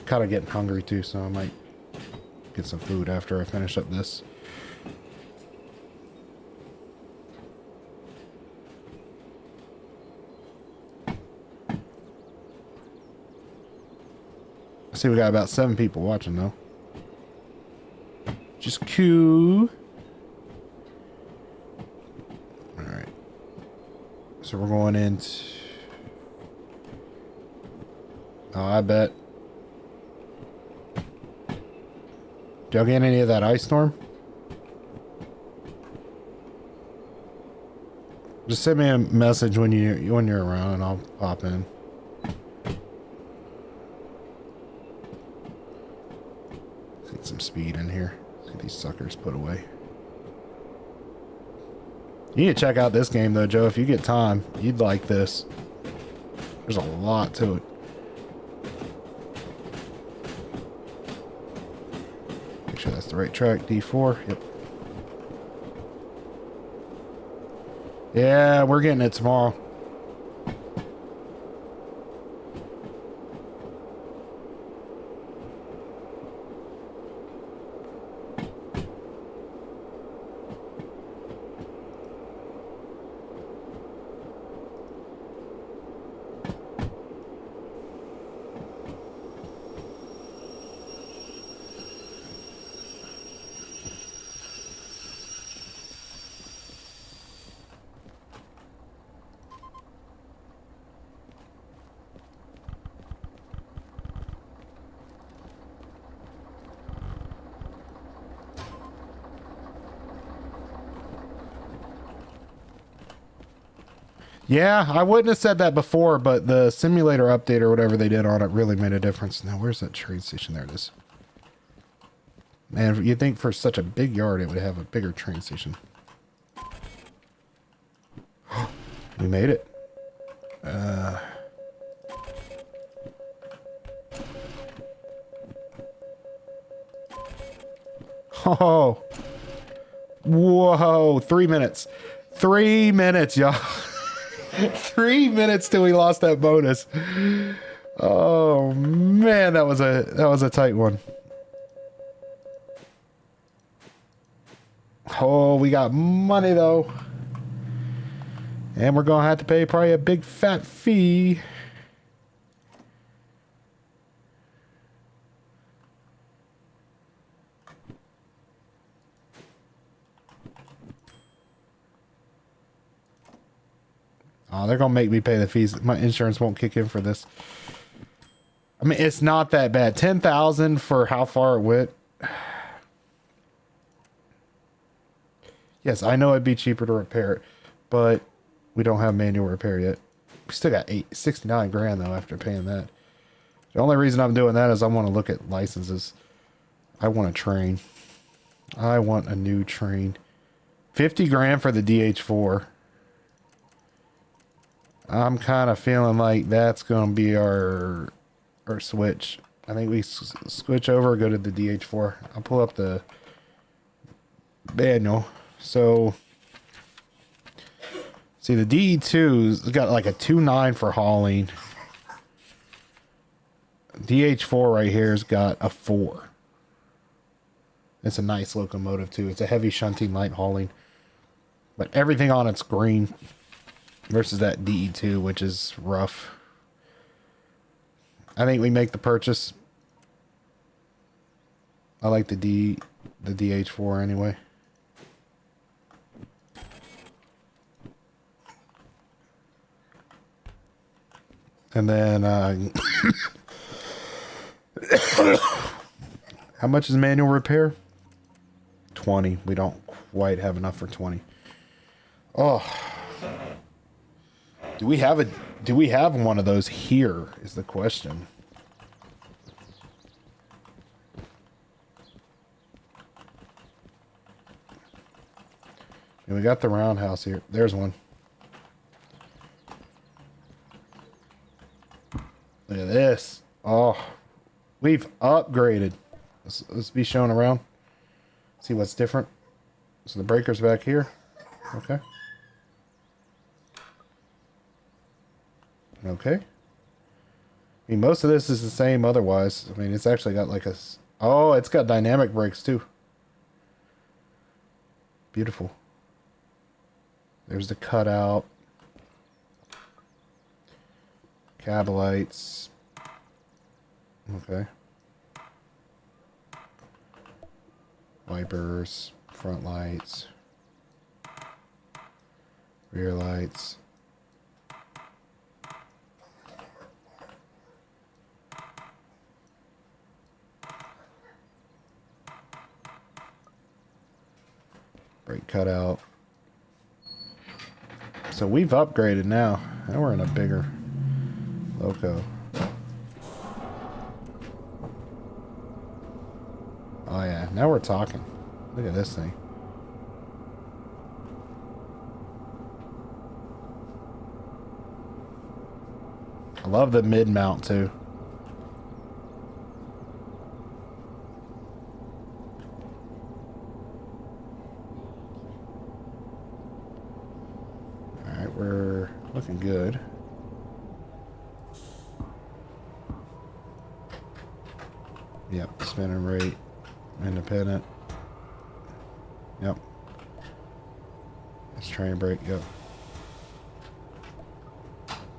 kind of getting hungry too, so I might get some food after I finish up this. I see we got about 7 people watching though. Just cool. So we're going into... Oh, I bet. Did y'all get any of that ice storm? Just send me a message when you're around and I'll pop in. Let's get some speed in here. Let's get these suckers put away. You need to check out this game though, Joe. If you get time, you'd like this. There's a lot to it. Make sure that's the right track. D4. Yep. Yeah, we're getting it tomorrow. Yeah, I wouldn't have said that before, but the simulator update or whatever they did on it really made a difference. Now, where's that train station? There it is. Man, you'd think for such a big yard it would have a bigger train station. We made it. Oh. Whoa, 3 minutes. 3 minutes, y'all. 3 minutes till we lost that bonus. Oh man, that was a tight one. Oh, we got money though. And we're gonna have to pay probably a big fat fee. Oh, they're gonna make me pay the fees. My insurance won't kick in for this. I mean, it's not that bad. 10,000 for how far it went. Yes, I know it'd be cheaper to repair it, but we don't have manual repair yet. We still got 69 grand though after paying that. The only reason I'm doing that is I want to look at licenses. I want a train. I want a new train. 50 grand for the DH4. I'm kind of feeling like that's going to be our switch. I think we switch over, go to the DH4. I'll pull up the manual. So, see, the DE2's got like a 2.9 for hauling. DH4 right here has got a 4. It's a nice locomotive too. It's a heavy shunting, light hauling. But everything on it's green. Versus that DE2, which is rough. I think we make the purchase. I like the DH4 anyway. And then how much is manual repair? 20. We don't quite have enough for 20. Oh. Do we have one of those here is the question. And we got the roundhouse here. There's one. Look at this. Oh, we've upgraded. Let's be shown around. See what's different. So the breaker's back here. Okay. Okay. I mean, most of this is the same otherwise. I mean, it's actually got like a... Oh, it's got dynamic brakes too. Beautiful. There's the cutout. Cab lights. Okay. Wipers. Front lights. Rear lights. Brake cutout. So we've upgraded now. Now we're in a bigger loco. Oh yeah, now we're talking. Look at this thing. I love the mid mount too. Alright, we're looking good. Yep, spinning rate, independent. Yep. It's train brake, yep.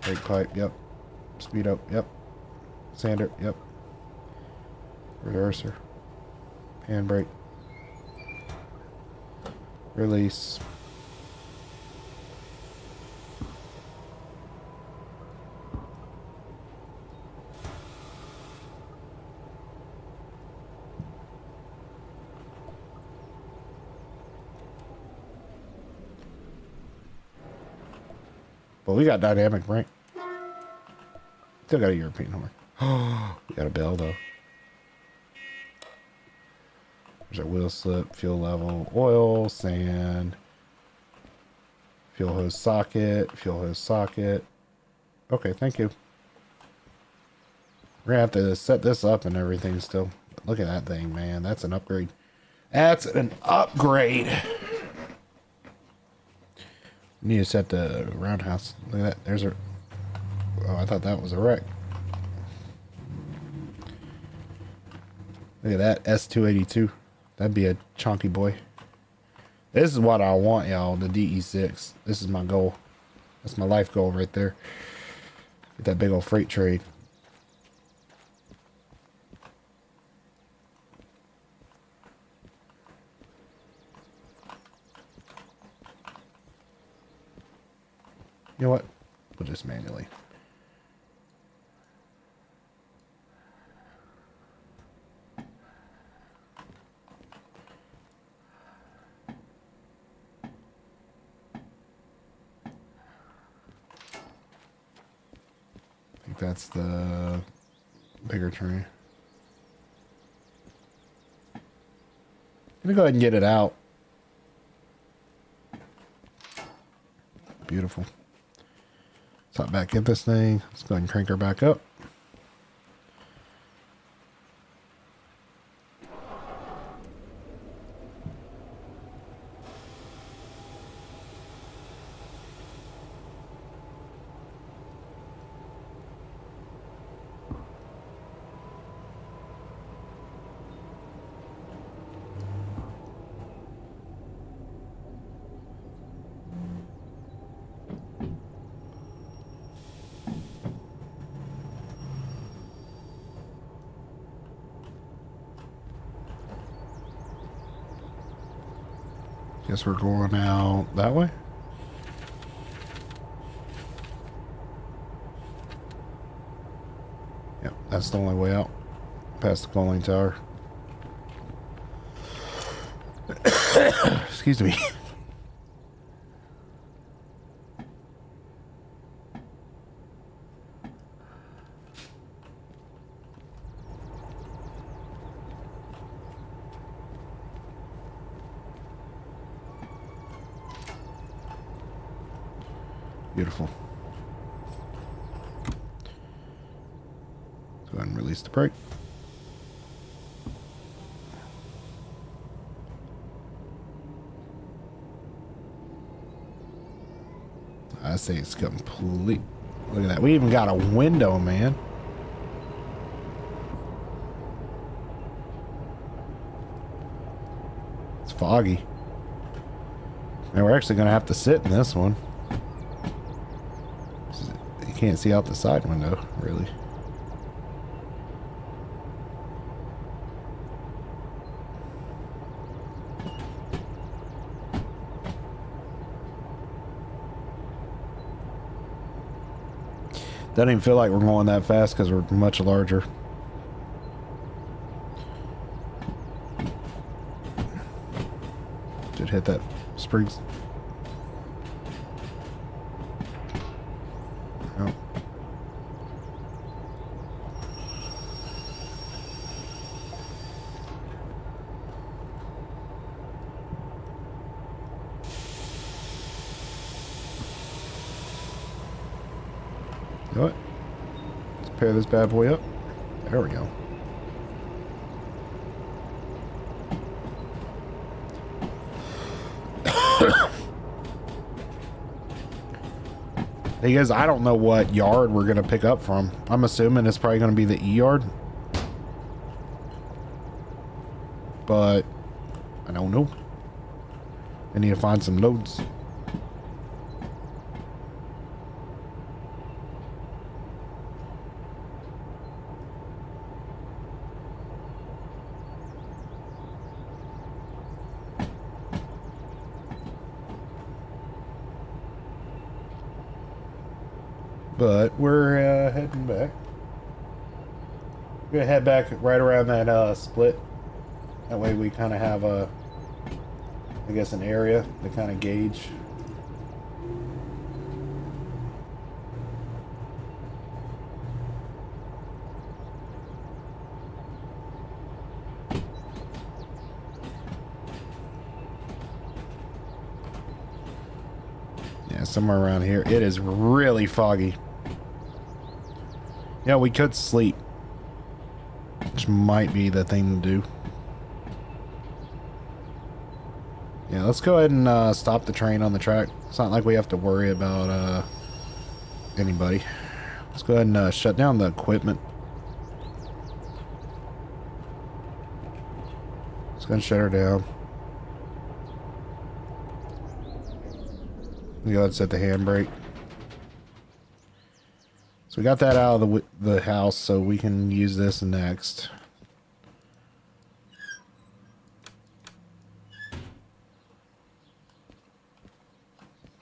Brake pipe, yep. Speed up, yep. Sander, yep. Reverser. Handbrake. Release. But we got dynamic brake. Still got a European horn. Oh, we got a bell though. There's our wheel slip, fuel level, oil, sand, fuel hose socket, fuel hose socket. Okay, thank you. We're gonna have to set this up and everything still. Look at that thing, man. That's an upgrade. That's an upgrade. Need to set the roundhouse. Look at that. There's a... Oh, I thought that was a wreck. Look at that. S282. That'd be a chunky boy. This is what I want, y'all. The DE6. This is my goal. That's my life goal right there. Get that big old freight trade. You know what? We'll just manually. I think that's the bigger train. I'm gonna go ahead and get it out. Beautiful. Let's hop back in this thing. Let's go ahead and crank her back up. Guess we're going out that way. Yep, that's the only way out. Past the cooling tower. Excuse me. Beautiful. Let's go ahead and release the brake. I say it's complete. Look at that. We even got a window, man. It's foggy. And we're actually going to have to sit in this one. You can't see out the side window, really. Doesn't even feel like we're going that fast because we're much larger. Should hit that springs. Oh. You know what? Let's pair this bad boy up. There we go. Because I don't know what yard we're going to pick up from. I'm assuming it's probably going to be the E yard. But I don't know. I need to find some loads. But we're heading back. We're gonna head back right around that split. That way we kind of have a, I guess, an area to kind of gauge. Yeah, somewhere around here. It is really foggy. Yeah, we could sleep, which might be the thing to do. Yeah, let's go ahead and stop the train on the track. It's not like we have to worry about anybody. Let's go ahead and shut down the equipment. Let's go ahead and shut her down. We go ahead and set the handbrake. So we got that out of the house, so we can use this next.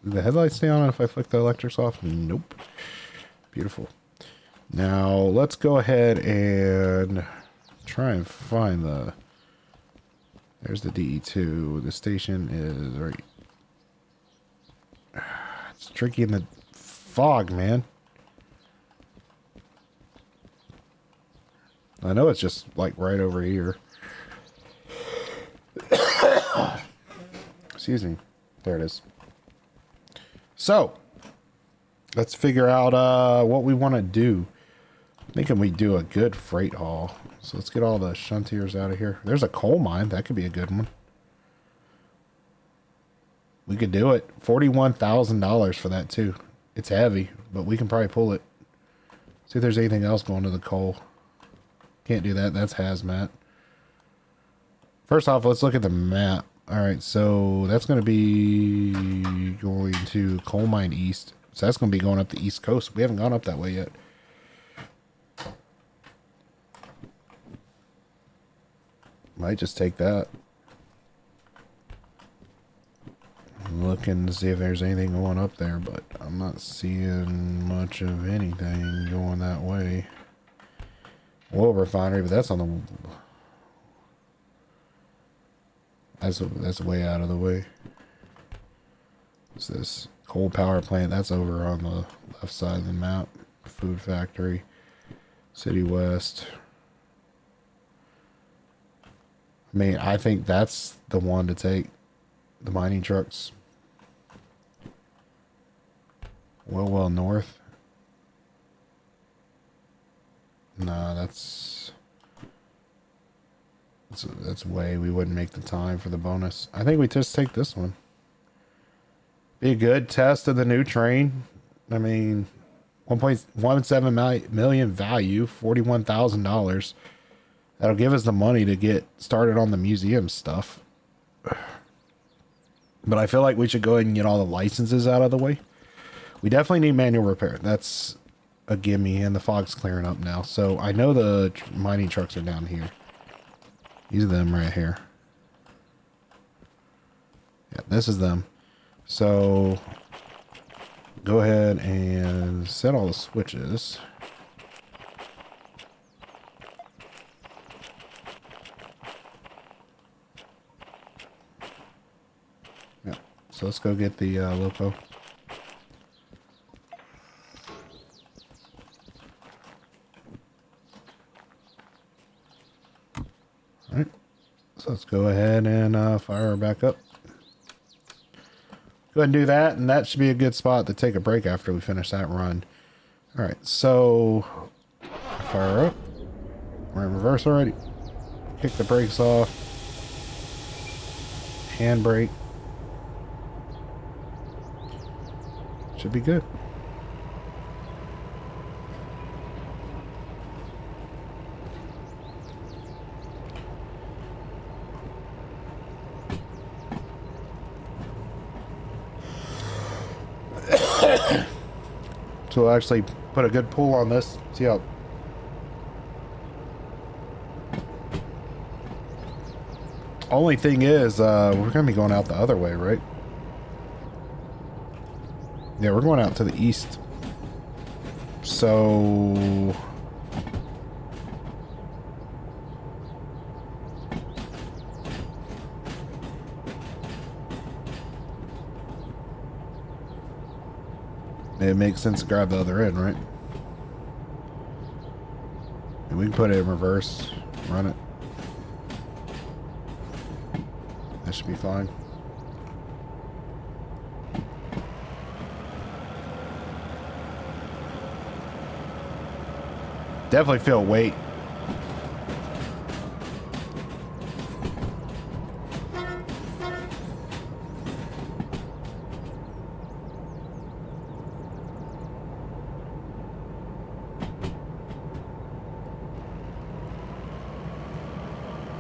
Do the headlights stay on if I flick the electrics off? Nope. Beautiful. Now let's go ahead and try and find the... There's the DE2. The station is right... It's tricky in the fog, man. I know it's just like right over here. Excuse me. There it is. So, let's figure out what we want to do. I'm thinking we do a good freight haul. So let's get all the shuntiers out of here. There's a coal mine. That could be a good one. We could do it. $41,000 for that too. It's heavy, but we can probably pull it. See if there's anything else going to the coal. Can't do that. That's hazmat. First off, let's look at the map. All right, so that's going to be going to Coal Mine East. So that's going to be going up the East Coast. We haven't gone up that way yet. Might just take that. I'm looking to see if there's anything going up there, but I'm not seeing much of anything going that way. Oil refinery, but that's on the... That's way out of the way. What's this? Coal power plant. That's over on the left side of the map. Food factory. City West. I mean, I think that's the one to take. The mining trucks. Well North. Nah, that's way, we wouldn't make the time for the bonus. I think we just take this one. Be a good test of the new train. I mean, 1.17 million value, $41,000. That'll give us the money to get started on the museum stuff. But I feel like we should go ahead and get all the licenses out of the way. We definitely need manual repair. That's a gimme, and the fog's clearing up now. So I know the mining trucks are down here. These are them right here. Yeah, this is them. So go ahead and set all the switches. So let's go get the loco. Alright. So let's go ahead and fire her back up. Go ahead and do that, and that should be a good spot to take a break after we finish that run. Alright, so fire her up. We're in reverse already. Kick the brakes off. Handbrake. Should be good. So we'll actually put a good pull on this. See how... Only thing is, we're going to be going out the other way, right? Yeah, we're going out to the east. So... it makes sense to grab the other end, right? And we can put it in reverse, run it. That should be fine. Definitely feel weight.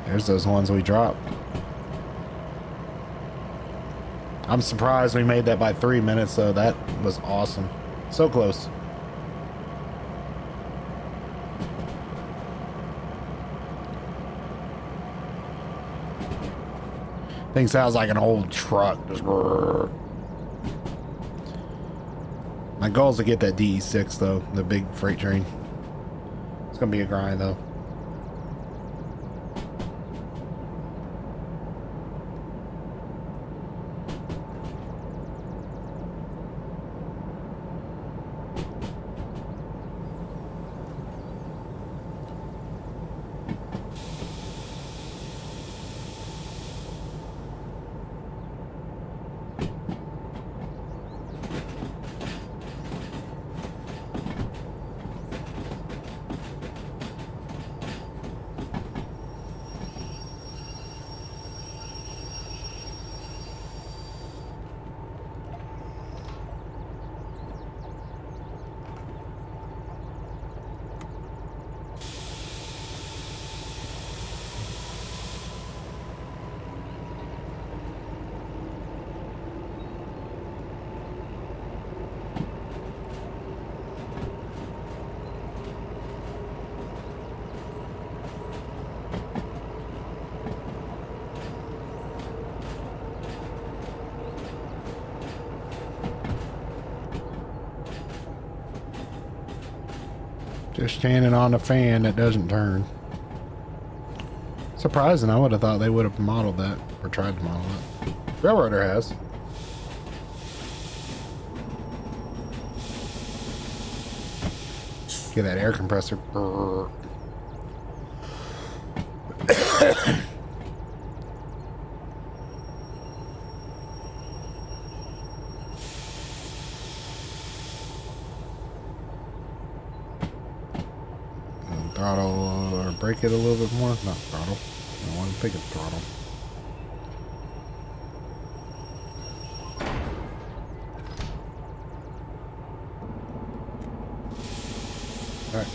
There's those ones we dropped. I'm surprised we made that by 3 minutes, though. That was awesome. So close. Thing sounds like an old truck. Just brrr. My goal is to get that DE6, though. The big freight train. It's going to be a grind, though. Just standing on the fan that doesn't turn. Surprising, I would have thought they would have modeled that, or tried to model it. Railroader has. Get that air compressor. Throttle or brake it a little bit more. Not throttle. I want to pick it throttle. Alright.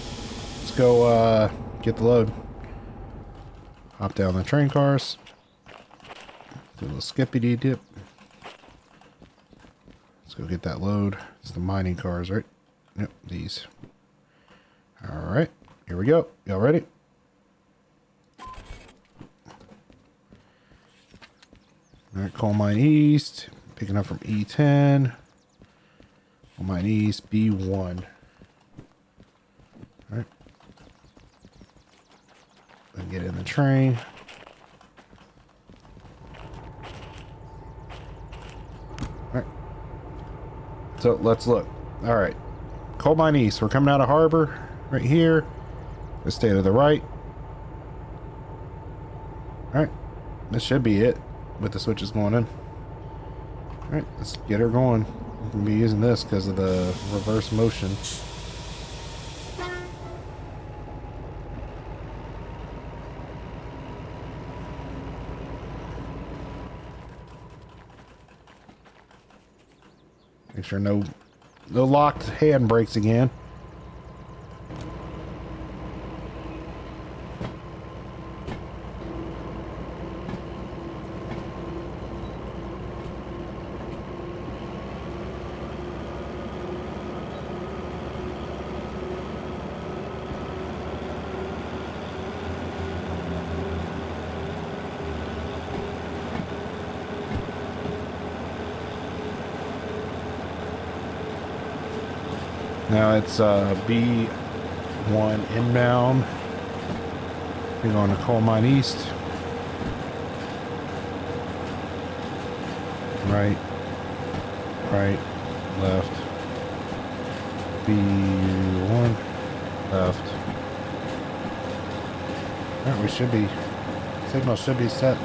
Let's go get the load. Hop down the train cars. Do a little skippity dip. Let's go get that load. It's the mining cars, right? Yep, these. Alright. Here we go. Y'all ready? Alright, coal mine east. Picking up from E10. Coal mine east, B1. Alright. Get in the train. So let's look. All right. Coal mine east. We're coming out of harbor right here. Let's stay to the right. All right. This should be it with the switches going in. All right. Let's get her going. We're going to be using this because of the reverse motion. Make sure no locked handbrakes again. Now it's B1 inbound. We're going to coal mine east. Right, left. B1, left. Alright, we should be, signal should be set.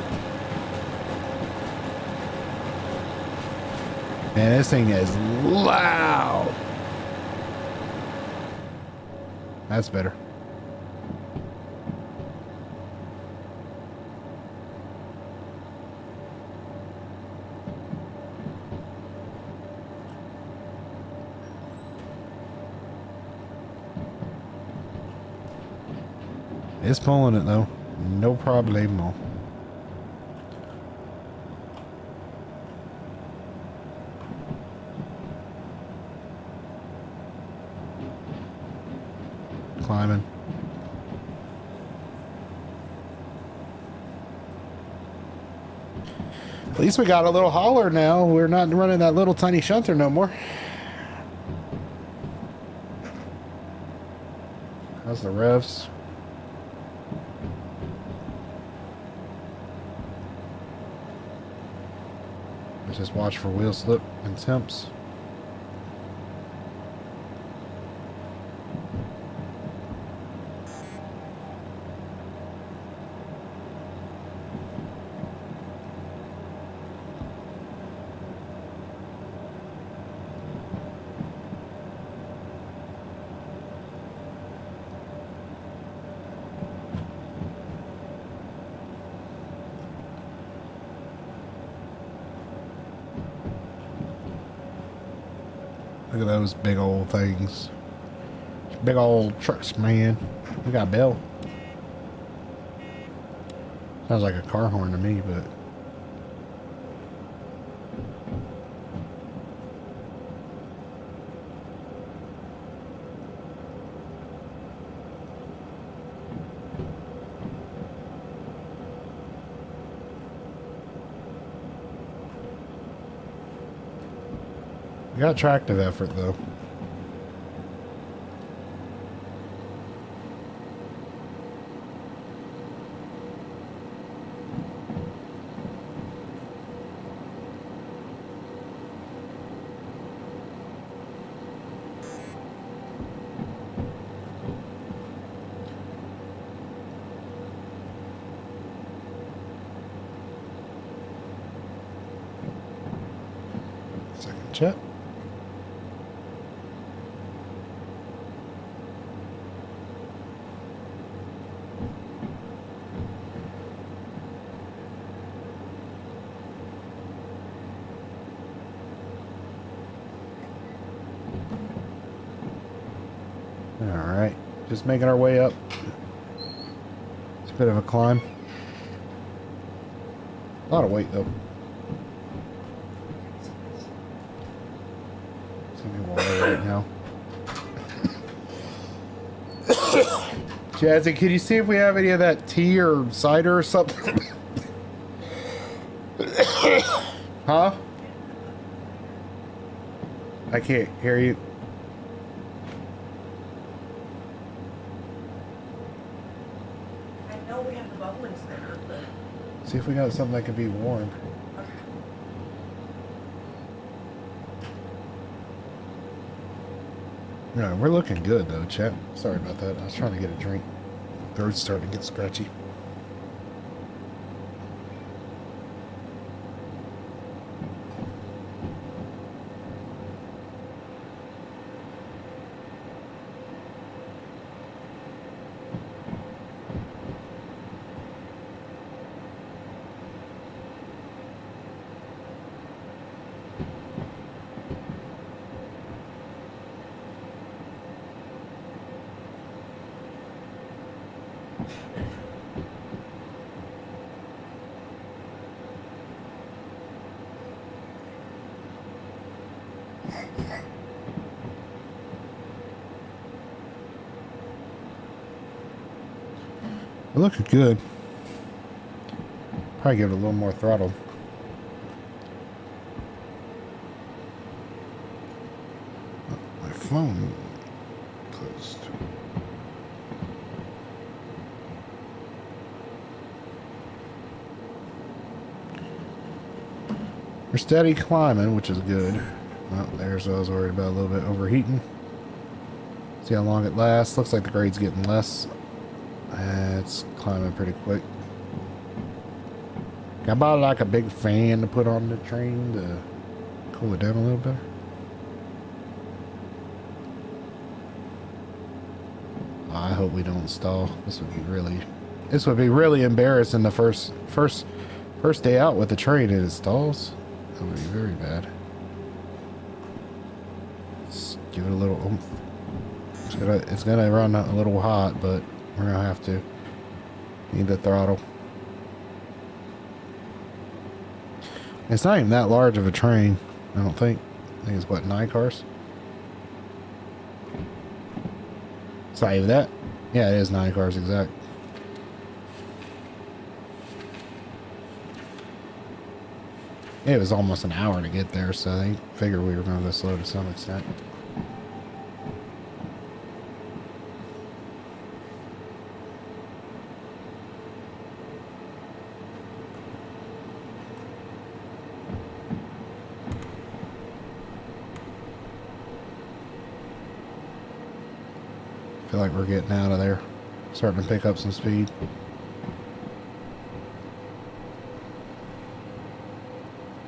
Man, this thing is loud. That's better. It's pulling it though. No problemo. Climbing. At least we got a little hauler now. We're not running that little tiny shunter no more. How's the revs? Let's just watch for wheel slip and temps. Look at those big old things. Big old trucks, man. We got a bell. Sounds like a car horn to me, but... We got tractive effort, though. Second check. Alright, just making our way up. It's a bit of a climb. A lot of weight though. It's gonna be water right now. Jazzy, can you see if we have any of that tea or cider or something? Huh? I can't hear you. I know we have the bubbling sticker, but... See if we got something that could be warm. Yeah, we're looking good though, chat. Sorry about that. I was trying to get a drink. Throat's starting to get scratchy. We're looking good. Probably give it a little more throttle. Oh, my phone closed. We're steady climbing, which is good. Oh, there's what I was worried about, a little bit overheating. See how long it lasts. Looks like the grade's getting less. It's climbing pretty quick. I bought like a big fan to put on the train to cool it down a little bit. I hope we don't stall. This would be really embarrassing the first day out with the train and it stalls. That would be very bad. Let's give it a little oomph. It's gonna run a little hot, but we're gonna have to. Need the throttle. It's not even that large of a train, I don't think. I think it's what, 9 cars? It's not even that. Yeah, it is 9 cars exact. It was almost an hour to get there, so they figured we were going to go slow to some extent. Feel like we're getting out of there. Starting to pick up some speed.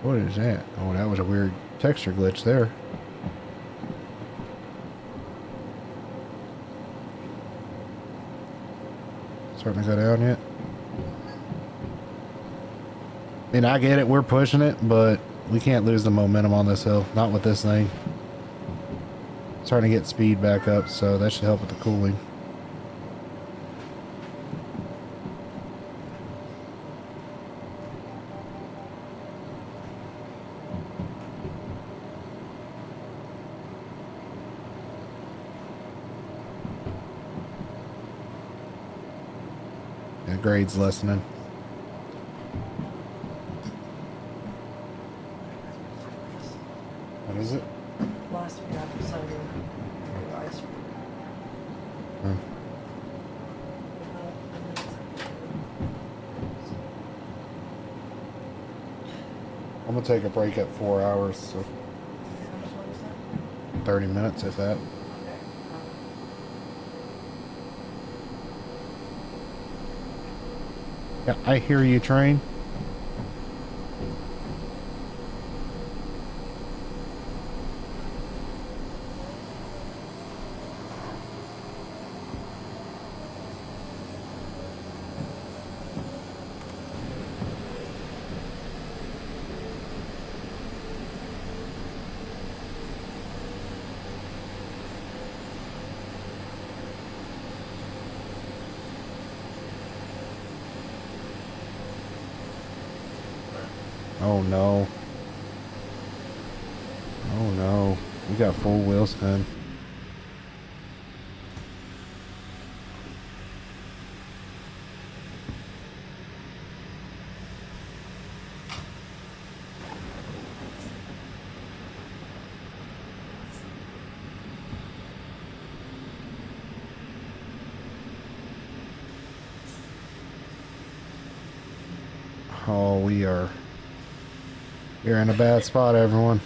What is that? Oh, that was a weird texture glitch there. Starting to go down yet? I mean, I get it. We're pushing it, but we can't lose the momentum on this hill. Not with this thing. Starting to get speed back up, so that should help with the cooling. Yeah, grade's lessening. What is it? Last week I decided to ice cream. Hmm. I'm gonna take a break at 4 hours, so How much long is that? 30 minutes if that. Okay. Yeah, I hear you, train. Oh no. Oh no. We got full wheel spin. Oh, we're in a bad spot, everyone.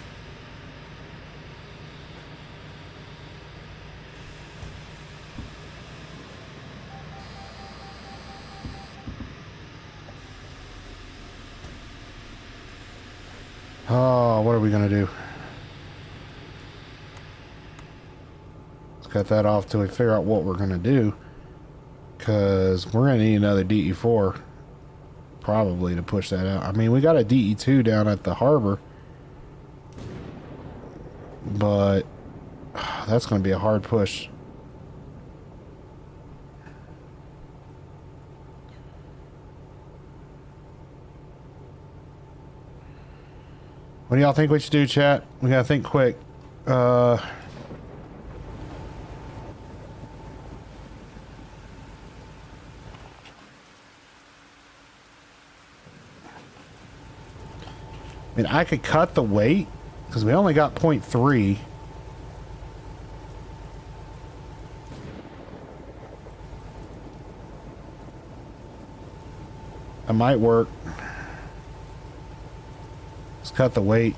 Oh, what are we gonna do? Let's cut that off till we figure out what we're gonna do. Cause we're gonna need another DE4 probably to push that out. I mean, we got a DE2 down at the harbor, but that's gonna be a hard push. What do y'all think we should do, chat? We gotta think quick. I mean, I could cut the weight because we only got 0.3. That might work. Let's cut the weight.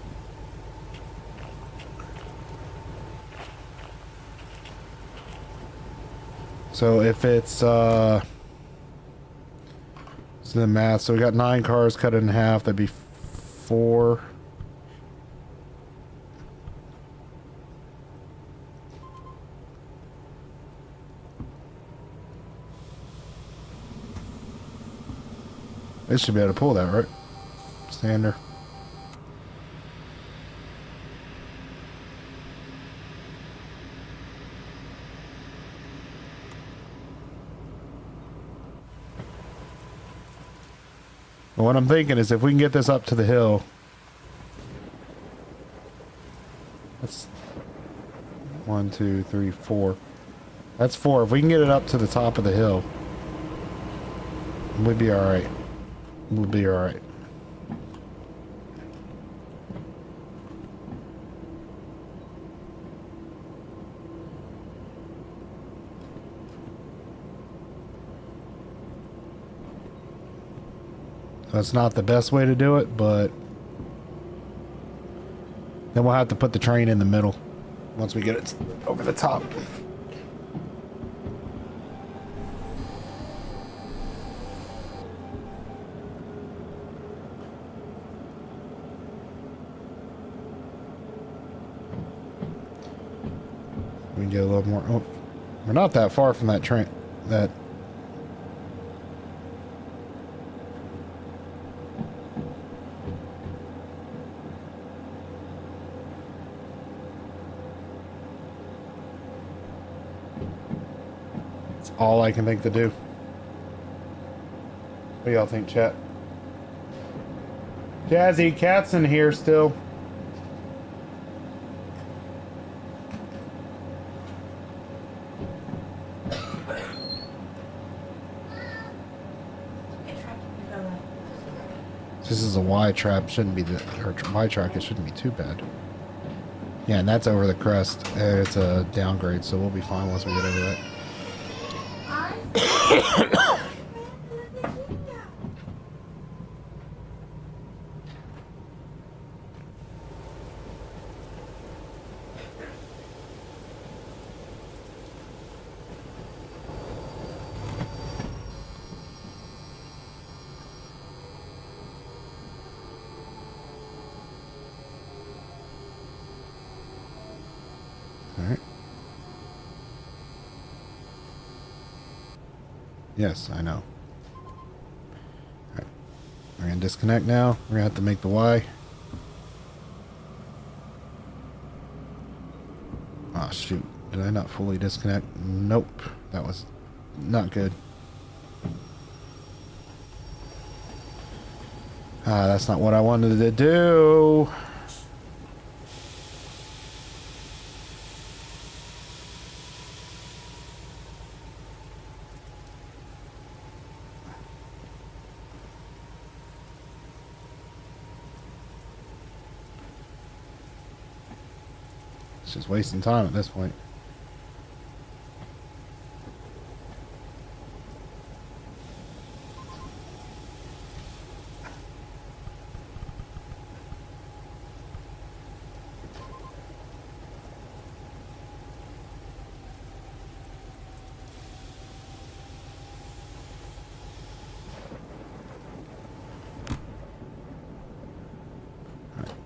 So if it's the math, so we got 9 cars cut in half, that'd be 4. They should be able to pull that, right? Stander. What I'm thinking is if we can get this up to the hill. That's 1, 2, 3, 4. That's 4. If we can get it up to the top of the hill, we'd be alright. We'll be alright. That's not the best way to do it, but then we'll have to put the train in the middle once we get it over the top. We can get a little more. Oh, we're not that far from that train. That. All I can think to do. What do y'all think, chat? Jazzy, Cat's in here still. This is a Y trap, shouldn't be the or Y track. It shouldn't be too bad. Yeah, and that's over the crest. It's a downgrade, so we'll be fine once we get over that. Yes, I know. Alright. We're gonna disconnect now. We're gonna have to make the Y. Oh shoot. Did I not fully disconnect? Nope. That was not good. Ah, that's not what I wanted to do. Just wasting time at this point.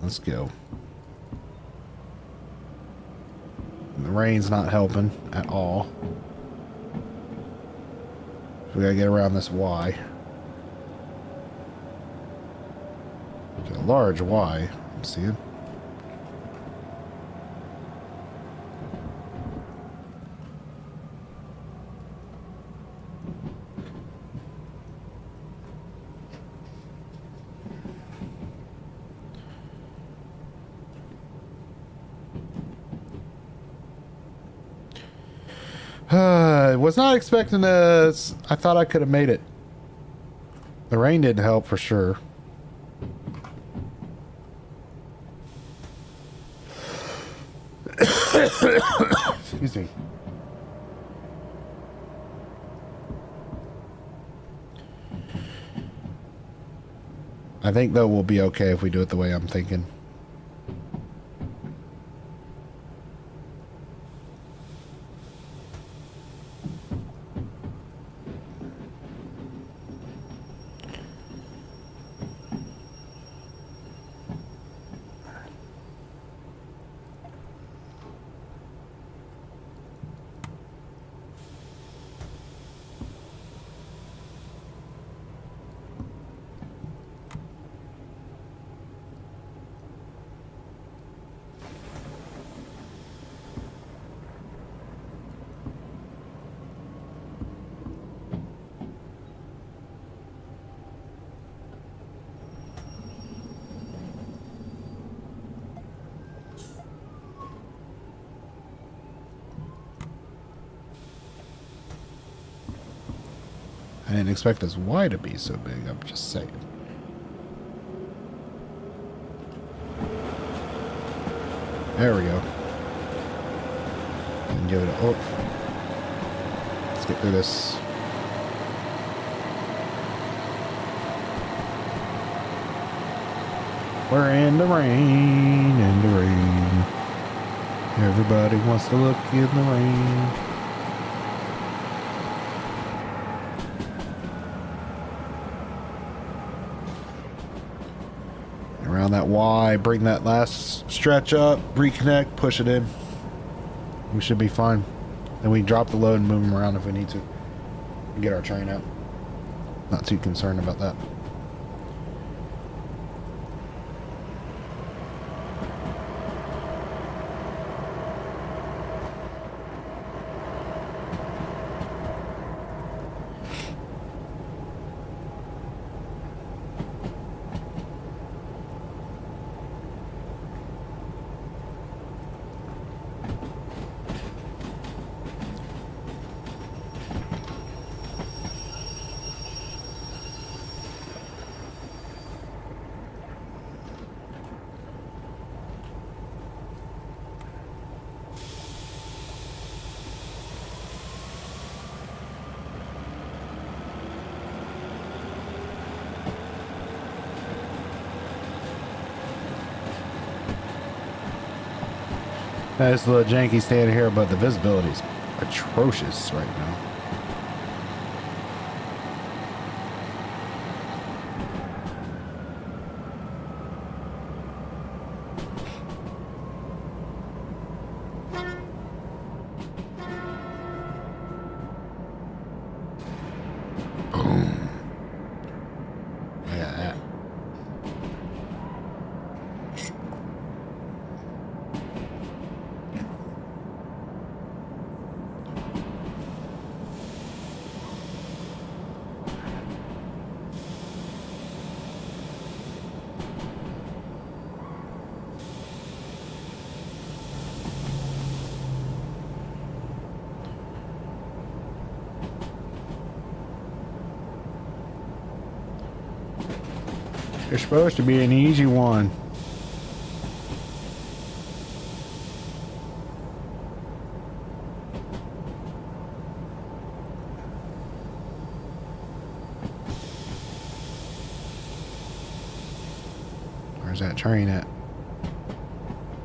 Let's go. The rain's not helping at all. We gotta get around this Y. It's a large Y, I'm seeing. Was not expecting this. I thought I could have made it. The rain didn't help for sure. Excuse me. I think though we'll be okay if we do it the way I'm thinking. I didn't expect this Y to be so big, I'm just saying. There we go. And give it a... Oh. Let's get through this. We're in the rain, in the rain. Everybody wants to look in the rain. Around that Y, bring that last stretch up, reconnect, push it in. We should be fine. Then we drop the load and move them around if we need to. And get our train out. Not too concerned about that. It's a little janky standing here, but the visibility is atrocious right now. Boom. Look at that. It's supposed to be an easy one. Where's that train at?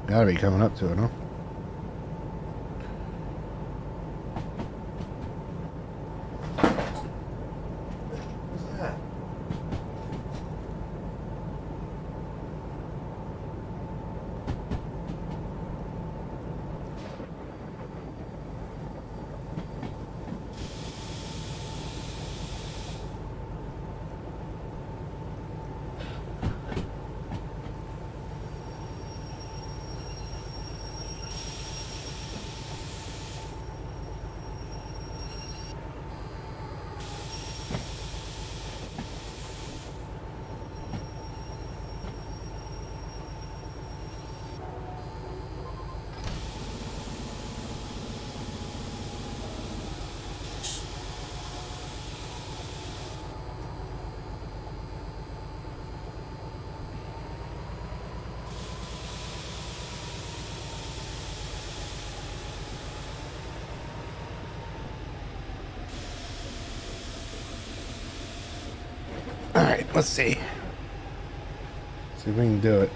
Gotta be coming up to it, huh? Let's see. See if we can do it.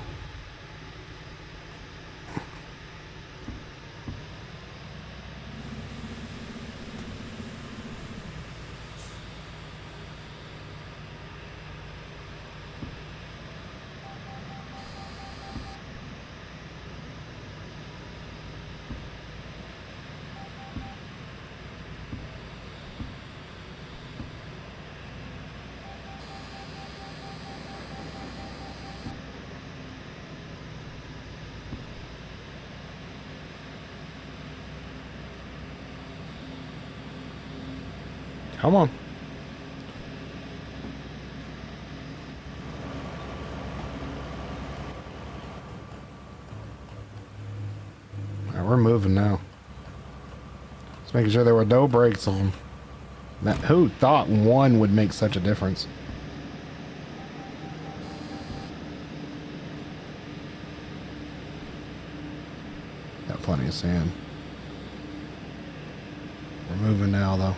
Come on. All right, we're moving now. Just making sure there were no brakes on. That, who thought one would make such a difference? Got plenty of sand. We're moving now, though.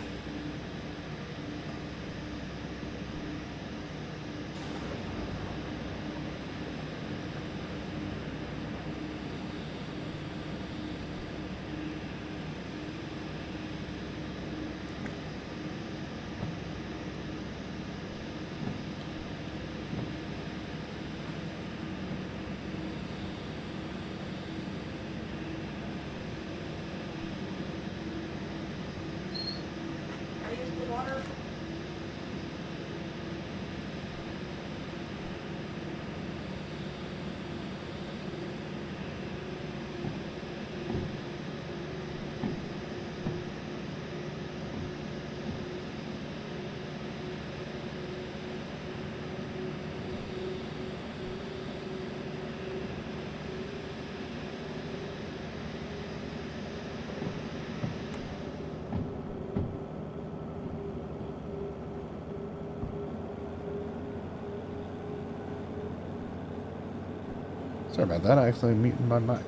Sorry about that. I actually muted my mic.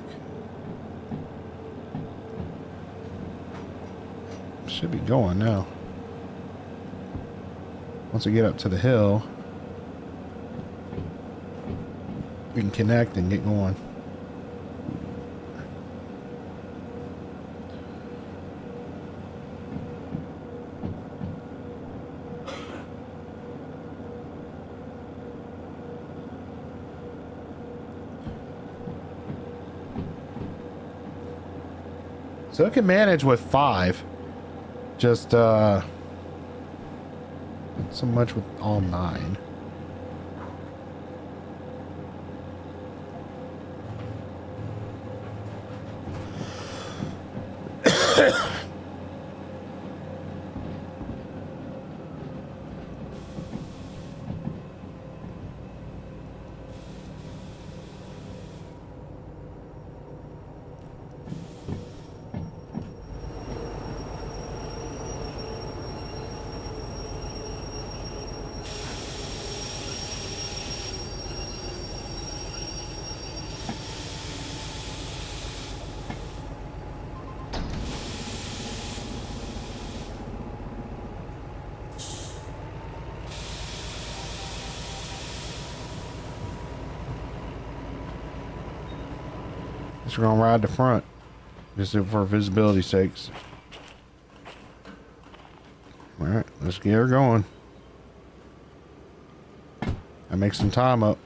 Should be going now. Once we get up to the hill, we can connect and get going. So it can manage with 5. Just not so much with all 9. Just gonna ride the front, just for visibility sakes. All right, let's get her going. I make some time up.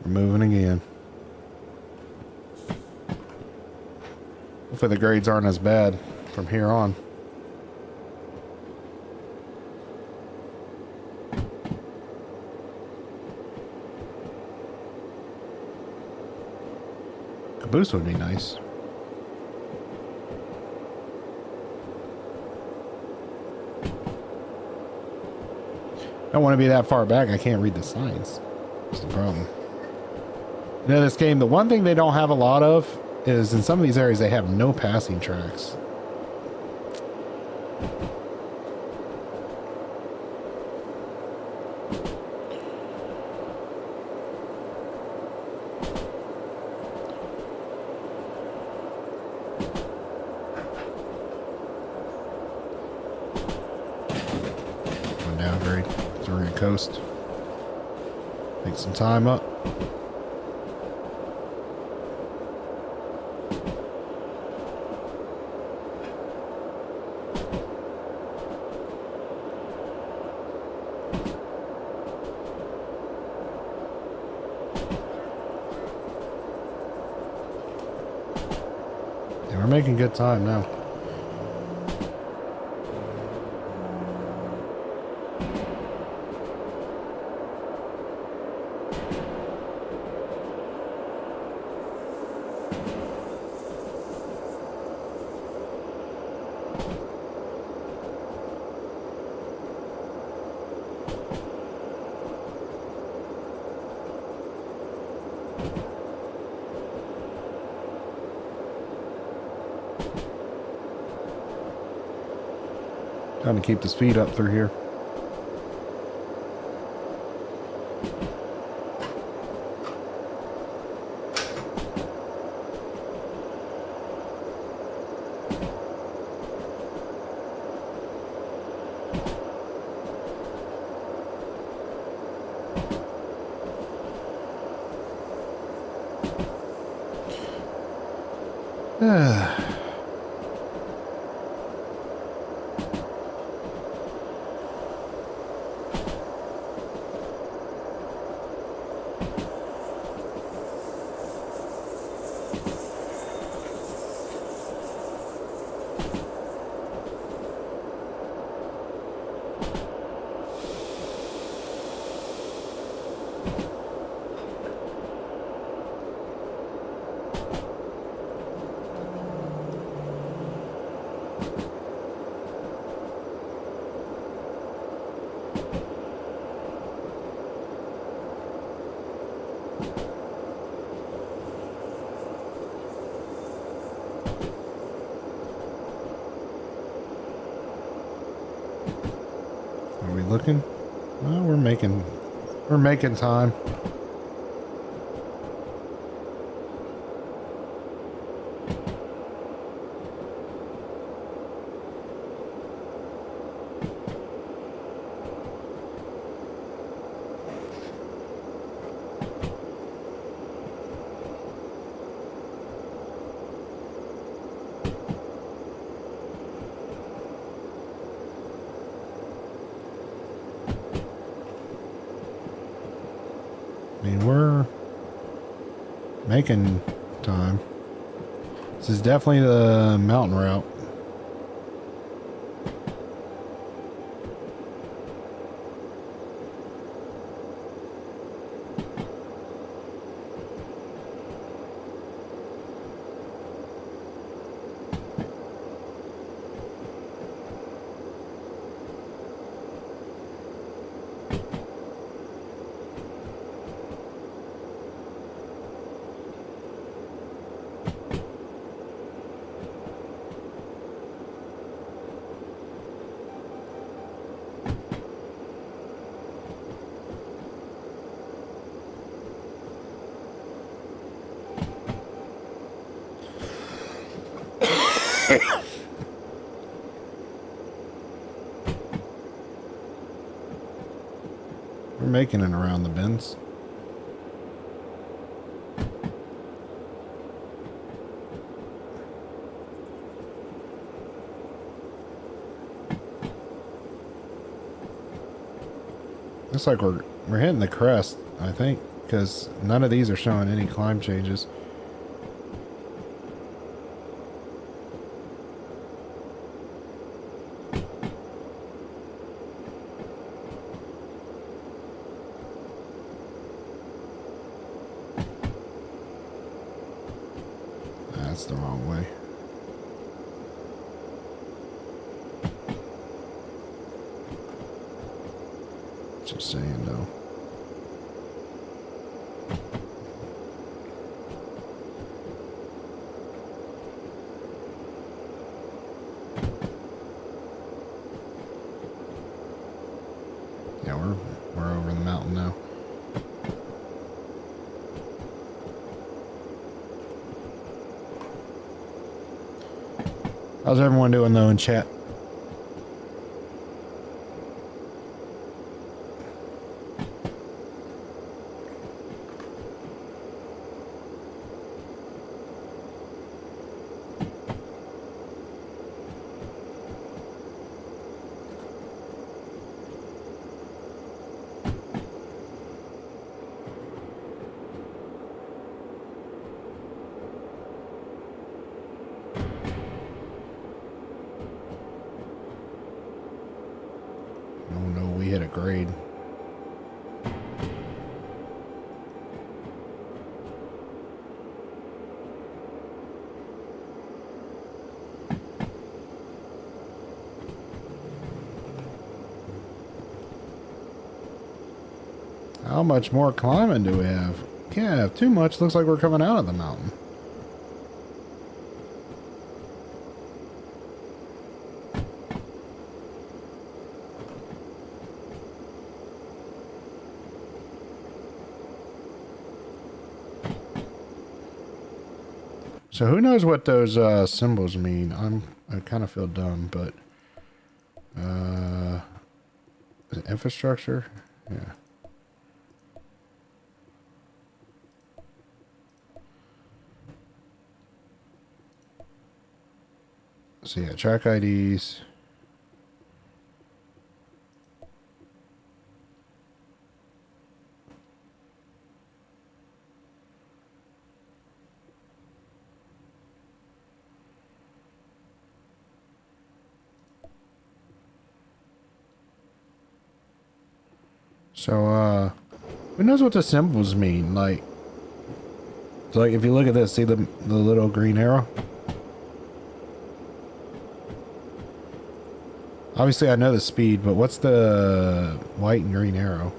We're moving again. Hopefully the grades aren't as bad from here on. A boost would be nice. I don't want to be that far back. I can't read the signs. That's the problem. You know, this game, the one thing they don't have a lot of is in some of these areas they have no passing tracks. coast. Take some time up. Yeah, we're making good time now. Trying to keep the speed up through here. Are we looking? Well, we're making time. I mean, we're making time. This is definitely the mountain route. We're making it around the bends. Looks like we're hitting the crest, I think, because none of these are showing any climb changes. That's the wrong way. Just saying, though. Yeah, we're over the mountain now. How's everyone doing though in chat? no, we hit a grade. How much more climbing do we have? Can't have too much. Looks like we're coming out of the mountain. So who knows what those symbols mean? I kind of feel dumb, but is it infrastructure? Yeah. So yeah, track IDs. So who knows what the symbols mean? Like, so like if you look at this, see the little green arrow? Obviously I know the speed, but what's the white and green arrow?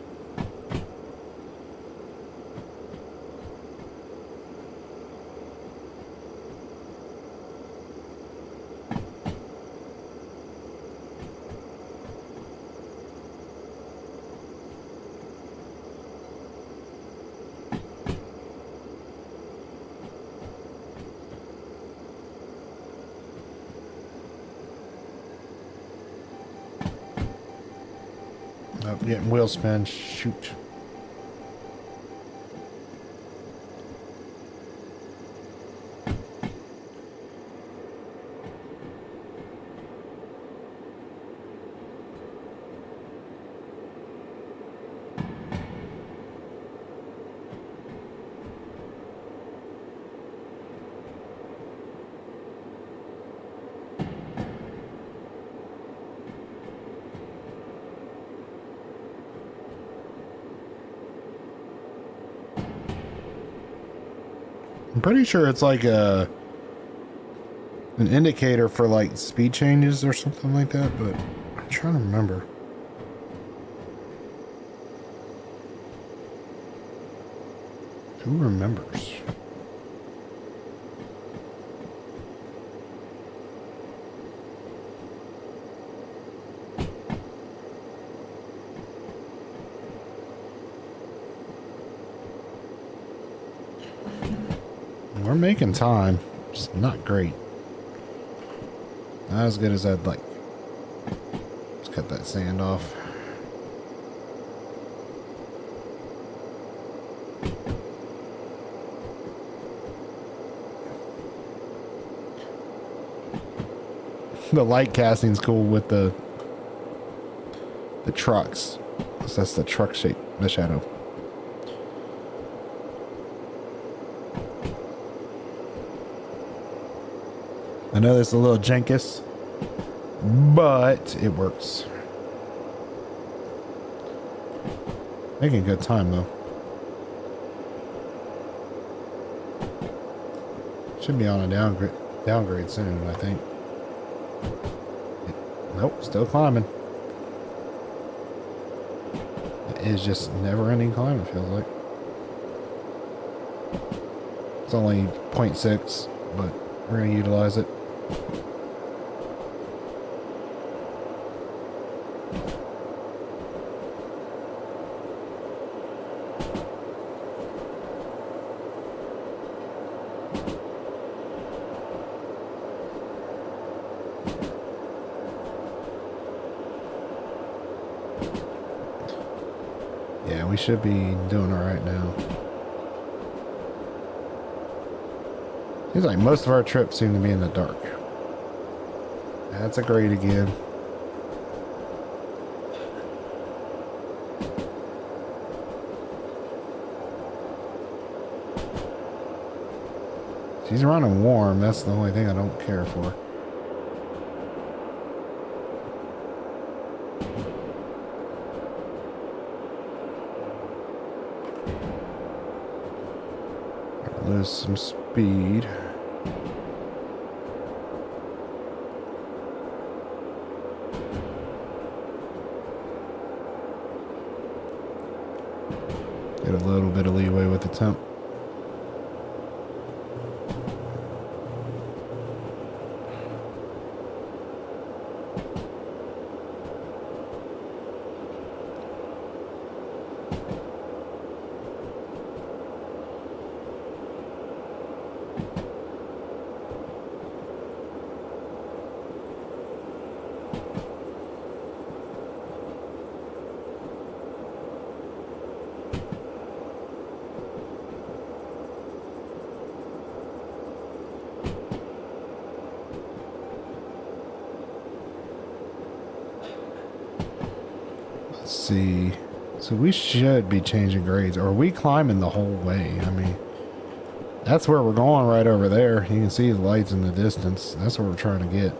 Oh, getting wheel spin. Shoot. I'm pretty sure it's like an indicator for like speed changes or something like that, but I'm trying to remember. Who remembers? We're making time. Just not great. Not as good as I'd like. Let's cut that sand off. The light casting's cool with the trucks. So that's the truck shape, the shadow. I know there's a little jankus, but it works. Making good time though. Should be on a downgrade soon, I think. Nope, still climbing. It is just never-ending climb, it feels like. It's only 0.6, but we're going to utilize it. Yeah, we should be doing it right now. Seems like most of our trips seem to be in the dark. That's a grade again. She's running warm. That's the only thing I don't care for. with some speed. Get a little bit of leeway with the temp. Let's see. So we should be changing grades. Or are we climbing the whole way? I mean, that's where we're going right over there. You can see the lights in the distance. That's what we're trying to get.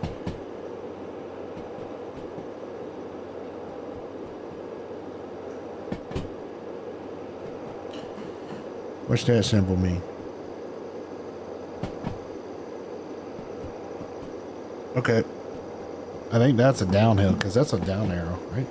What's that symbol mean? Okay. I think that's a downhill because that's a down arrow, right?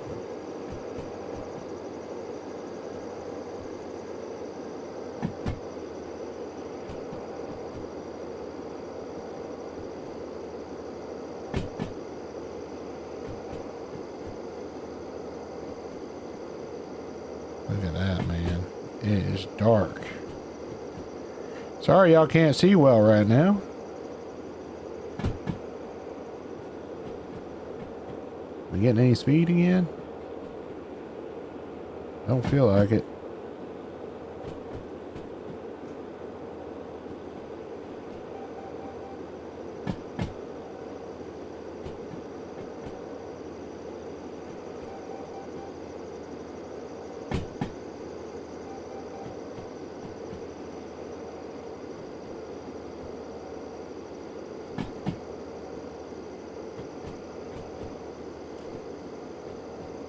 Look at that, man. It is dark. Sorry y'all can't see well right now. We getting any speed again? Don't feel like it.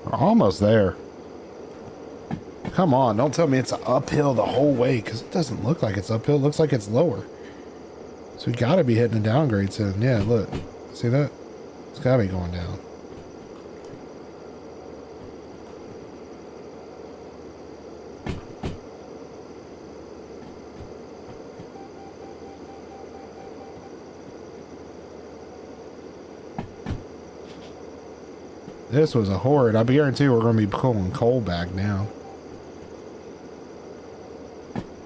We're almost there. Come on, don't tell me it's uphill the whole way, because it doesn't look like it's uphill. It looks like it's lower. So we got to be hitting a downgrade soon. Yeah, look. See that? It's got to be going down. This was a horrid. I guarantee we're going to be pulling coal back now.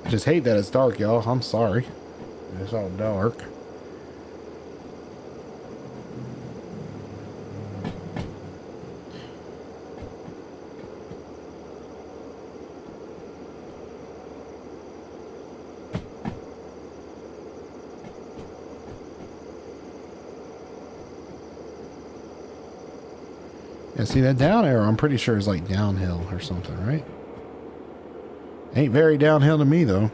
I just hate that it's dark, y'all. I'm sorry. It's all dark. Yeah, see that down arrow, I'm pretty sure is like downhill or something, right? Ain't very downhill to me, though.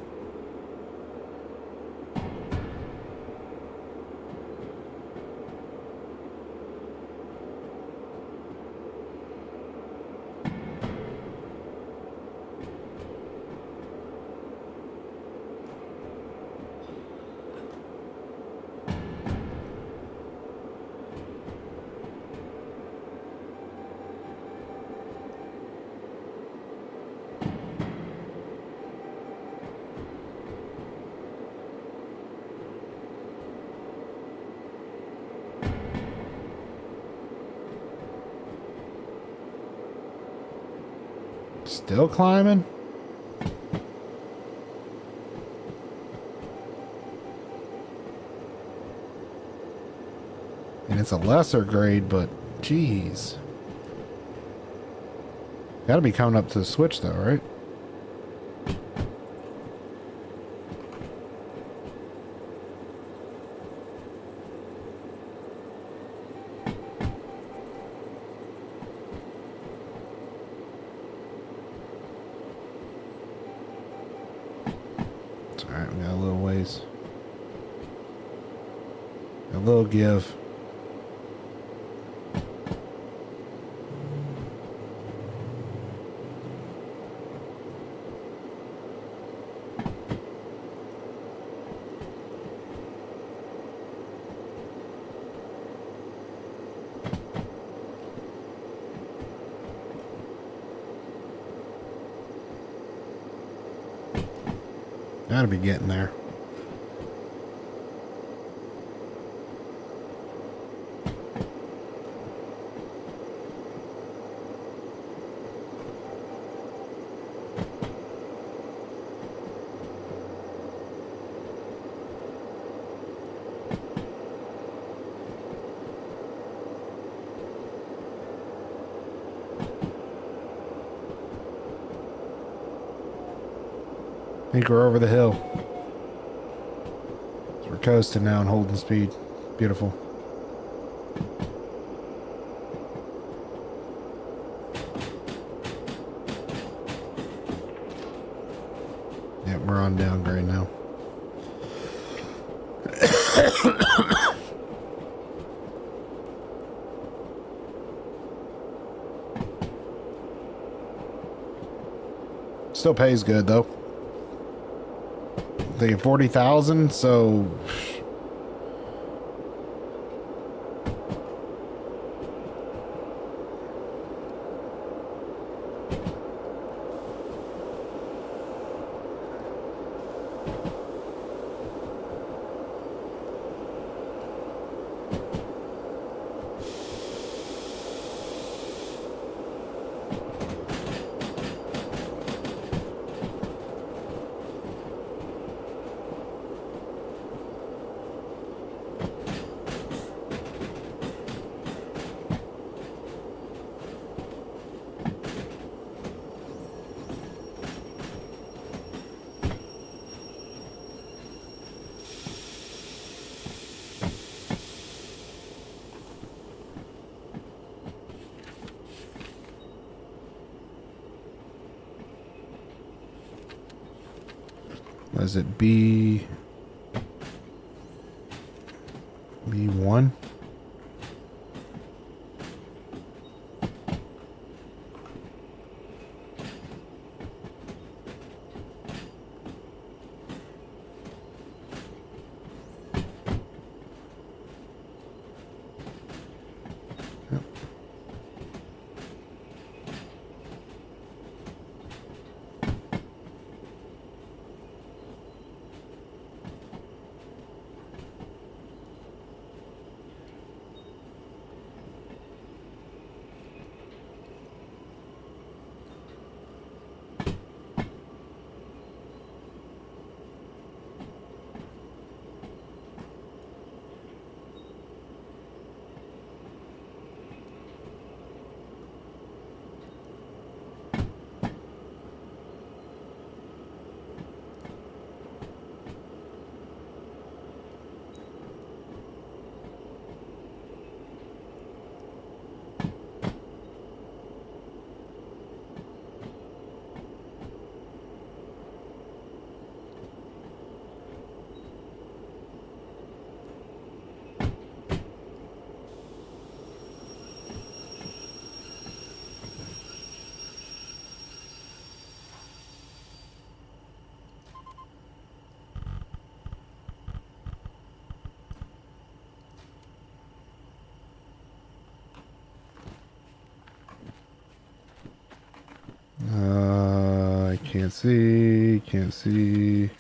Still climbing? And it's a lesser grade, but geez. Gotta be coming up to the switch though, right? Alright, we got a little ways. A little give. Gotta be getting there. I think we're over the hill. So we're coasting now and holding speed. Beautiful. Yep, we're on downgrade now. Still pays good though. Thinking 40,000, so was it B1? Can't see, can't see.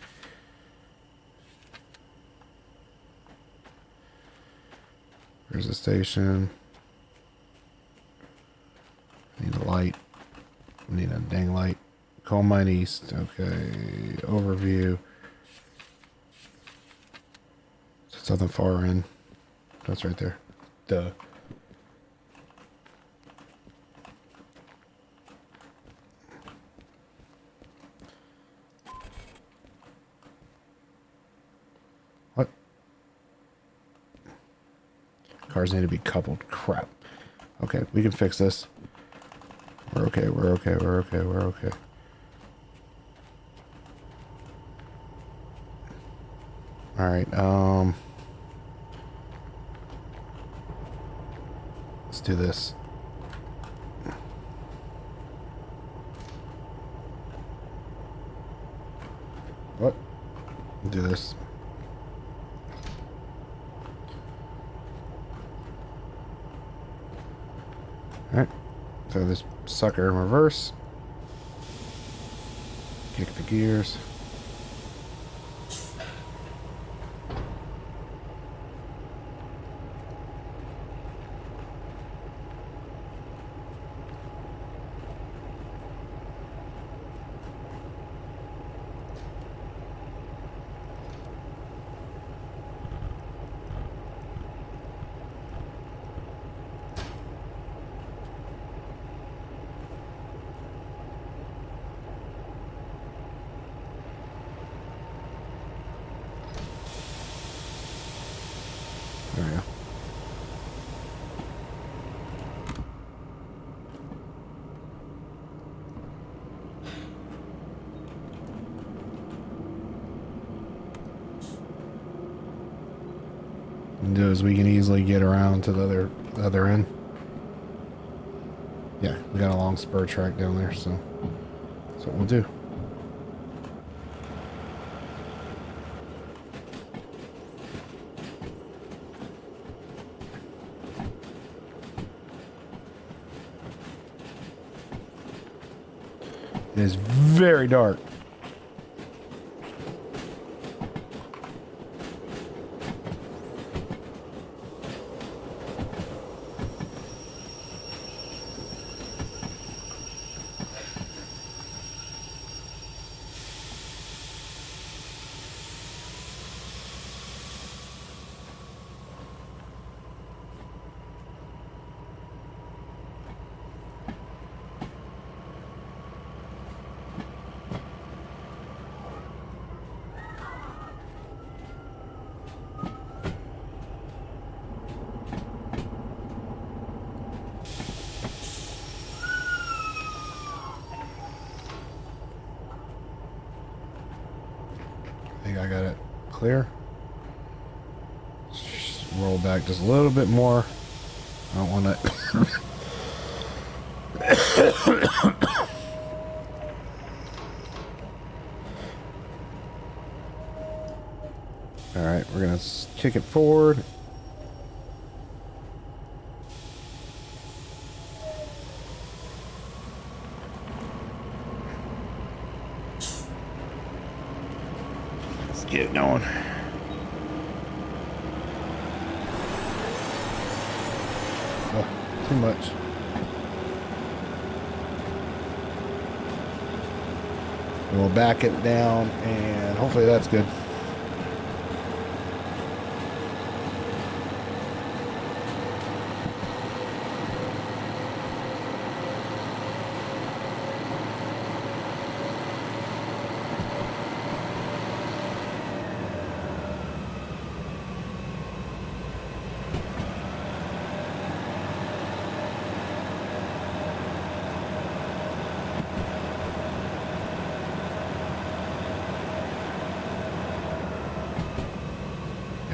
There's a station. Need a light. Need a dang light. Coal mine east. Okay. Overview. It's on the far end. That's right there. Duh. What? Cars need to be coupled. Crap. Okay, we can fix this. We're okay, we're okay, we're okay, we're okay. Alright, let's do this. What? Do this. Alright. Throw this sucker in reverse. Kick the gears. knows, we can easily get around to the other end. Yeah, we got a long spur track down there, so that's what we'll do. It is very dark. I think I got it clear. Just roll back just a little bit more. I don't want to. All right, we're gonna kick it forward. Let's get it going. Oh, too much. We'll back it down, and hopefully that's good.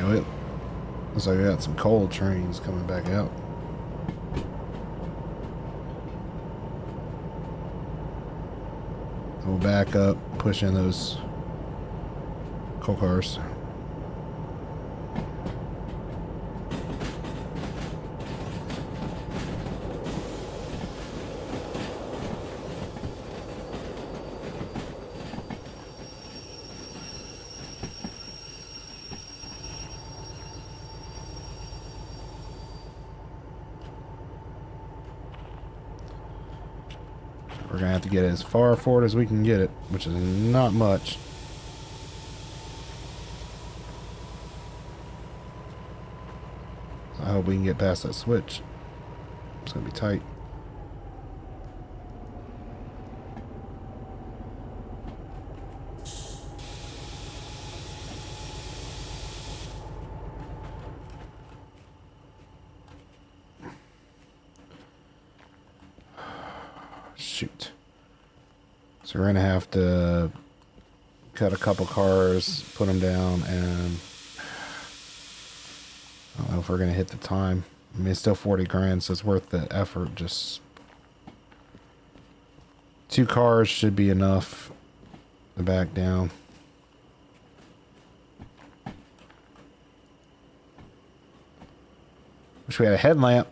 It looks like we got some coal trains coming back out. We'll back up, push in those coal cars. We're gonna have to get as far forward as we can get it, which is not much. So I hope we can get past that switch. It's gonna be tight. Shoot. So we're gonna have to cut a couple cars, put them down, and I don't know if we're gonna hit the time. I mean, it's still 40 grand, so it's worth the effort. Just 2 cars should be enough to back down. Wish we had a headlamp.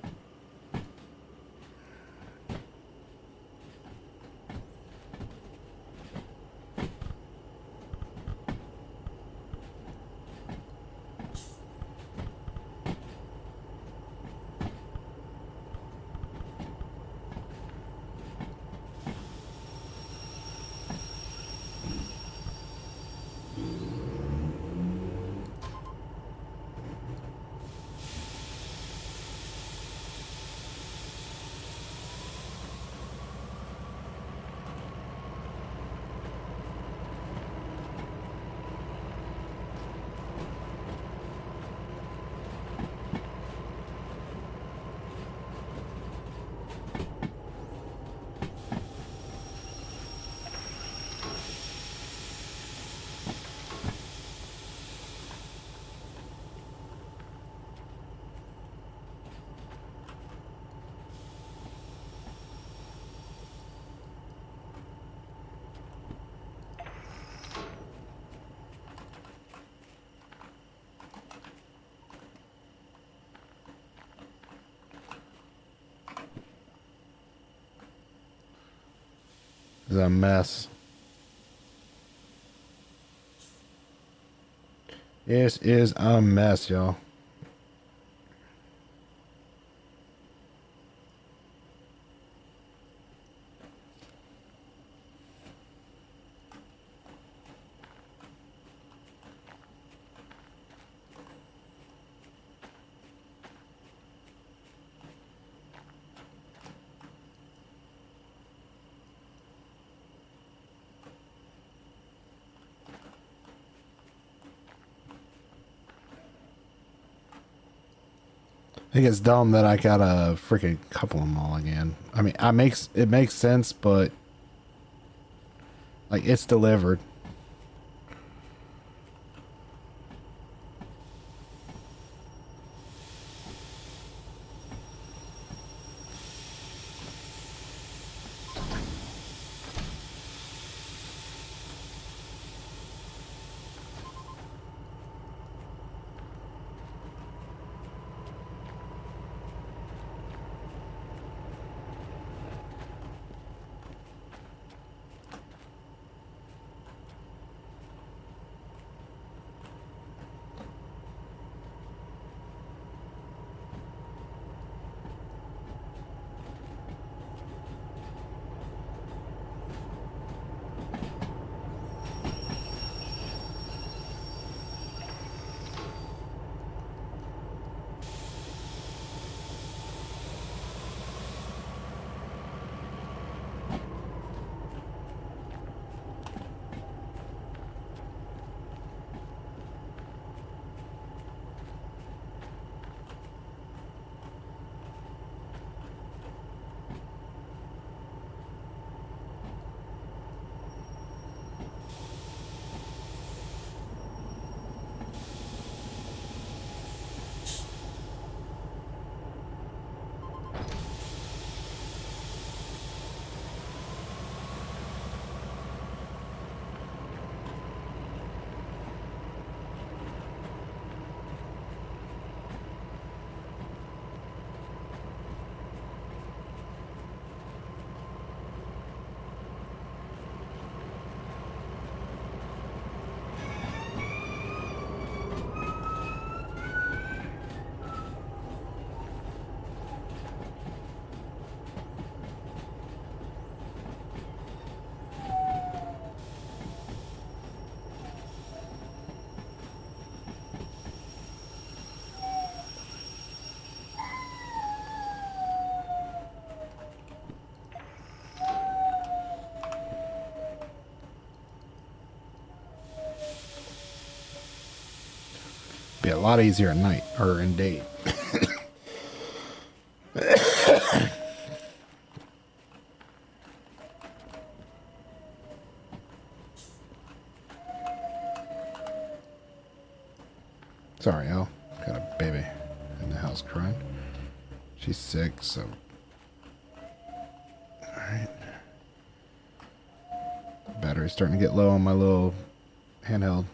This is a mess. This is a mess, y'all. I think it's dumb that I gotta freaking couple them all again. I mean, it makes sense, but like it's delivered. Be a lot easier at night or in day. Sorry, Al. Got a baby in the house crying. She's sick, so. Alright. Battery's starting to get low on my little handheld.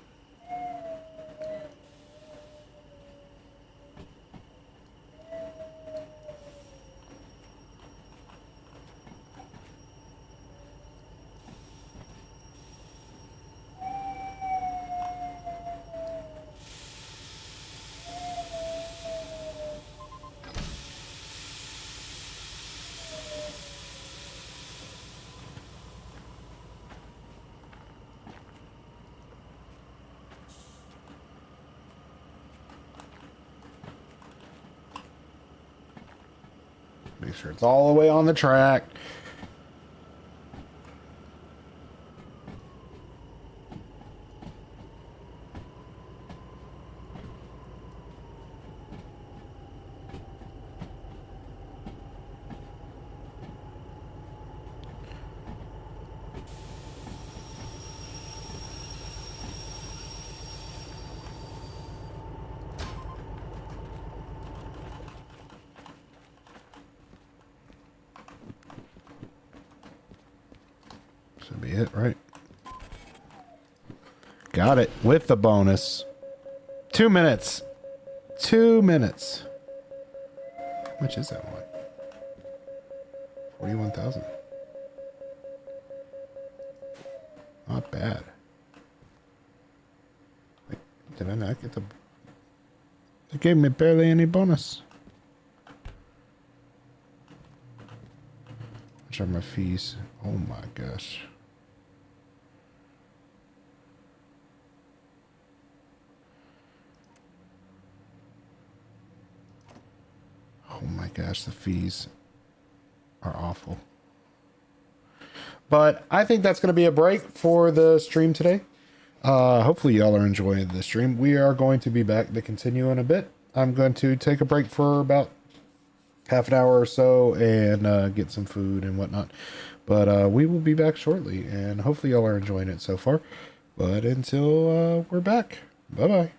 Make sure it's all the way on the track. Should be it, right? Got it with the bonus. 2 minutes. 2 minutes. How much is that one? 41,000. bad. Like, did I not get the... It gave me barely any bonus. Which are my fees? Oh my gosh. Oh my gosh, the fees are awful. But I think that's going to be a break for the stream today. Hopefully y'all are enjoying the stream. We are going to be back to continue in a bit. I'm going to take a break for about half an hour or so and get some food and whatnot. But we will be back shortly, and hopefully y'all are enjoying it so far. But until we're back, bye-bye.